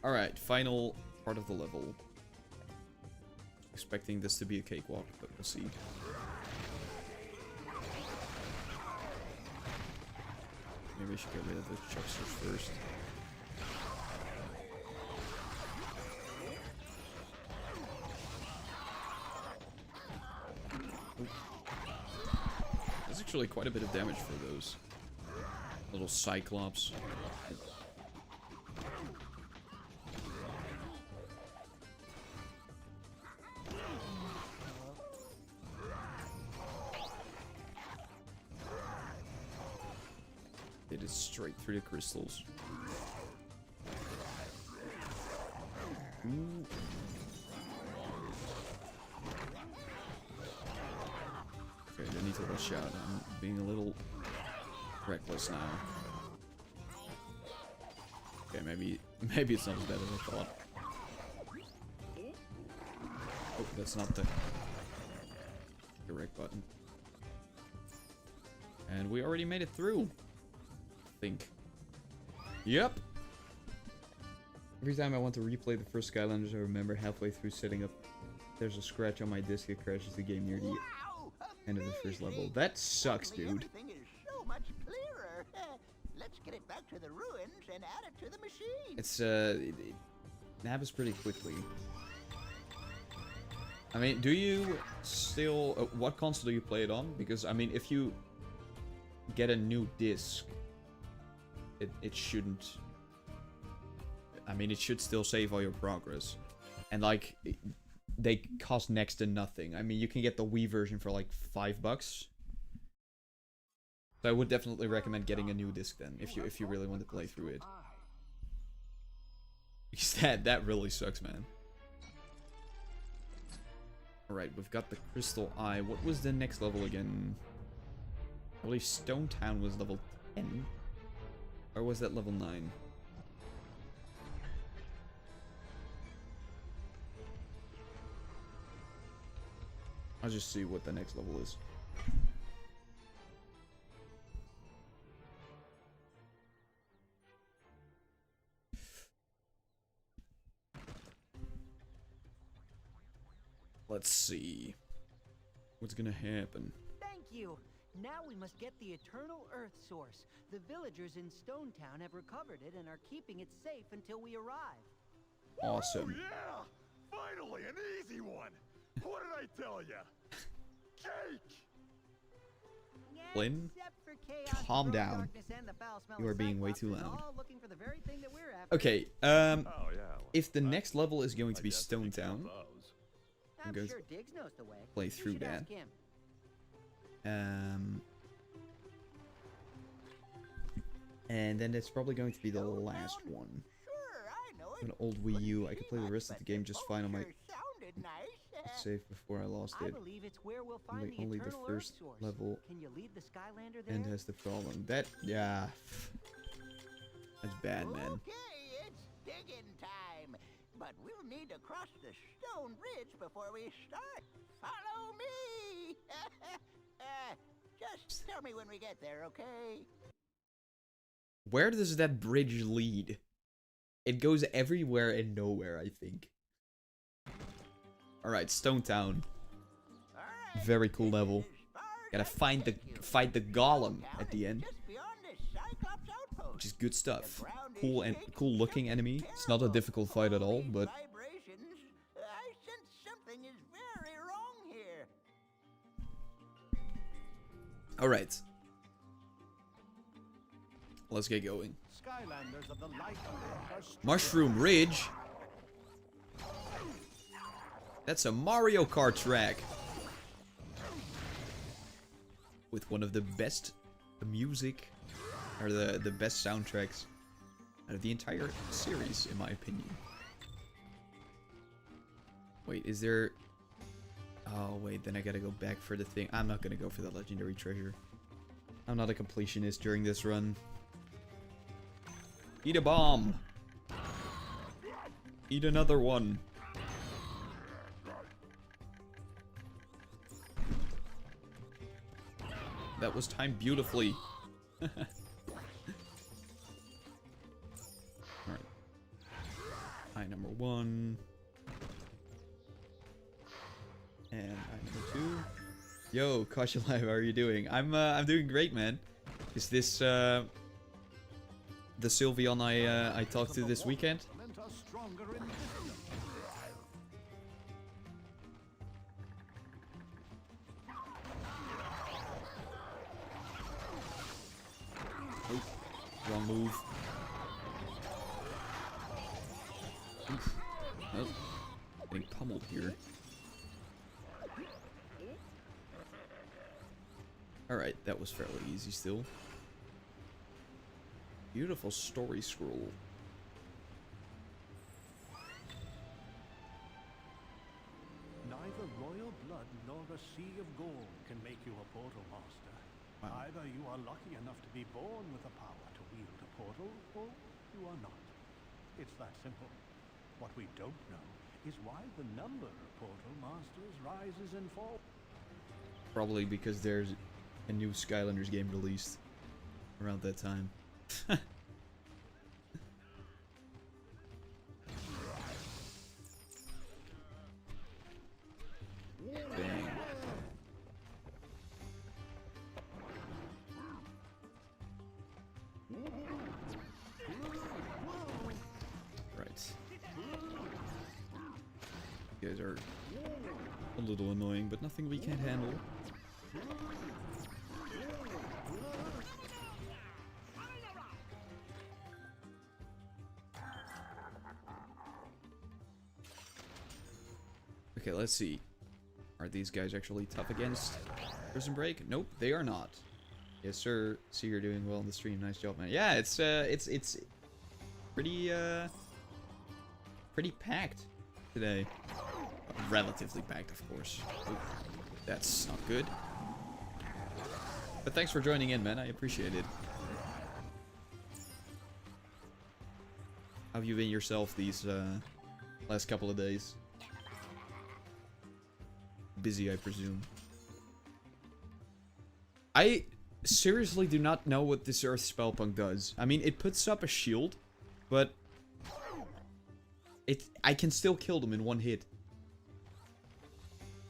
Speaker 1: Alright, final part of the level. Expecting this to be a cakewalk, but we'll see. Maybe I should get rid of the chucksters first. There's actually quite a bit of damage for those little cyclops. It is straight through the crystals. Ooh. Okay, I need to rush out. I'm being a little reckless now. Okay, maybe it's not as bad as I thought. Oh, that's not the correct button. And we already made it through. I think. Yep. Every time I want to replay the first Skylanders, I remember halfway through setting up, there's a scratch on my disc that crashes the game near the end of the first level. That sucks, dude.
Speaker 14: Everything is so much clearer. Let's get it back to the ruins and add it to the machine.
Speaker 1: It's happens pretty quickly. I mean, do you still... what console do you play it on? Because, I mean, if you get a new disc, it shouldn't... I mean, it should still save all your progress. And, like, they cost next to nothing. I mean, you can get the Wii version for, like, $5. So I would definitely recommend getting a new disc then, if you really want to play through it. Because that really sucks, man. Alright, we've got the Crystal Eye. What was the next level again? I believe Stone Town was level 10. Or was that level 9? I'll just see what the next level is. Let's see. What's gonna happen?
Speaker 7: Thank you. Now we must get the Eternal Earth Source. The villagers in Stone Town have recovered it and are keeping it safe until we arrive.
Speaker 1: Awesome.
Speaker 3: Oh, yeah! Finally, an easy one! What did I tell ya? Cake!
Speaker 1: Flynn, calm down. You are being way too loud. Okay, if the next level is going to be Stone Town, I'm going to play through that. And then it's probably going to be the last one. An old Wii U, I could play the rest of the game just fine on my save before I lost it. Only the first level and has the problem. That, yeah. That's bad, man.
Speaker 14: Okay, it's digging time. But we'll need to cross the stone bridge before we start. Follow me! Just tell me when we get there, okay?
Speaker 1: Where does that bridge lead? It goes everywhere and nowhere, I think. Alright, Stone Town. Very cool level. Gotta fight the golem at the end. Which is good stuff. Cool and cool looking enemy. It's not a difficult fight at all, but
Speaker 14: I sense something is very wrong here.
Speaker 1: alright. Let's get going.
Speaker 2: Skylanders of the light are
Speaker 1: Mushroom Ridge. That's a Mario Kart track. With one of the best music, or the best soundtracks out of the entire series, in my opinion. Wait, is there... Oh, wait, then I gotta go back for the thing. I'm not gonna go for the legendary treasure. I'm not a completionist during this run. Eat a bomb! Eat another one. That was timed beautifully. Alright. Eye number 1. And eye number 2. Yo, Kasha Live, how are you doing? I'm doing great, man. Is this the Sylveon I talked to this weekend? Oh, wrong move. Oof. Oh, getting pummeled here. Alright, that was fairly easy still. Beautiful story scroll.
Speaker 2: Neither royal blood nor a sea of gold can make you a portal master.
Speaker 1: Wow.
Speaker 2: Either you are lucky enough to be born with the power to wield a portal, or you are not. It's that simple. What we don't know is why the number of portal masters rises and falls.
Speaker 1: Probably because there's a new Skylanders game released around that time. Dang. Right. guys are a little annoying, but nothing we can't handle. Okay, let's see. Are these guys actually tough against Prison Break? Nope, they are not. Yes, sir. See, you're doing well on the stream. Nice job, man. Yeah, it's pretty pretty packed today. Relatively packed, of course. Ooh, that's not good. But thanks for joining in, man. I appreciate it. How have you been yourself these last couple of days? Busy, I presume. I seriously do not know what this Earth Spellpunk does. I mean, it puts up a shield, but I can still kill them in one hit.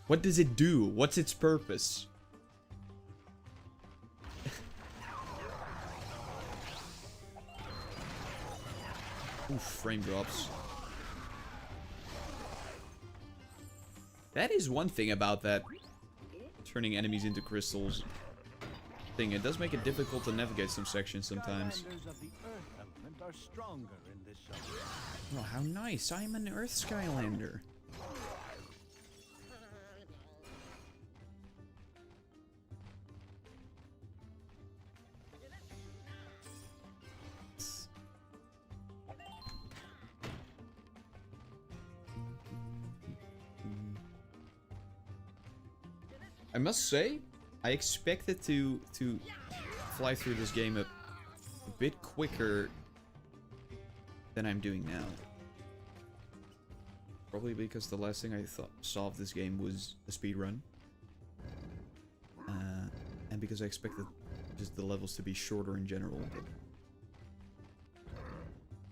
Speaker 1: What does it do? What's its purpose? Oof, frame drops. That is one thing about that turning enemies into crystals thing. It does make it difficult to navigate some sections sometimes.
Speaker 2: Skylanders of the Earth element are stronger in this zone.
Speaker 1: Oh, how nice. I'm an Earth Skylander. I must say, I expected to fly through this game a bit quicker than I'm doing now. Probably because the last thing I saw of this game was a speedrun. And because I expected just the levels to be shorter in general, but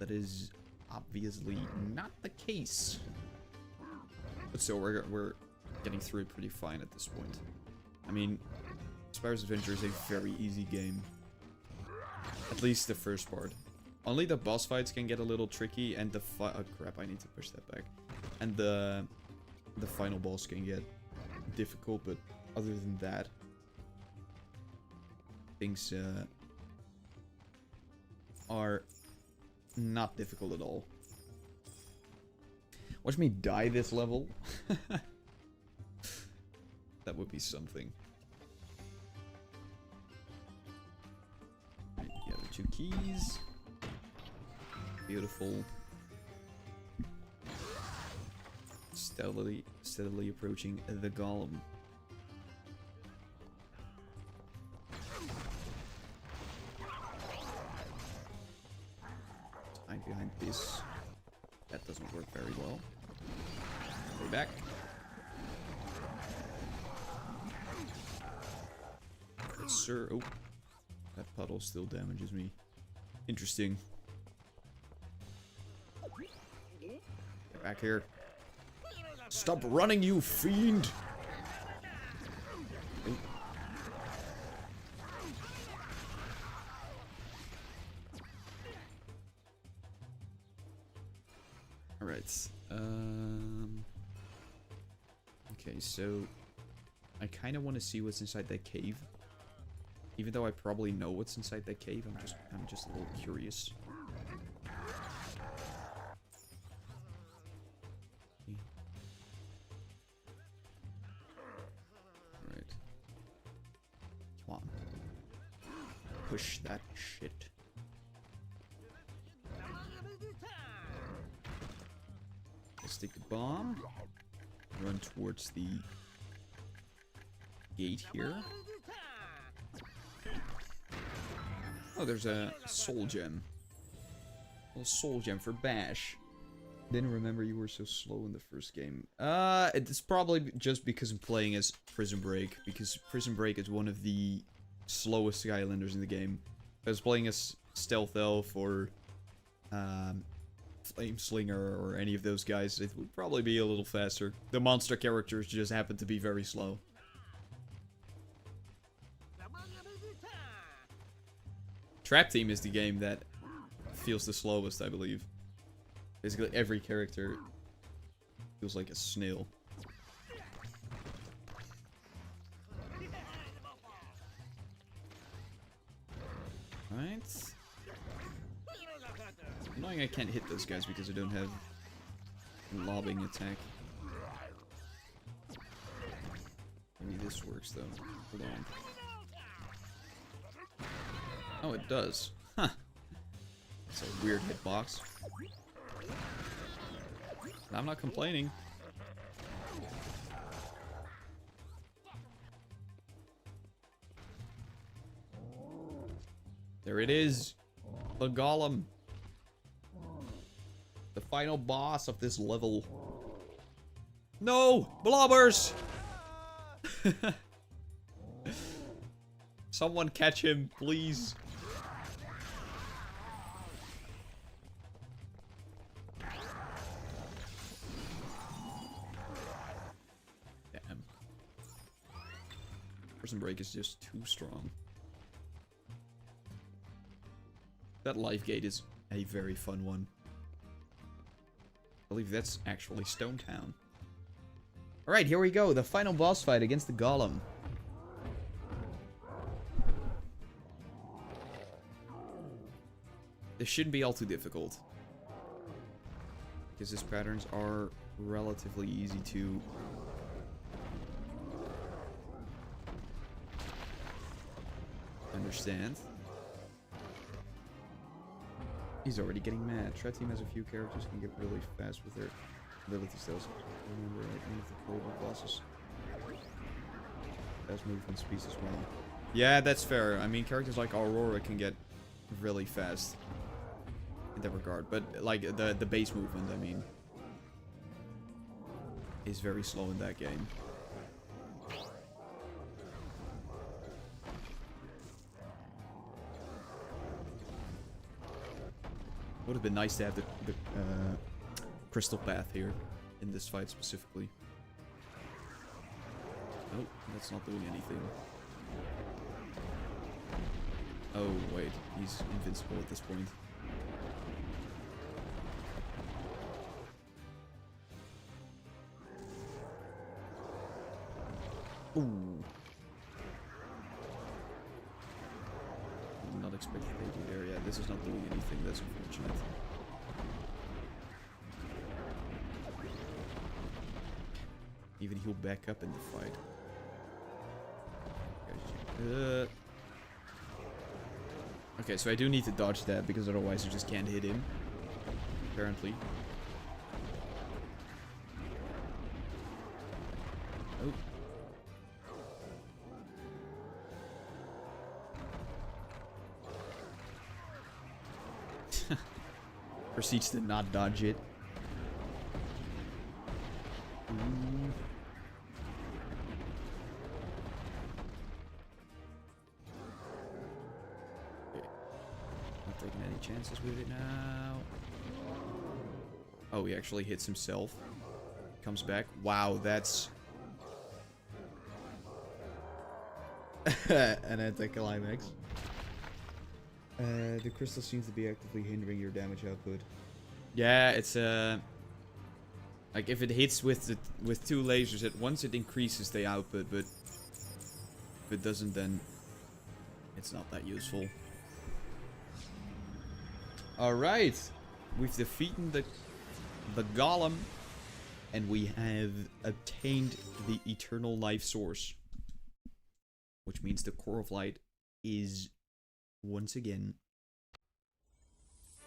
Speaker 1: that is obviously not the case. But still, we're getting through it pretty fine at this point. I mean, Spyro's Adventure is a very easy game. At least the first part. Only the boss fights can get a little tricky, and the oh crap, I need to push that back. And the final boss can get difficult, but other than that, things are not difficult at all. Watch me die this level. That would be something. Right, the other two keys. Beautiful. Steadily approaching the golem. Hide behind this. That doesn't work very well. Stay back. Yes, sir. Oh, that puddle still damages me. Interesting. Get back here. Stop running, you fiend! Oh. Alright. Okay, so I kind of want to see what's inside that cave. Even though I probably know what's inside that cave, I'm just a little curious. Alright. Come on. Push that shit. Let's take the bomb. Run towards the gate here. Oh, there's a soul gem. A little soul gem for Bash. Didn't remember you were so slow in the first game. It's probably just because I'm playing as Prism Break. Because Prism Break is one of the slowest Skylanders in the game. If I was playing as Stealth Elf or Flame Slinger or any of those guys, it would probably be a little faster. The monster characters just happen to be very slow. Trap Team is the game that feels the slowest, I believe. Basically, every character Feels like a snail. Alright. Annoying I can't hit those guys because I don't have a lobbing attack. Maybe this works though. Hold on. Oh, it does. Huh. It's a weird hitbox. I'm not complaining. There it is. The golem. The final boss of this level. No! Blobbers! Someone catch him, please. Damn. Prism break is just too strong. That life gate is a very fun one. I believe that's actually Stone Town. Alright, here we go. The final boss fight against the golem. This shouldn't be all too difficult. Because his patterns are relatively easy to... understand. He's already getting mad. Threat team has a few characters who can get really fast with their abilities. Those remember any of the global bosses. That's movement speeds as well. Yeah, that's fair. I mean, characters like Aurora can get really fast in that regard, but like the base movement, I mean, is very slow in that game. Would have been nice to have the crystal path here in this fight specifically. Nope, that's not doing anything. Oh wait, he's invincible at this point. Ooh. Not expecting to do there. Yeah, this is not doing anything. That's unfortunate. Even he'll back up in the fight. Okay, so I do need to dodge that because otherwise I just can't hit him. Apparently. Oh. Proceeds to not dodge it. Okay. Not taking any chances with it now. Oh, he actually hits himself. Comes back. Wow, that's an anticlimax. The crystal seems to be actively hindering your damage output. Yeah, it's like if it hits with two lasers at once, it increases the output, but if it doesn't, then it's not that useful. All right, we've defeated the golem, and we have obtained the eternal life source, which means the core of light is once again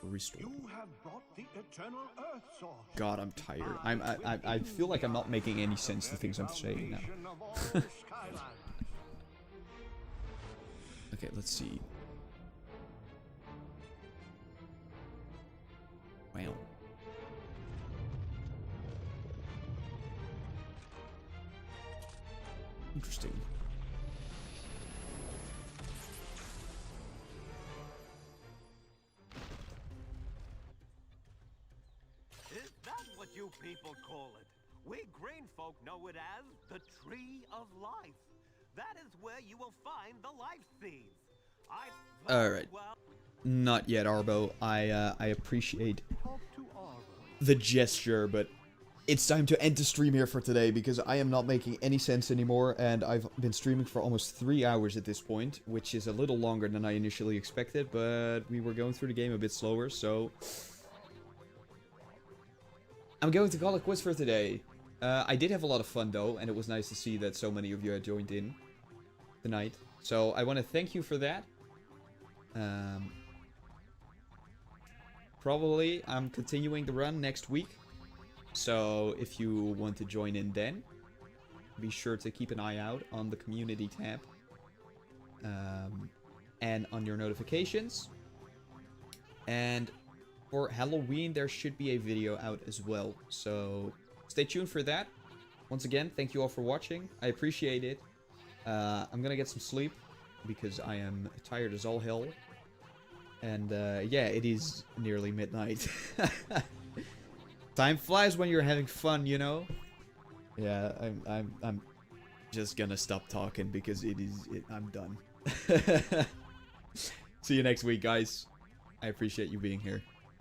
Speaker 1: restored.
Speaker 2: You have brought the eternal earth source.
Speaker 1: God, I'm tired. I feel like I'm not making any sense to things I'm saying now. Okay, let's see. Wow. Interesting.
Speaker 4: Is that what you people call it? We green folk know it as the Tree of Life. That is where you will find the life seeds.
Speaker 1: Alright. Not yet, Arbo. I appreciate the gesture, but it's time to end the stream here for today because I am not making any sense anymore, and I've been streaming for almost 3 hours at this point, which is a little longer than I initially expected, but we were going through the game a bit slower, so I'm going to call it quits for today. I did have a lot of fun though, and it was nice to see that so many of you had joined in tonight. So I want to thank you for that. Probably I'm continuing the run next week. So if you want to join in then, be sure to keep an eye out on the community tab. And on your notifications. And for Halloween, there should be a video out as well. So stay tuned for that. Once again, thank you all for watching. I appreciate it. I'm gonna get some sleep because I am tired as all hell. And yeah, it is nearly midnight. Time flies when you're having fun, you know? Yeah, I'm just gonna stop talking because I'm done. See you next week, guys. I appreciate you being here.